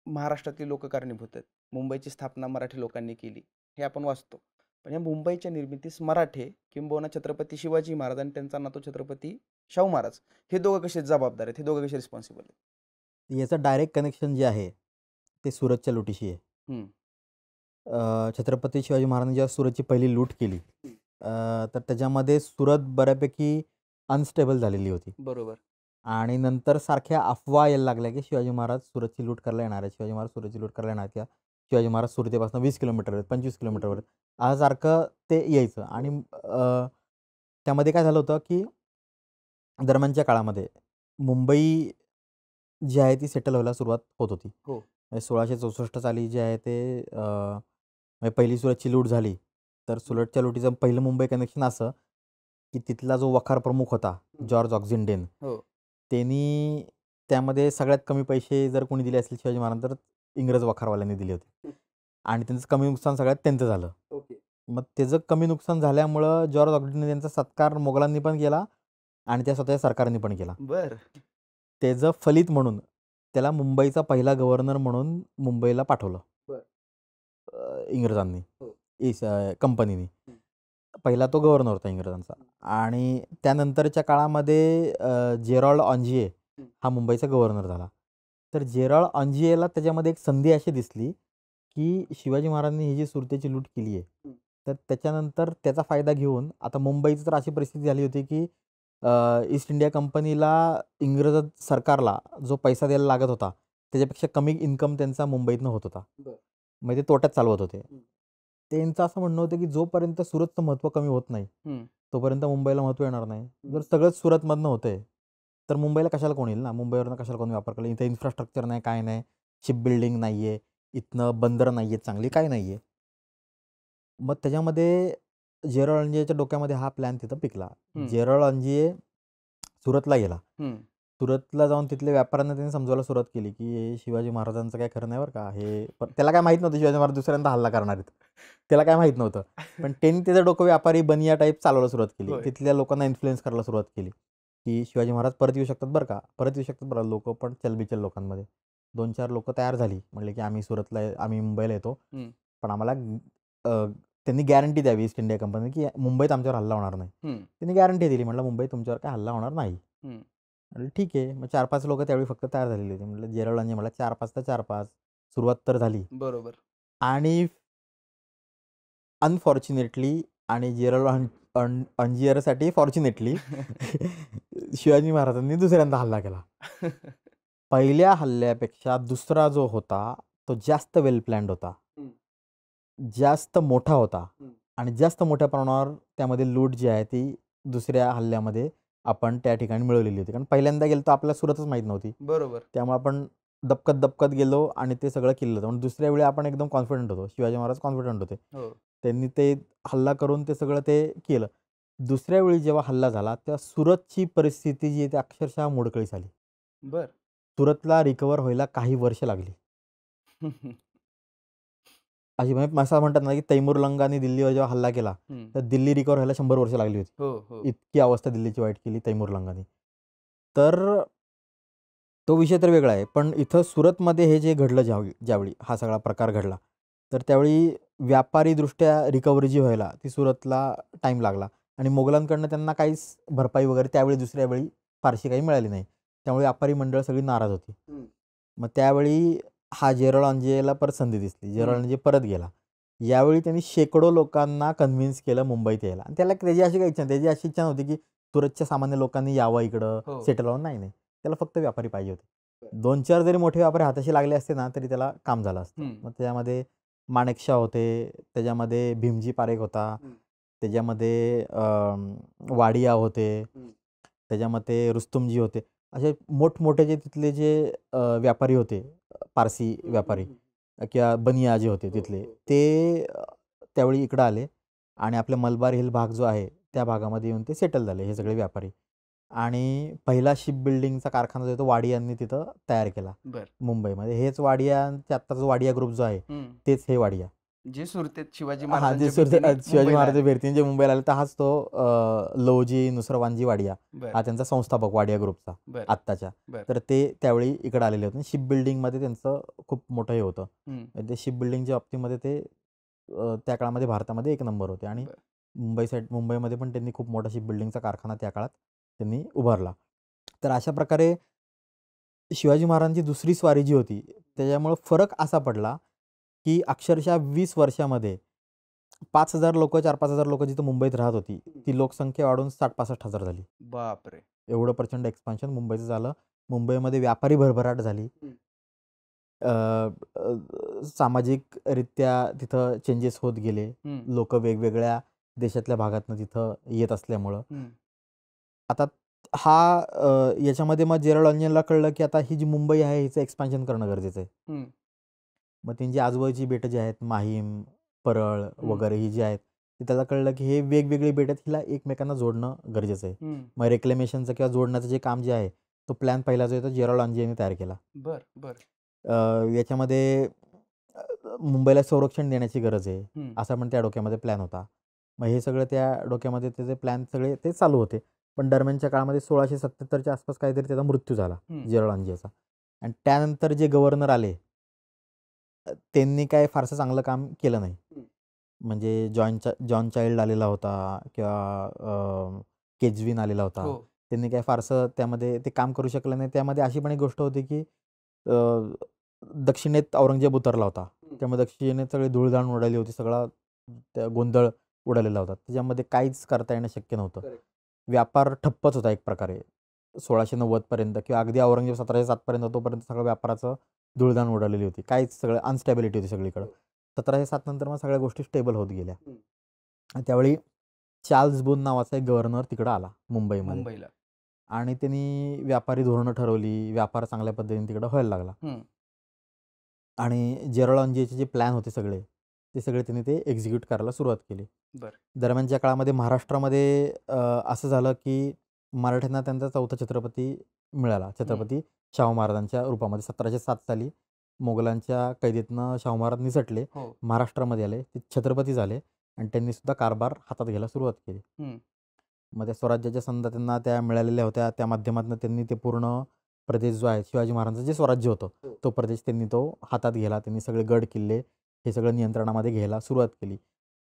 महाराष्ट्रातली लोक कारणीभूत आहेत. मुंबईची स्थापना मराठी लोकांनी केली हे आपण वाचतो. पण या मुंबईच्या निर्मितीस मराठे किंबहुना छत्रपती शिवाजी महाराज आणि त्यांचा नातू छत्रपती शाहू महाराज हे दोघं कसे जबाबदार आहेत, हे दोघं कसे रिस्पॉन्सिबल आहेत? याचं डायरेक्ट कनेक्शन जे आहे, ते सुरतच्या लुटीशी आहे. हं, छत्रपती शिवाजी महाराजांनी जेव्हा सुरतची पहिली लूट केली, हं. तर त्याच्यामध्ये सुरत बऱ्यापैकी अनस्टेबल झालेली होती. बरोबर. आणि नंतर सारख्या अफवा यायला लागल्या, की शिवाजी महाराज सुरतची लूट करायला येणार आहेत. शिवाजी महाराज सुरतची लूट करायला येणार आहेत किंवा शिवाजी महाराज सुरतेपासून 20 किलोमीटर आहेत, 25 किलोमीटरवर आहेत. असं सारखं ते यायचं आणि त्यामध्ये काय झालं होतं, की दरम्यानच्या काळामध्ये मुंबई जी आहे ती सेटल व्हायला सुरुवात होत होती. हो. म्हणजे 1664 साली जे आहे ते म्हणजे पहिली सुरतची लूट झाली. तर सुरतच्या लुटीचं पहिलं मुंबई कनेक्शन असं, की तिथला जो वखार प्रमुख होता जॉर्ज ऑक्झिंडेन, हो. त्यांनी त्यामध्ये सगळ्यात कमी पैसे जर कोणी दिले असतील शिवाजी महाराजांना तर इंग्रज वखारवाल्यांनी दिले होते. आणि त्यांचं कमी नुकसान सगळ्यात त्यांचं झालं. ओके. मग त्याचं कमी नुकसान झाल्यामुळं जॉर्ज ऑक्झिंडेन यांचा सत्कार मोगलांनी पण केला आणि त्या स्वतःच्या सरकारने पण केला. बरं. त्याचं फलित म्हणून त्याला मुंबईचा पहिला गव्हर्नर म्हणून मुंबईला पाठवलं इंग्रजांनी, हो. कंपनीने. पहिला तो गव्हर्नर होता इंग्रजांचा. आणि त्यानंतरच्या काळामध्ये जेरॉल्ड ऑन्जिये हा मुंबईचा गव्हर्नर झाला. तर जेरॉल्ड ऑन्जियेला त्याच्यामध्ये एक संधी अशी दिसली की शिवाजी महाराजांनी ही जी सुरतेची लूट केली आहे, तर त्याच्यानंतर त्याचा फायदा घेऊन आता मुंबईची तर अशी परिस्थिती झाली होती की ईस्ट इंडिया कंपनीला इंग्रज सरकारला जो पैसा द्यायला लागत होता त्याच्यापेक्षा कमी इन्कम त्यांचा मुंबईतनं होत होता. म्हणजे ते तोट्यात चालवत होते. त्यांचं असं म्हणणं होतं की जोपर्यंत सुरतचं महत्त्व कमी होत नाही तोपर्यंत मुंबईला महत्त्व येणार नाही. जर सगळंच सुरतमधनं होतंय तर मुंबईला कशाला कोण येईल ना, मुंबईवरनं कशाला कोणी वापर करेल. इथं इन्फ्रास्ट्रक्चर नाही, काय नाही, शिप बिल्डिंग नाही आहे, इथनं बंदरं नाही आहेत चांगली, काय नाही आहे. मग त्याच्यामध्ये जेरॉल्ड ऑन्जियेच्या डोक्यामध्ये हा प्लॅन तिथं पिकला. जेरॉल्ड ऑन्जिये सुरतला गेला. सुरतला जाऊन तिथल्या व्यापाऱ्यांना त्यांनी समजायला सुरुवात केली की हे शिवाजी महाराजांचं काय खरं नाही बरं का. हे त्याला काय माहीत नव्हतं शिवाजी महाराज दुसऱ्यांदा हल्ला करणार आहेत, त्याला काय माहीत नव्हतं. पण त्यांनी त्याचं डोकं व्यापारी बनिया टाईप चालवायला सुरुवात केली. तिथल्या लोकांना इन्फ्लुएन्स करायला सुरुवात केली की शिवाजी महाराज परत येऊ शकतात बरं का, परत येऊ शकतात बरं. लोक पण चलबिचल लोकांमध्ये 2-4 लोक तयार झाली. म्हणले की आम्ही मुंबईला येतो, पण आम्हाला त्यांनी गॅरंटी द्यावी ईस्ट इंडिया कंपनी की मुंबईत आमच्यावर हल्ला होणार नाही. त्यांनी गॅरंटी दिली. म्हटलं मुंबईत तुमच्यावर काय हल्ला होणार नाही. म्हटलं ठीक आहे. मग 4-5 लोक त्यावेळी फक्त तयार झालेली होती. म्हटलं जेरॉल्ड ऑन्जिये मला 4-5 तर 4-5 सुरुवात तर झाली. बरोबर. आणि अनफॉर्च्युनेटली आणि जेरॉल्ड ऑन्जियरसाठी फॉर्च्युनेटली शिवाजी महाराजांनी दुसऱ्यांदा हल्ला केला. पहिल्या हल्ल्यापेक्षा दुसरा जो होता तो जास्त वेल प्लॅन्ड होता, जास्त मोठा होता आणि जास्त मोठ्या प्रमाणावर त्यामध्ये लूट जी आहे ती दुसऱ्या हल्ल्यामध्ये आपण त्या ठिकाणी मिळवलेली होती. कारण पहिल्यांदा गेलो तर आपल्याला सुरतच माहीत नव्हती. बरोबर. त्यामुळे आपण दबकत गेलो आणि ते सगळं केलं होतं. म्हणून दुसऱ्या वेळी आपण एकदम कॉन्फिडंट होतो. शिवाजी महाराज कॉन्फिडंट होते. त्यांनी ते हल्ला करून ते सगळं ते केलं. दुसऱ्या वेळी जेव्हा हल्ला झाला तेव्हा सुरतची परिस्थिती जी आहे ती अक्षरशः मोडकळीस आली. सुरतला रिकवर व्हायला काही वर्ष लागली. अशी म्हणजे असं म्हणतात ना की तैमूरलंगाने दिल्लीवर जेव्हा हल्ला केला तर दिल्ली रिकवर व्हायला 100 वर्ष लागली होती. इतकी अवस्था दिल्लीची वाईट केली तैमूरलंगाने. तर तो विषय तर वेगळा आहे. पण इथं सुरतमध्ये हे जे घडलं ज्यावेळी हा सगळा प्रकार घडला तर त्यावेळी व्यापारीदृष्ट्या रिकव्हरी जी व्हायला ती सुरतला टाईम लागला आणि मोगलांकडनं त्यांना काहीच भरपाई वगैरे त्यावेळी दुसऱ्या वेळी फारशी काही मिळाली नाही. त्यामुळे व्यापारी मंडळ सगळी नाराज होती. मग त्यावेळी हा जेरॉल्ड ऑन्जियेला परत संधी दिसली. जेरॉल्ड ऑन्जिये परत गेला. यावेळी त्यांनी शेकडो लोकांना कन्व्हिन्स केलं मुंबईत यायला. आणि त्याला त्याची अशी काही इच्छा त्याची अशी इच्छा नव्हती की सुरतच्या सामान्य लोकांनी यावं इकडं सेटल व्हावं. नाही, त्याला फक्त व्यापारी पाहिजे होते. 2-4 जरी मोठे व्यापारी हाताशी लागले असते ना तरी त्याला काम झालं असतं. मग त्याच्यामध्ये माणेकशॉ होते, त्याच्यामध्ये भीमजी पारेख होता, त्याच्यामध्ये वाडिया होते, त्याच्यामध्ये रुस्तुमजी होते. असे मोठमोठे जे तिथले जे व्यापारी होते, पारसी व्यापारी किंवा बनिया जे होते तिथले ते त्यावेळी इकडं आले आणि आपल्या मलबार हिल भाग जो आहे त्या भागामध्ये येऊन ते सेटल झाले हे सगळे व्यापारी. आणि पहिला शिप बिल्डिंगचा कारखाना जो आहे तो वाडियांनी तिथं तयार केला मुंबईमध्ये. हेच वाडियांचे आत्ता जो वाडिया ग्रुप जो आहे तेच हे वाडिया जे सुरतेत शिवाजी जे महाराजांच्या महाराज भेटतीन जे मुंबईला आले तर हाच तो लौजी नुसरवानजी वाडिया हा त्यांचा संस्थापक वाडिया ग्रुपचा आत्ताच्या. तर ते त्यावेळी इकडे आलेले होते. शिप बिल्डिंगमध्ये त्यांचं खूप मोठं हे होतं. ते शिप बिल्डिंगच्या बाबतीमध्ये ते त्या काळामध्ये भारतामध्ये 1 नंबर होते. आणि मुंबईमध्ये पण त्यांनी खूप मोठा शिप बिल्डिंगचा कारखाना त्या काळात त्यांनी उभारला. तर अशा प्रकारे शिवाजी महाराजांची दुसरी स्वारी जी होती त्याच्यामुळं फरक असा पडला की अक्षरशः 20 वर्षामध्ये 5,000 लोक 4-5 हजार लोक जिथं मुंबईत राहत होती ती लोकसंख्या वाढून 60-65 हजार झाली. बापरे. एवढं प्रचंड एक्सपान्शन मुंबईचं झालं. मुंबईमध्ये व्यापारी भरभराट झाली. सामाजिकरित्या तिथं चेंजेस होत गेले. लोक वेगवेगळ्या देशातल्या भागातनं तिथं येत असल्यामुळं आता याच्यामध्ये मग जेरॉल्ड ऑन्जियनला कळलं की आता ही जी मुंबई आहे हिचं एक्सपान्शन करणं गरजेचं आहे. मग त्यांची आजूबाजूची बेटं जी आहेत माहीम, परळ वगैरे ही जी आहेत ती त्याला कळलं की हे वेगवेगळी बेटं आहेत, हिला एकमेकांना जोडणं गरजेचं आहे. मग रेक्लेमेशनचं किंवा जोडण्याचं जे काम जे आहे तो प्लॅन पहिला जो आहे तो जेरॉल्ड ऑन्जियेने तयार केला. याच्यामध्ये मुंबईला संरक्षण देण्याची गरज आहे असा पण त्या डोक्यामध्ये प्लॅन होता. मग हे सगळं त्या डोक्यामध्ये त्याचे प्लॅन सगळे ते चालू होते. पण दरम्यानच्या काळामध्ये 1677च्या आसपास काहीतरी त्याचा मृत्यू झाला जेरॉल्ड ऑन्जियेचा. आणि त्यानंतर जे गव्हर्नर आले त्यांनी काय फारसं चांगलं काम केलं नाही. म्हणजे जॉन चाइल्ड आलेला होता किंवा केजवीन आलेला होता. हो त्यांनी काय फारसं त्यामध्ये ते काम करू शकलं नाही. त्यामध्ये अशी पण एक गोष्ट होती की अ, दक्षिणेत औरंगजेब उतरला होता. त्यामुळे दक्षिणेत सगळी धूळधाण उडाली होती. सगळा त्या गोंधळ उडालेला होता. त्याच्यामध्ये काहीच करता येणं शक्य नव्हतं. Correct. व्यापार ठप्पच होता एक प्रकारे 1690 पर्यंत किंवा अगदी औरंगजेब 1707 पर्यंत तोपर्यंत सगळं व्यापाराचं धूळधाण उडालेली होती. काहीच सगळं अनस्टॅबिलिटी होती सगळीकडं. 1707 नंतर मग सगळ्या गोष्टी स्टेबल होत गेल्या. आणि त्यावेळी चार्ल्स बून नावाचा एक गव्हर्नर तिकडं आला मुंबईमध्ये मुंबईला आणि त्यांनी व्यापारी धोरणं ठरवली. व्यापार चांगल्या पद्धतीने तिकडं व्हायला लागला. आणि जेरोलॉन्जीचे जे प्लॅन होते सगळे, ते सगळे त्यांनी ते एक्झिक्यूट करायला सुरुवात केली. बरं दरम्यानच्या काळामध्ये महाराष्ट्रामध्ये असं झालं की मराठ्यांना त्यांचा चौथा छत्रपती मिळाला. छत्रपती शाहू महाराजांच्या रूपामध्ये 1707 साली मोगलांच्या कैदेतनं शाहू महाराज निसटले. हो महाराष्ट्रामध्ये आले. ते छत्रपती झाले आणि त्यांनी सुद्धा कारभार हातात घ्यायला सुरुवात केली. मग त्या स्वराज्याच्या संधी त्यांना त्या मिळालेल्या होत्या. त्या माध्यमातून त्यांनी ते पूर्ण प्रदेश जो आहे शिवाजी महाराजांचं जे स्वराज्य होतं तो प्रदेश त्यांनी तो हातात गेला. त्यांनी सगळे गड किल्ले हे सगळं नियंत्रणामध्ये घ्यायला सुरुवात केली.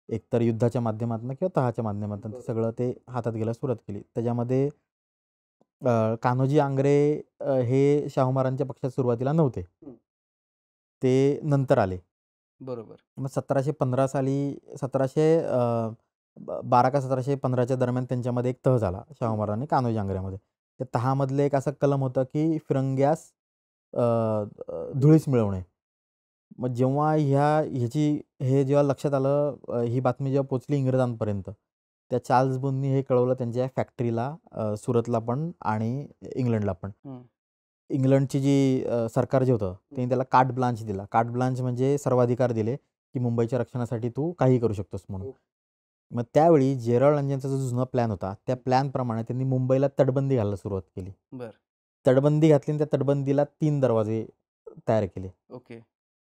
एकतर युद्धाच्या माध्यमातून किंवा तहाच्या माध्यमातून ते सगळं ते हातात घ्यायला सुरुवात केली. त्याच्यामध्ये कान्होजी आंग्रे हे शाहू महाराजांच्या पक्षात सुरुवातीला नव्हते. ते नंतर आले. बरोबर मग 1715 साली 1712 का 1715च्या दरम्यान त्यांच्यामध्ये एक तह झाला शाहू महाराजांनी कान्होजी आंग्र्यामध्ये. त्या तहामधलं एक असं कलम होतं की फिरंग्यास धुळीस मिळवणे. मग जेव्हा हे जेव्हा लक्षात आलं ही बातमी जेव्हा पोचली इंग्रजांपर्यंत, त्या चार्ल्स बूननी हे कळवलं त्यांच्या फॅक्टरीला सुरतला पण आणि इंग्लंडला पण. इंग्लंडची जी सरकार जे होतं त्यांनी त्याला कार्ट ब्लांच दिला. कार्ट ब्लांच म्हणजे सर्वाधिकार दिले की मुंबईच्या रक्षणासाठी तू काहीही करू शकतोस म्हणून. मग त्यावेळी जेरोलॉन्जींचा जो जुना प्लॅन होता त्या प्लॅनप्रमाणे त्यांनी मुंबईला तटबंदी घालायला सुरुवात केली. बरं तटबंदी घातली आणि त्या तटबंदीला 3 दरवाजे तयार केले. ओके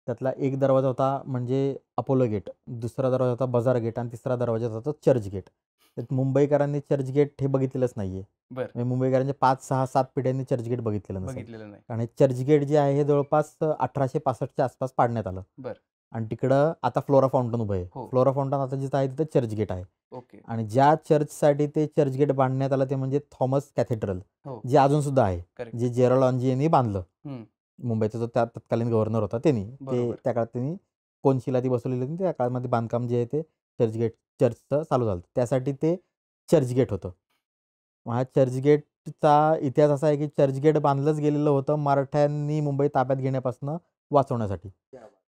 त्यातला एक दरवाजा होता म्हणजे अपोलो गेट, दुसरा दरवाजा होता बाजार गेट आणि तिसरा दरवाजा होता तो चर्च गेट. त्यात मुंबईकरांनी चर्च गेट हे बघितलेलंच नाहीये. बरं म्हणजे मुंबईकरांच्या 5, 6, 7 पिढ्यांनी चर्च गेट बघितलेलं नसेल. बघितलेलं नाही आणि चर्च गेट जे आहे हे जवळपास 1865च्या आसपास पाडण्यात आलं. बरं आणि तिकडं आता फ्लोरा फाउंटन उभं आहे. हो. फ्लोरा फाउंटन आता जिथं आहे तिथं चर्च गेट आहे. ओके आणि ज्या चर्चसाठी ते चर्च गेट बांधण्यात आलं ते म्हणजे थॉमस कॅथेड्रल, हो जे अजून सुद्धा आहे. करेक्ट जे जेरोलॉन्जी यांनी बांधलं. हम्म. मुंबईचा जो त्या तत्कालीन गव्हर्नर होता त्यांनी ते बरोबर. त्या काळात त्यांनी कोनशिला ती बसवलेली होती. त्या काळामध्ये बांधकाम जे आहे ते चर्चचं चालू झालं. त्यासाठी ते चर्चगेट होतं. मग हा चर्चगेटचा इतिहास असा आहे की चर्चगेट बांधलंच गेलेलं होतं मराठ्यांनी मुंबई ताब्यात घेण्यापासून वाचवण्यासाठी.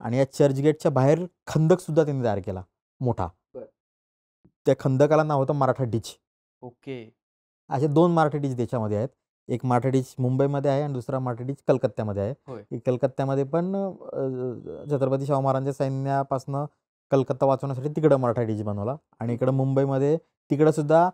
आणि या चर्चगेटच्या बाहेर खंदकसुद्धा त्यांनी तयार केला मोठा. बरं. त्या खंदकाला नाव होतं मराठा डिच. ओके असे 2 मराठा डिच देशामध्ये आहेत. एक मराठा डिच मुंबईमध्ये आहे आणि दुसरा मराठा डिच कलकत्त्यामध्ये आहे. होय की कलकत्त्यामध्ये पण छत्रपती शाहू महाराजांच्या सैन्यापासनं कलकत्ता वाचवण्यासाठी तिकडं मराठा डिच बनवला. आणि इकडं मुंबईमध्ये तिकडं सुद्धा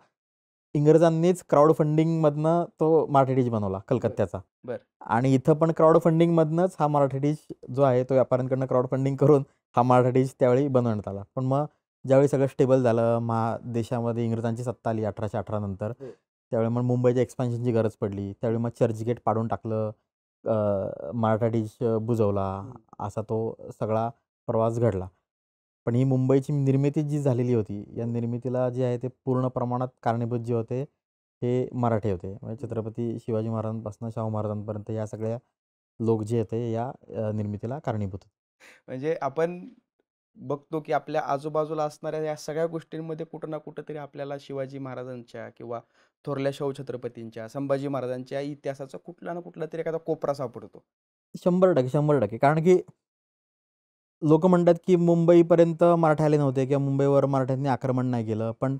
इंग्रजांनीच क्राऊड फंडिंगमधनं तो मराठा डिच बनवला कलकत्त्याचा. बरं. आणि इथं पण क्राऊड फंडिंगमधनंच हा मराठा डिच जो आहे तो व्यापाऱ्यांकडनं क्राऊड फंडिंग करून हा मराठा डिच त्यावेळी बनवण्यात आला. पण मग ज्यावेळी सगळं स्टेबल झालं देशामध्ये इंग्रजांची सत्ता आली 1818 नंतर, त्यावेळी मग मुंबईच्या एक्सपान्शनची गरज पडली. त्यावेळी मग चर्चगेट पाडून टाकलं, मराठा डिच बुजवला, असा तो सगळा प्रवास घडला. पण ही मुंबईची निर्मिती जी झालेली होती, या निर्मितीला जे आहे ते पूर्ण प्रमाणात कारणीभूत जे होते हे मराठे होते. म्हणजे छत्रपती शिवाजी महाराजांपासून शाहू महाराजांपर्यंत या सगळ्या लोक जे होते या निर्मितीला कारणीभूत होते. म्हणजे आपण बघतो की आपल्या आजूबाजूला असणाऱ्या या सगळ्या गोष्टींमध्ये कुठं ना कुठं तरी आपल्याला शिवाजी महाराजांच्या किंवा थोरल्या शाहू छत्रपतींच्या, संभाजी महाराजांच्या इतिहासाचा कुठला ना कुठला तरी एखादा कोपरा सापडतो. 100% 100%. कारण की लोक म्हणतात की मुंबईपर्यंत मराठे आले नव्हते किंवा मुंबईवर मराठ्यांनी आक्रमण नाही केलं. पण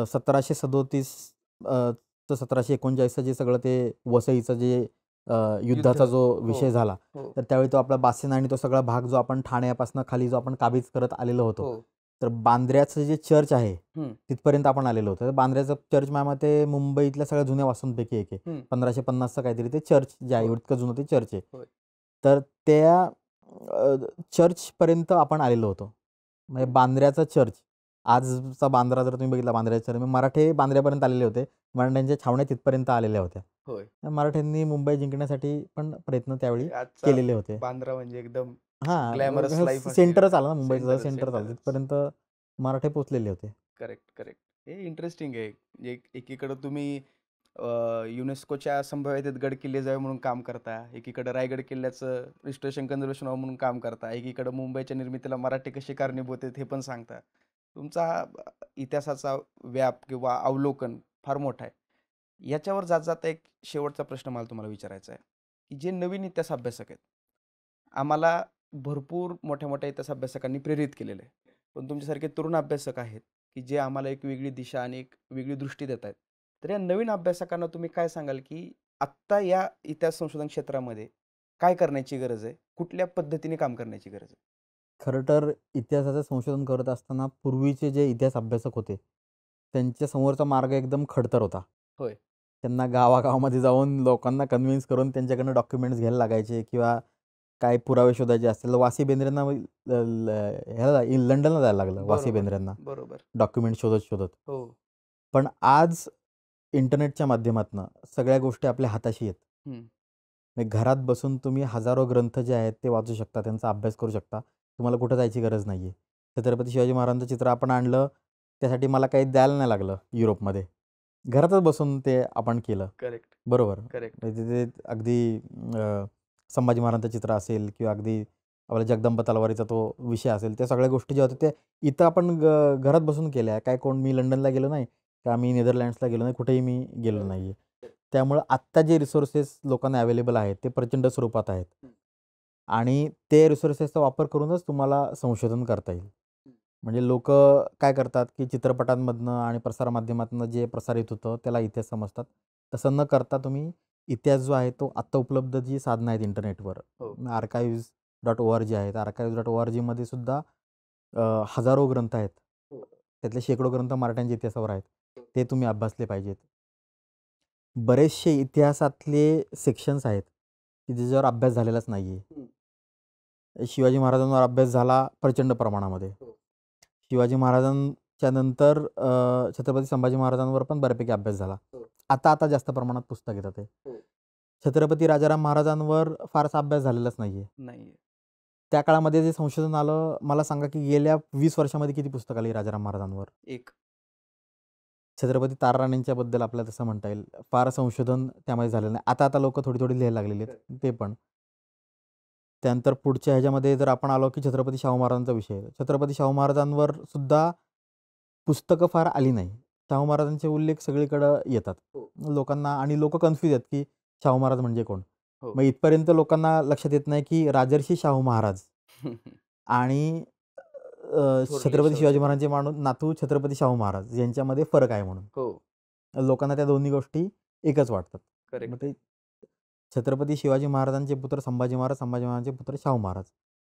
1737 तर 1739चं जे सगळं ते वसईचं जे युद्धाचा जो विषय झाला, हो तर त्यावेळी तो आपला बासेन आणि तो सगळा भाग जो आपण ठाण्यापासून खाली जो आपण काबीज करत आलेलो होतो, हो तर बांद्र्याचं जे चर्च आहे हम्म. तिथपर्यंत आपण आलेलो होतो. तर बांद्र्याचं चर्च माझ्या मते मुंबईतल्या सगळ्या जुन्या वास्तूंपैकी एक आहे. 1550चं काहीतरी ते चर्च जे आहे, हो. इतकं जुनं ते चर्च आहे. होय. तर त्या चर्चपर्यंत आपण आलेलो होतो. म्हणजे बांद्र्याचं चर्च आजचा बांद्रा जर तुम्ही बघितला, बांद्र्याच्या मराठे बांद्र्यापर्यंत आलेले होते, मराठ्यांच्या छावण्या तिथपर्यंत आलेल्या होत्या. होय. तर मराठ्यांनी मुंबई जिंकण्यासाठी पण प्रयत्न त्यावेळी आजचा केलेले होते. बांद्रा म्हणजे एकदम हां, ग्लॅमरस लाईफ असेल. सेंटरच आलं ना, मुंबईचं सेंटरच, सेंटरच आलं. सेंटरच. तिथपर्यंत मराठे पोचलेले होते. Correct, correct. हे इंटरेस्टिंग आहे. एकीकडं तुम्ही युनेस्कोच्या संभाव्यतेत गड किल्ले जावे म्हणून काम करता, एकीकडं रायगड किल्ल्याचं रिस्टोरेशन कन्झर्वेशन व्हावं म्हणून काम करता, एकीकडं मुंबईच्या निर्मितीला मराठी कसे कारणीभूत आहेत हे पण सांगता. तुमचा इतिहासाचा व्याप किंवा अवलोकन फार मोठा आहे. याच्यावर जात जाता एक शेवटचा प्रश्न मला तुम्हाला विचारायचा आहे, की जे नवीन इतिहास अभ्यासक आहेत, आम्हाला भरपूर मोठ्या मोठ्या इतिहास अभ्यासकांनी प्रेरित केलेलं आहे. पण तुमच्यासारखे तरुण अभ्यासक आहेत, की जे आम्हाला एक वेगळी दिशा आणि एक वेगळी दृष्टी देत आहेत. तर या नवीन अभ्यासकांना तुम्ही काय सांगाल, की आत्ता या इतिहास संशोधन क्षेत्रामध्ये काय करण्याची गरज आहे? कुठल्या पद्धतीने काम करण्याची गरज आहे? खरं तर इतिहासाचं संशोधन करत असताना पूर्वीचे जे इतिहास अभ्यासक होते, त्यांच्या समोरचा मार्ग एकदम खडतर होता. होय. त्यांना गावागावामध्ये जाऊन लोकांना कन्व्हिन्स करून त्यांच्याकडनं डॉक्युमेंट्स घ्यायला लागायचे किंवा काय पुरावे शोधायचे असतील तर वासी बेंद्रेंना ह्याला लंडनला जायला लागलं वासी बरोबर, बेंद्रेंना बरोबर. डॉक्युमेंट शोधत शोधत. हो. पण आज इंटरनेटच्या माध्यमातून सगळ्या गोष्टी आपल्या हाताशी आहेत. हं. म्हणजे घरात बसून तुम्ही हजारो ग्रंथ जे आहेत ते वाचू शकता, त्यांचा अभ्यास करू शकता. तुम्हाला कुठं जायची गरज नाही आहे. छत्रपती शिवाजी महाराजांचं चित्र आपण आणलं, त्यासाठी मला काही द्यायला नाही लागलं युरोपमध्ये. घरातच बसून ते आपण केलं. करेक्ट, बरोबर. करेक्ट. म्हणजे ते अगदी संभाजी महाराजांचं चित्र असेल किंवा अगदी आपल्या जगदंबा तलवारीचा तो विषय असेल, त्या सगळ्या गोष्टी ज्या होत्या त्या इथं आपण घरात बसून केल्या. काय कोण मी लंडनला गेलो नाही, का मी नेदरलँड्सला गेलो नाही, कुठेही मी गेलो नाही आहे. त्यामुळं आत्ता जे रिसोर्सेस लोकांना अवेलेबल आहेत, ते प्रचंड स्वरूपात आहेत. आणि ते रिसोर्सेसचा वापर करूनच तुम्हाला संशोधन करता येईल. म्हणजे लोकं काय करतात, की चित्रपटांमधनं आणि प्रसारमाध्यमातनं जे प्रसारित होतं, त्याला इतिहास समजतात. तसं न करता तुम्ही इतिहास जो आहे, तो आत्ता उपलब्ध जी साधनं आहेत इंटरनेटवर, हो. archives.org आहेत. archives.orgमध्ये सुद्धा हजारो ग्रंथ आहेत. त्यातले शेकडो ग्रंथ मराठ्यांच्या इतिहासावर आहेत. ते तुम्ही अभ्यासले पाहिजेत. बरेचसे इतिहासातले सेक्शन्स आहेत, की ज्याच्यावर अभ्यास झालेलाच नाही आहे. शिवाजी महाराजांवर अभ्यास झाला प्रचंड प्रमाणामध्ये. शिवाजी महाराजांच्या नंतर छत्रपती संभाजी महाराजांवर पण बऱ्यापैकी अभ्यास झाला. आता जास्त प्रमाणात पुस्तक येतात आहे. छत्रपती राजाराम महाराजांवर फारसा अभ्यास झालेलाच नाही आहे. नाहीये. त्या काळामध्ये जे संशोधन आलं, मला सांगा की गेल्या 20 वर्षामध्ये किती पुस्तकं आली राजाराम महाराजांवर? एक. छत्रपती ताराराणींच्या बद्दल आपल्याला तसं म्हणता येईल. फार संशोधन त्यामध्ये झालेलं नाही. आता लोकं थोडी लिहायला लागलेली आहेत, ते पण. त्यानंतर पुढच्या ह्याच्यामध्ये जर आपण आलो, की छत्रपती शाहू महाराजांचा विषय. छत्रपती शाहू महाराजांवर सुद्धा पुस्तकं फार आली नाही. शाहू महाराजांचे उल्लेख सगळीकडं येतात. लोकांना आणि लोकं कन्फ्यूज आहेत, की शाहू महाराज म्हणजे कोण? हो. मग इथपर्यंत लोकांना लक्षात येत नाही, की राजर्षी शाहू महाराज आणि छत्रपती शिवाजी महाराजांचे नातू छत्रपती शाहू महाराज यांच्यामध्ये फरक आहे म्हणून. हो. लोकांना त्या दोन्ही गोष्टी एकच वाटतात. मग करेक्ट. ते छत्रपती शिवाजी महाराजांचे पुत्र संभाजी महाराज, संभाजी महाराजांचे पुत्र शाहू महाराज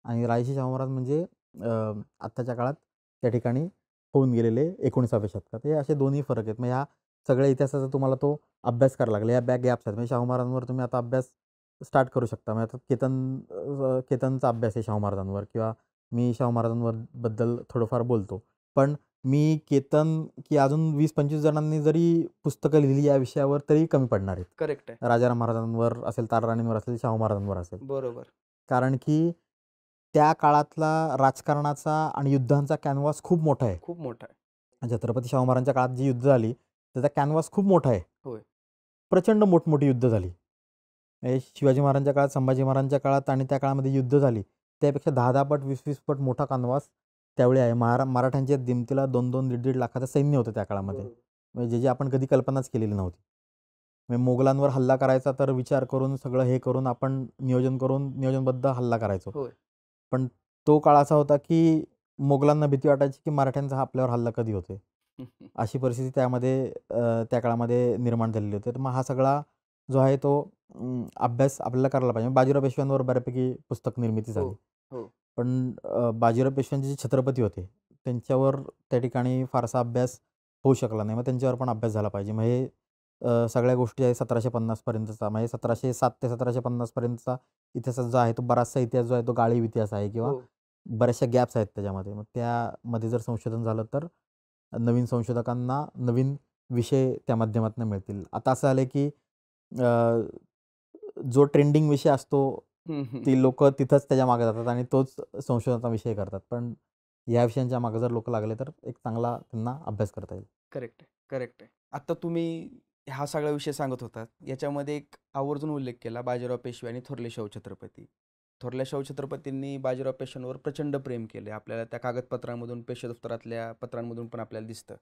आणि राजर्षी शाहू महाराज म्हणजे आत्ताच्या काळात त्या ठिकाणी होऊन गेलेले 19व्या शतकात. हे असे दोन्ही फरक आहेत. मग ह्या सगळ्या इतिहासाचा तुम्हाला तो अभ्यास करावा लागला. या गॅप्स आहेत. म्हणजे शाहू महाराजांवर तुम्ही आता अभ्यास स्टार्ट करू शकता. म्हणजे आता केतनचा अभ्यास आहे शाहू महाराजांवर किंवा मी शाहू महाराजांबद्दल थोडंफार बोलतो. पण मी केतन की अजून 20-25 जणांनी जरी पुस्तकं लिहिली या विषयावर तरी कमी पडणार आहेत. करेक्ट आहे. राजाराम महाराजांवर असेल, ताराराणींवर असेल, शाहू महाराजांवर असेल. बरोबर. कारण की त्या काळातला राजकारणाचा आणि युद्धांचा कॅनव्हास खूप मोठा आहे. खूप मोठा आहे. छत्रपती शाहू महाराजांच्या काळात जी युद्ध झाली, त्याचा कॅनव्हास खूप मोठा आहे. होय. प्रचंड मोठमोठी युद्ध झाली. म्हणजे शिवाजी महाराजांच्या काळात, संभाजी महाराजांच्या काळात आणि त्या काळामध्ये युद्ध झाली, त्यापेक्षा 10-10 पट, 20-20 पट मोठा कॅनव्हास त्यावेळी आहे. मराठ्यांच्या दिमतीला 2-2, 1.5 लाखाचं सैन्य होतं त्या काळामध्ये. म्हणजे जे आपण कधी कल्पनाच केलेली नव्हती. म्हणजे मोगलांवर हल्ला करायचा तर विचार करून सगळं हे करून आपण नियोजनबद्ध हल्ला करायचो. होय. पण तो काळ असा होता की मोगलांना भीती वाटायची की मराठ्यांचा आपल्यावर हल्ला कधी होतोय. अशी परिस्थिती त्यामध्ये त्या काळामध्ये निर्माण झालेली होती. तर मग हा सगळा जो आहे तो अभ्यास आपल्याला करायला पाहिजे. बाजीराव पेशव्यांवर बऱ्यापैकी पुस्तक निर्मिती झाली. हो. पण बाजीराव पेशव्यांचे जे छत्रपती होते त्यांच्यावर त्या ठिकाणी फारसा अभ्यास होऊ शकला नाही. मग त्यांच्यावर पण अभ्यास झाला पाहिजे. मग हे सगळ्या गोष्टी आहे 1750 पर्यंतचा म्हणजे 1707 ते 1750 पर्यंतचा इतिहास जो आहे तो बराचसा इतिहास जो आहे तो गाळीव इतिहास आहे किंवा बऱ्याचशा गॅप्स आहेत त्याच्यामध्ये. मग त्यामध्ये जर संशोधन झालं तर नवीन संशोधकांना नवीन विषय त्या माध्यमातून मिळतील. आता असं झालं की जो ट्रेंडिंग विषय असतो ती लोक तिथंच त्याच्या मागे जातात आणि तोच संशोधनाचा विषय करतात. पण या विषयांच्या मागे जर लोक लागले तर एक चांगला त्यांना अभ्यास करता येईल. करेक्ट आहे, करेक्ट आहे. आता तुम्ही हा सगळा विषय सांगत होतात. याच्यामध्ये एक आवर्जून उल्लेख केला बाजीराव पेशवे आणि थोरले शाहू छत्रपती. थोरल्या शाहू छत्रपतींनी बाजीराव पेशव्यांवर प्रचंड प्रेम केले. आपल्याला त्या कागदपत्रांमधून, पेशवे दफ्तरातल्या पत्रांमधून पण आपल्याला दिसतं.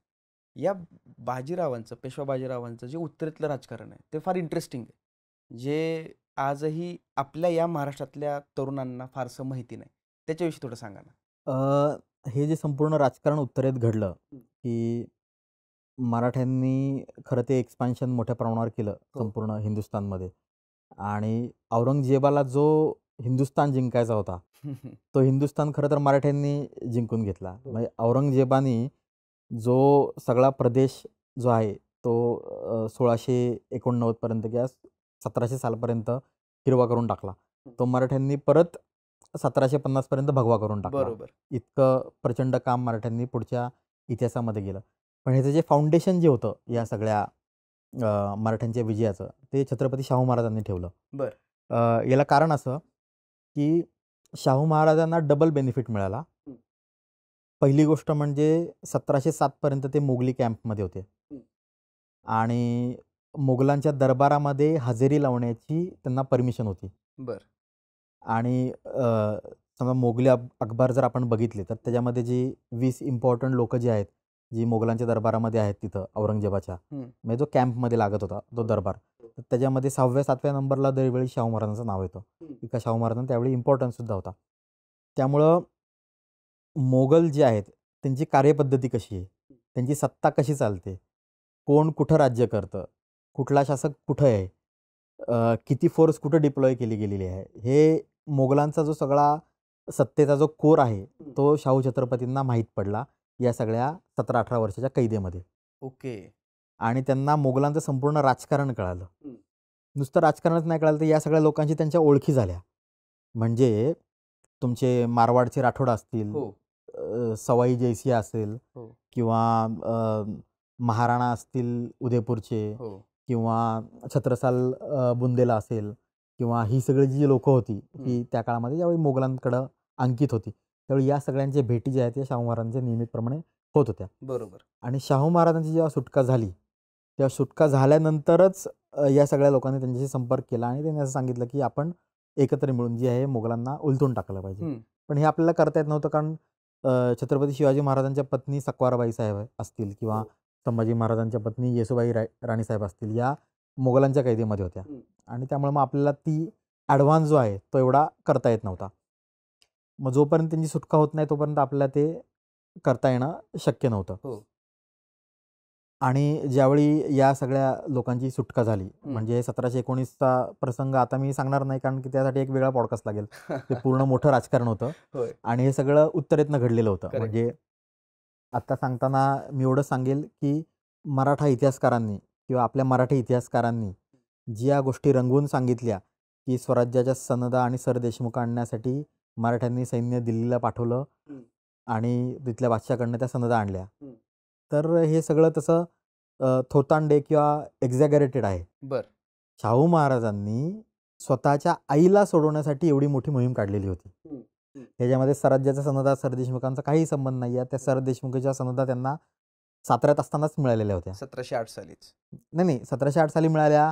या बाजीरावांचं, पेशवा बाजीरावांचं जे उत्तरेतलं राजकारण आहे ते फार इंटरेस्टिंग आहे. जे आजही आपल्या या महाराष्ट्रातल्या तरुणांना फारसं माहिती नाही. त्याच्याविषयी थोडं सांगा ना. हे जे संपूर्ण राजकारण उत्तरेत घडलं की मराठ्यांनी खरं ते एक्सपान्शन मोठ्या प्रमाणावर केलं संपूर्ण हिंदुस्थानमध्ये आणि औरंगजेबाला जो हिंदुस्थान जिंकायचा होता तो हिंदुस्थान खरं तर मराठ्यांनी जिंकून घेतला. म्हणजे औरंगजेबाने जो सगळा प्रदेश जो आहे तो 1689 पर्यंत किंवा 1700 सालपर्यंत हिरवा करून टाकला. तो मराठ्यांनी परत 1750 पर्यंत भगवा करून टाकला. बरोबर. इतकं प्रचंड काम मराठ्यांनी पुढच्या इतिहासामध्ये केलं. पण ह्याचं जे फाउंडेशन जे होतं या सगळ्या मराठ्यांच्या विजयाचं ते छत्रपती शाहू महाराजांनी ठेवलं. याला कारण असं की शाहू महाराजांना डबल बेनिफिट मिळाला. पहिली गोष्ट म्हणजे 1707 पर्यंत ते मोगली कॅम्पमध्ये होते आणि मोगलांच्या दरबारामध्ये हजेरी लावण्याची त्यांना परमिशन होती. आणि समजा मोगली अखबार जर आपण बघितले तर त्याच्यामध्ये जी 20 इम्पॉर्टंट लोक जे आहेत जी मोगलांच्या दरबारामध्ये आहेत तिथं औरंगजेबाच्या म्हणजे जो कॅम्पमध्ये लागत होता तो दरबार तर त्याच्यामध्ये 6व्या-7व्या नंबरला दरवेळी शाहू महाराजांचं नाव येतं. का शाहू महाराजांना त्यावेळी इम्पॉर्टन्स सुद्धा होता. त्यामुळं मोगल जे आहेत त्यांची कार्यपद्धती कशी आहे, त्यांची सत्ता कशी चालते, कोण कुठं राज्य करतं, कुठला शासक कुठं आहे, किती फोर्स कुठं डिप्लॉय केली गेलेली आहे, हे मोगलांचा जो सगळा सत्तेचा जो कोर आहे तो शाहू छत्रपतींना माहीत पडला या सगळ्या 17-18 वर्षाच्या कैदेमध्ये. आणि त्यांना मोगलांचं संपूर्ण राजकारण कळालं. नुसतं राजकारणच नाही कळालं तर या सगळ्या लोकांची त्यांच्या ओळखी झाल्या. म्हणजे तुमचे मारवाडचे राठोड असतील, सवाई जयसिंह असेल किंवा महाराणा असतील उदयपूरचे किंवा छत्रसाल बुंदेला असेल किंवा ही सगळी जी लोकं होती ही त्या काळामध्ये ज्यावेळी मोगलांकडं अंकित होती त्यावेळी या सगळ्यांच्या भेटी ज्या आहेत त्या शाहू महाराजांच्या नियमितप्रमाणे होत होत्या. आणि शाहू महाराजांची जेव्हा सुटका झाली तेव्हा सुटका झाल्यानंतरच या सगळ्या लोकांनी त्यांच्याशी संपर्क केला आणि त्यांनी असं सांगितलं की आपण एकत्र मिळून जी आहे मोगलांना उलटून टाकलं पाहिजे. पण हे आपल्याला करता येत नव्हतं कारण छत्रपती शिवाजी महाराजांच्या पत्नी सकवाराबाई साहेब असतील किंवा संभाजी महाराजांच्या पत्नी येसुबाई राणीसाहेब असतील या मोगलांच्या कैदेमध्ये होत्या आणि त्यामुळे मग आपल्याला ती ॲडव्हान्स जो आहे तो एवढा करता येत नव्हता. मग जोपर्यंत त्यांची सुटका होत नाही तोपर्यंत आपल्याला ते करता येणं शक्य नव्हतं. आणि ज्यावेळी या सगळ्या लोकांची सुटका झाली म्हणजे 1719चा प्रसंग आता मी सांगणार नाही कारण की त्यासाठी एक वेगळा पॉडकास्ट लागेल. ते पूर्ण मोठं राजकारण होतं आणि हे सगळं उत्तरेतनं घडलेलं होतं. म्हणजे आता सांगताना मी एवढं सांगेल की मराठा इतिहासकारांनी किंवा आपल्या मराठी इतिहासकारांनी ज्या गोष्टी रंगवून सांगितल्या की स्वराज्याच्या सनदा आणि सरदेशमुख आणण्यासाठी मराठ्यांनी सैन्य दिल्लीला पाठवलं आणि तिथल्या बादशाहकडनं त्या सनदा आणल्या तर हे सगळं तसं थोतांडे किंवा एक्झॅगरेटेड आहे. शाहू महाराजांनी स्वतःच्या आईला सोडवण्यासाठी एवढी मोठी मोहीम काढलेली होती. त्याच्यामध्ये स्वराज्याच्या सनदा सरदेशमुखांचा काही संबंध नाही आहे. त्या सरदेशमुखाच्या सनदा त्यांना साताऱ्यात असतानाच मिळालेल्या होत्या. 1708 सालीच नाही 1708 साली मिळाल्या.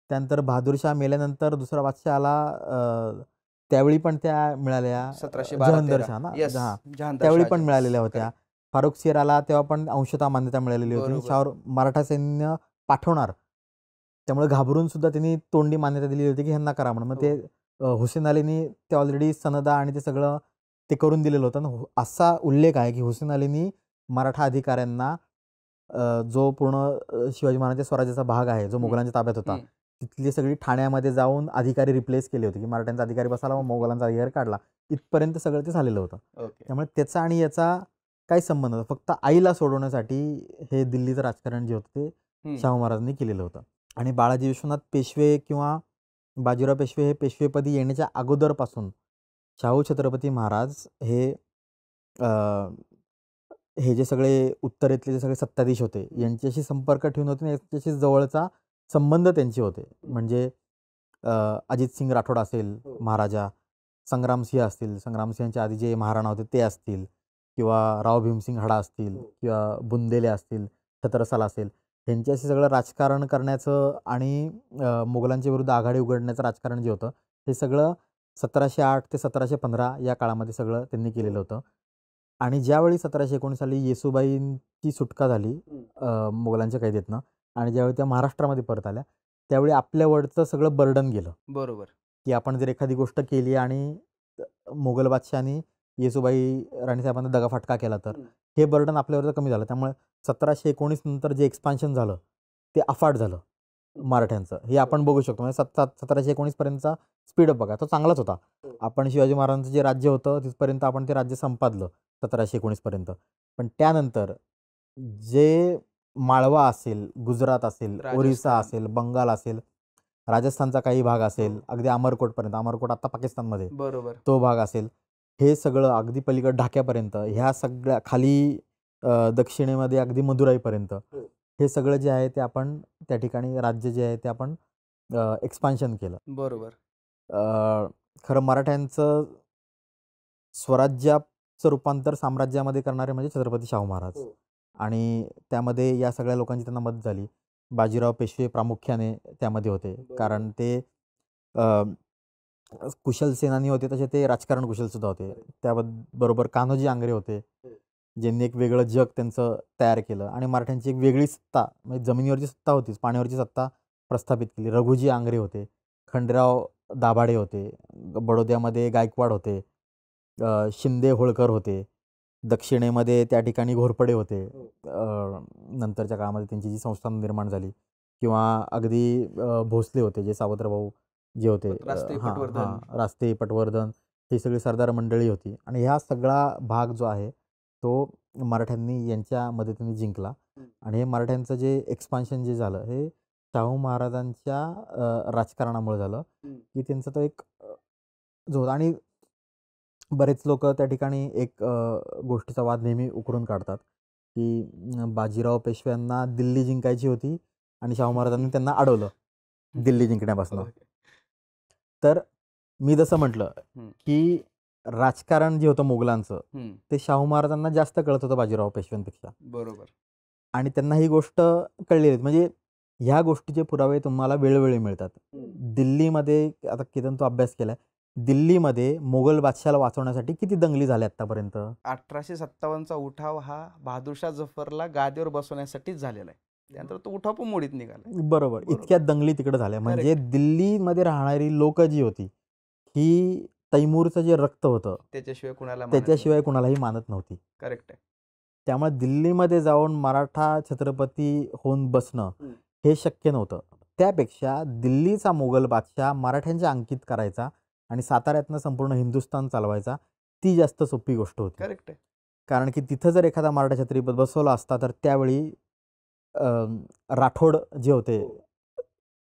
त्यानंतर बहादूरशाह मेल्यानंतर दुसरा बादशाह आला त्यावेळी पण त्या मिळाल्या. जहांगीर शाह ना त्यावेळी पण मिळालेल्या होत्या. फारुख सिर आला तेव्हा पण अंशतः मान्यता मिळालेली होती. शाहू मराठा सैन्य पाठवणार त्यामुळे घाबरून सुद्धा त्यांनी तोंडी मान्यता दिली होती की ह्यांना करा म्हणून. मग ते हुसेन अलीनी ते ऑलरेडी सनदा आणि ते सगळं ते करून दिलेलं होतं ना. असा उल्लेख आहे की हुसेन अलीनी मराठा अधिकाऱ्यांना जो पूर्ण शिवाजी महाराजांच्या स्वराज्याचा भाग आहे जो मोगलांच्या ताब्यात होता तिथली सगळी ठाण्यामध्ये जाऊन अधिकारी रिप्लेस केले होते की मराठ्यांचा अधिकारी बसाला मग मोगलांचा अधिकारी काढला इथपर्यंत सगळं ते झालेलं होतं. त्यामुळे त्याचा आणि याचा काही संबंध नव्हता. फक्त आईला सोडवण्यासाठी हे दिल्लीचं राजकारण जे होतं ते शाहू महाराजांनी केलेलं होतं. आणि बाळाजी विश्वनाथ पेशवे किंवा बाजीराव पेशवे हे पेशवेपदी येण्याच्या अगोदरपासून शाहू छत्रपती महाराज हे हे जे सगळे उत्तरेतले जे सगळे सत्ताधीश होते यांच्याशी संपर्क ठेवून होते आणि यांच्याशी जवळचा संबंध त्यांचे होते. म्हणजे अजितसिंग राठोड असेल महाराजा, संग्रामसिंह असतील, संग्रामसिंहांच्या आधी जे महाराणा होते ते असतील, किंवा राव भीमसिंग हाडा असतील, किंवा बुंदेले असतील, छत्रसाल असेल, ह्यांच्याशी सगळं राजकारण करण्याचं आणि मोगलांच्या विरुद्ध आघाडी उघडण्याचं राजकारण जे होतं हे सगळं 1708 ते 1715 या काळामध्ये सगळं त्यांनी केलेलं होतं. आणि ज्यावेळी 1719 साली येसूबाईंची सुटका झाली मोगलांच्या कैदेतनं, आणि ज्यावेळी त्या महाराष्ट्रामध्ये परत आल्या त्यावेळी आपल्यावरचं सगळं बर्डन गेलं, बरोबर. की आपण जर एखादी गोष्ट केली आणि मोगल बादशहानी येसूबाई राणीसाहेबांना दगाफटका केला तर हे बर्डन आपल्यावर कमी झालं. त्यामुळे 1719 नंतर जे एक्सपान्शन झालं ते अफाट झालं मराठ्यांचं, हे आपण बघू शकतो. म्हणजे 1719 पर्यंतचा स्पीडअप बघा, तो चांगलाच होता. आपण शिवाजी महाराजांचं जे राज्य होतं तिथपर्यंत आपण ते राज्य संपादलं 1719 पर्यंत. पण त्यानंतर जे माळवा असेल, गुजरात असेल, ओरिसा राजस्थान. असेल, बंगाल असेल, राजस्थानचा काही भाग असेल, अगदी अमरकोटपर्यंत, अमरकोट आता पाकिस्तानमध्ये, बरोबर. तो भाग असेल, हे सगळं अगदी पलीकडे ढाक्यापर्यंत, ह्या सगळ्या खाली दक्षिणेमध्ये अगदी मदुराईपर्यंत हे सगळं जे आहे ते आपण त्या ठिकाणी राज्य जे आहे ते आपण एक्सपान्शन केलं. बरोबर. खरं मराठ्यांचं स्वराज्याचं रूपांतर साम्राज्यामध्ये करणारे म्हणजे छत्रपती शाहू महाराज, आणि त्यामध्ये या सगळ्या लोकांची त्यांना मदत झाली. बाजीराव पेशवे प्रामुख्याने त्यामध्ये होते, कारण ते कुशल सेनानी होते, तसे ते राजकारण कुशलसुद्धा होते. त्याबरोबर कान्होजी आंग्रे होते, ज्यांनी एक वेगळं जग त्यांचं तयार केलं आणि मराठ्यांची एक वेगळी सत्ता, म्हणजे जमिनीवरची सत्ता होतीच, पाण्यावरची सत्ता प्रस्थापित केली. रघुजी आंग्रे होते, खंडेराव दाभाडे होते, बडोद्यामध्ये गायकवाड होते, शिंदे होळकर होते, दक्षिणेमध्ये त्या ठिकाणी घोरपडे होते. नंतरच्या काळामध्ये त्यांची जी संस्थान निर्माण झाली, किंवा अगदी भोसले होते, जे सावत्रभाऊ जे होते, रास्ते पटवर्धन. रास्ते पटवर्धन, ही सगळी सरदार मंडळी होती. आणि ह्या सगळा भाग जो आहे तो मराठ्यांनी यांच्या मदतीने जिंकला. आणि हे मराठ्यांचं जे एक्सपान्शन जे झालं हे शाहू महाराजांच्या राजकारणामुळे झालं, की त्यांचा तो एक जो होता. आणि बरेच लोक त्या ठिकाणी एक गोष्टीचा वाद नेहमी उकरून काढतात, की बाजीराव पेशव्यांना दिल्ली जिंकायची होती आणि शाहू महाराजांनी त्यांना अडवलं दिल्ली जिंकण्यापासून. तर मी जसं म्हटलं की राजकारण जे होतं मोगलांचं ते शाहू महाराजांना जास्त कळत होतं बाजीराव पेशव्यांपेक्षा. बरोबर. आणि त्यांना ही गोष्ट कळलेली आहे. म्हणजे ह्या गोष्टीचे पुरावे तुम्हाला वेळोवेळी मिळतात. दिल्लीमध्ये, आता केतन तो अभ्यास केलाय, दिल्लीमध्ये मोगल बादशाला वाचवण्यासाठी किती दंगली झाल्या आतापर्यंत? 1857चा उठाव हा बहादूरशाह जफरला गादीवर बसवण्यासाठीच झालेला आहे. त्यानंतर तो उठाव पण मोडीत निघाला. बरोबर, इतक्या दंगली तिकडे झाल्या. म्हणजे दिल्लीमध्ये राहणारी लोक जी होती ही तैमूरचं जे रक्त होतं त्याच्याशिवाय कुणालाही मानत नव्हती. करेक्ट आहे. त्यामुळे दिल्लीमध्ये जाऊन मराठा छत्रपती होऊन बसणं हे शक्य नव्हतं. त्यापेक्षा दिल्लीचा मोगल बादशाह मराठ्यांच्या अंकित करायचा आणि साताऱ्यातनं संपूर्ण हिंदुस्थान चालवायचा, ती जास्त सोपी गोष्ट होती. करेक्ट आहे. कारण की तिथं जर एखादा मराठा छत्रपती बसवला असता तर त्यावेळी राठोड जे होते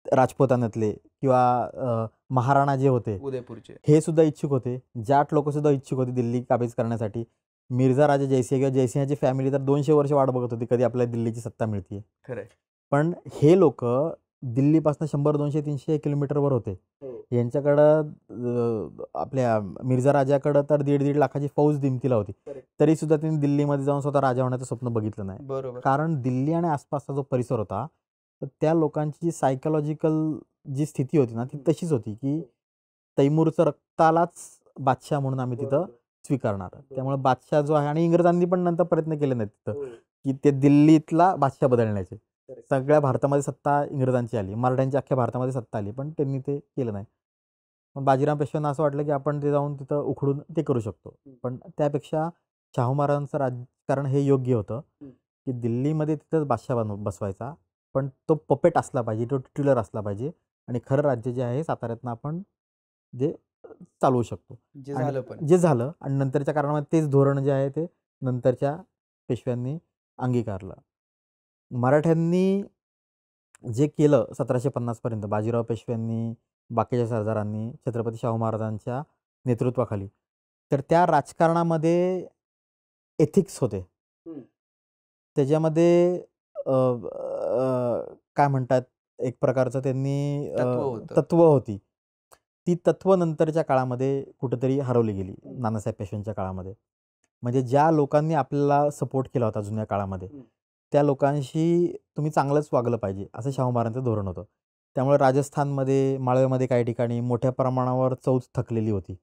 राजपुतानातले, किंवा महाराणा जे होते उदयपूरचे, हे सुद्धा इच्छुक होते. जाट लोक सुद्धा इच्छुक होते दिल्ली काबीज करण्यासाठी. मिर्झा राजा जयसिंह किंवा जयसिंहाची फॅमिली तर 200 वर्ष वाट बघत होती कधी आपल्याला दिल्लीची सत्ता मिळते. खरं आहे. पण हे लोक दिल्लीपासून 100, 200, 300 किलोमीटरवर होते. यांच्याकडं आपल्या मिर्झा राजाकडं तर 1.5 लाखाची फौज दिमतीला होती. तरी सुद्धा त्यांनी दिल्लीमध्ये जाऊन स्वतः राजा होण्याचं स्वप्न बघितलं नाही. बरोबर. कारण दिल्ली आणि आसपासचा जो परिसर होता तर त्या लोकांची जी सायकोलॉजिकल जी स्थिती होती ना ती तशीच होती, की तैमूरचं रक्तालाच बादशाह म्हणून आम्ही तिथं स्वीकारणार. त्यामुळे बादशाह जो आहे, आणि इंग्रजांनी पण नंतर प्रयत्न केले नाहीत तिथं की ते दिल्लीतला बादशाह बदलण्याचे. सगळ्या भारतामध्ये सत्ता इंग्रजांची आली, मराठ्यांची अख्ख्या भारतामध्ये सत्ता आली, पण त्यांनी ते केलं नाही. पण बाजीराव पेशव्यांना असं वाटलं की आपण ते जाऊन तिथं उखडून ते करू शकतो. पण त्यापेक्षा शाहू महाराजांचं राजकारण हे योग्य होतं की दिल्लीमध्ये तिथंच बादशाह बसवायचा, पण तो पपेट असला पाहिजे, तो टिट्युलर असला पाहिजे, आणि खरं राज्य जे आहे साताऱ्यातनं आपण जे चालवू शकतो. जे झालं आणि नंतरच्या काळामध्ये तेच धोरण जे आहे ते नंतरच्या पेशव्यांनी अंगीकारलं. मराठ्यांनी जे केलं 1750 पर्यंत बाजीराव पेशव्यांनी, बाकीच्या सरदारांनी छत्रपती शाहू महाराजांच्या नेतृत्वाखाली, तर त्या राजकारणामध्ये एथिक्स होते. त्याच्यामध्ये काय म्हणतात, एक प्रकारचं त्यांनी तत्व होतं. तत्व होती. ती तत्व नंतरच्या काळामध्ये कुठेतरी हरवली गेली नानासाहेब पेशव्यांच्या काळामध्ये. म्हणजे ज्या लोकांनी आपल्याला सपोर्ट केला होता जुन्या काळामध्ये, त्या लोकांशी तुम्ही चांगलंच वागलं पाहिजे, असं शाहू महाराजांचं धोरण होतं. त्यामुळे राजस्थानमध्ये, माळव्यामध्ये काही ठिकाणी मोठ्या प्रमाणावर चौथ थकलेली होती.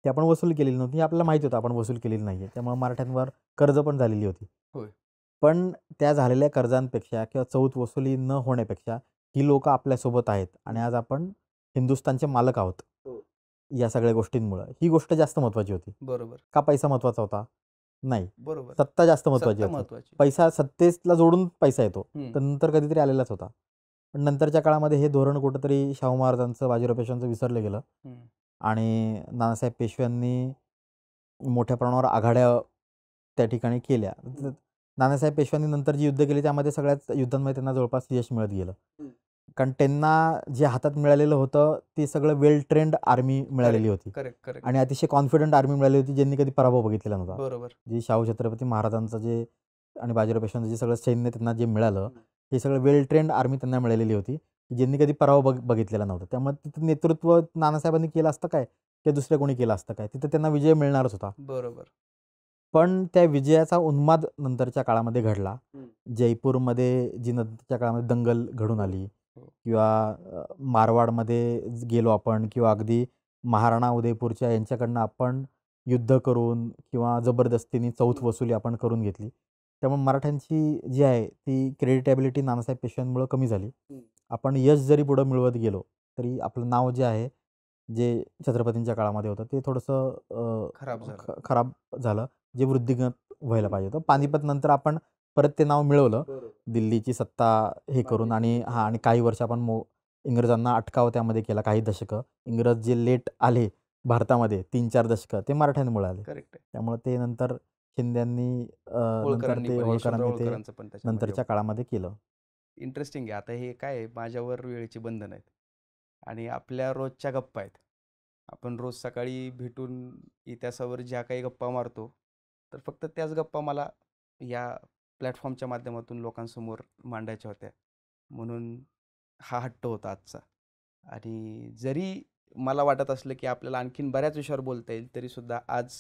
ती आपण वसूल केलेली नव्हती. हे आपल्याला माहिती होतं आपण वसूल केलेली नाही आहे. त्यामुळे मराठ्यांवर कर्ज पण झालेली होती. होय. पण त्या झालेल्या कर्जांपेक्षा किंवा चौथ वसुली न होण्यापेक्षा ही लोकं आपल्यासोबत आहेत आणि आज आपण हिंदुस्थानचे मालक आहोत. या सगळ्या गोष्टींमुळं. ही गोष्ट जास्त महत्त्वाची होती. बरोबर. का पैसा महत्त्वाचा होता? नाही. बरोबर. सत्ता जास्त महत्त्वाची सत्ता होती. महत्त्वाची. पैसा सत्तेला जोडून पैसा येतो. हं. तर नंतर कधीतरी आलेलाच होता. पण नंतरच्या काळामध्ये हे धोरण कुठेतरी शाहू महाराजांचं, बाजीराव पेशव्यांचं विसरलं गेलं हं. आणि नानासाहेब पेशव्यांनी मोठ्या प्रमाणावर आघाड्या त्या ठिकाणी केल्या. नानासाहेब पेशव्यांनी नंतर जी युद्ध केली त्यामध्ये सगळ्याच युद्धांमध्ये त्यांना जवळपास यश मिळत गेलं. कारण त्यांना जे हातात मिळालेलं होतं ते सगळं वेल ट्रेंड आर्मी मिळालेली होती करेक्ट. आणि अतिशय कॉन्फिडंट आर्मी मिळाली होती, ज्यांनी कधी पराभव बघितलेला नव्हता. बरोबर. जे शाहू छत्रपती महाराजांचं जे आणि बाजीराव पेशव्यांचं जे सगळं सैन्य त्यांना जे मिळालं, हे सगळं वेल ट्रेंड आर्मी त्यांना मिळालेली होती, ज्यांनी कधी पराभव बघितलेला नव्हता. त्यामुळे तिथं नेतृत्व नानासाहेबांनी केलं असतं काय, किंवा दुसऱ्या कोणी केलं असतं काय, तिथं त्यांना विजय मिळणारच होता. बरोबर. पण त्या विजयाचा उन्माद नंतरच्या काळामध्ये घडला. जयपूरमध्ये जी नंतरच्या काळामध्ये दंगल घडून आली किंवा मारवाडमध्ये गेलो आपण किंवा अगदी महाराणा उदयपूरच्या यांच्याकडनं आपण युद्ध करून किंवा जबरदस्तीने चौथ वसुली आपण करून घेतली. त्यामुळे मराठ्यांची जी आहे ती क्रेडिटॅबिलिटी नानासाहेब पेशव्यांमुळं कमी झाली. आपण यश जरी पुढं मिळवत गेलो तरी आपलं नाव जे आहे, जे छत्रपतींच्या काळामध्ये होतं ते थोडंसं खराब झालं, जे वृद्धिंगत व्हायला पाहिजे होतं. पानिपत नंतर आपण परत ते नाव मिळवलं, दिल्लीची सत्ता हे करून आणि काही वर्ष आपण इंग्रजांना अटकाव त्यामध्ये केला, काही दशकं. इंग्रज जे लेट आले भारतामध्ये 3-4 दशकं, ते मराठ्यांमुळे आले. करेक्ट आहे. त्यामुळे ते नंतर शिंद्यांनी नंतर ते होळकरांनी ते नंतरच्या काळामध्ये केलं. इंटरेस्टिंग आहे. आता हे काय आहे, माझ्यावर वेळेची बंधन आहेत आणि आपल्या रोजच्या गप्पा आहेत. आपण रोज सकाळी भेटून इतिहासावर ज्या काही गप्पा मारतो, तर फक्त त्याच गप्पा मला या प्लॅटफॉर्मच्या माध्यमातून लोकांसमोर मांडायच्या होत्या. म्हणून हा हट्ट होता आजचा. आणि जरी मला वाटत असलं की आपल्याला आणखीन बऱ्याच विषयावर बोलता येईल, तरीसुद्धा आज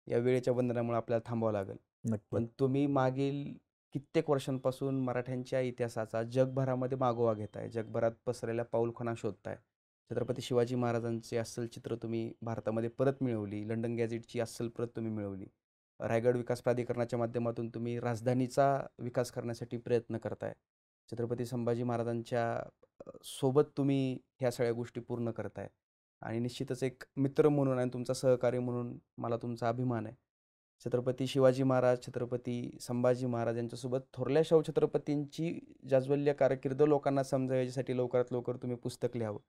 या वेळेच्या बंधनामुळे आपल्याला थांबावं लागेल. नक्की. पण तुम्ही मागील कित्येक वर्षांपासून मराठ्यांच्या इतिहासाचा जगभरामध्ये मागोवा घेताय, जगभरात पसरलेल्या पाऊलखुणा शोधताय. छत्रपती शिवाजी महाराजांचे अस्सल चित्र तुम्ही भारतामध्ये परत मिळवली. लंडन गॅझेटची अस्सल प्रत तुम्ही मिळवली. रायगड विकास प्राधिकरणाच्या माध्यमातून तुम्ही राजधानीचा विकास करण्यासाठी प्रयत्न करताय. छत्रपती संभाजी महाराजांच्या सोबत तुम्ही ह्या सगळ्या गोष्टी पूर्ण करताय. आणि निश्चितच एक मित्र म्हणून आणि तुमचा सहकारी म्हणून मला तुमचा अभिमान आहे. छत्रपती शिवाजी महाराज, छत्रपती संभाजी महाराज यांच्यासोबत थोरल्या शाहू छत्रपतींची जाज्वल्य कारकीर्द लोकांना समजावण्यासाठी लवकरात लवकर तुम्ही पुस्तक लिहावं,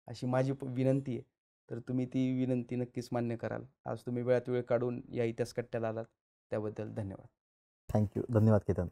अशी माझी विनंती आहे. तर तुम्ही ती विनंती नक्कीच मान्य कराल. आज तुम्ही वेळात वेळ काढून या इतिहास कट्ट्याला आलात, त्याबद्दल धन्यवाद. थँक्यू. धन्यवाद केतन.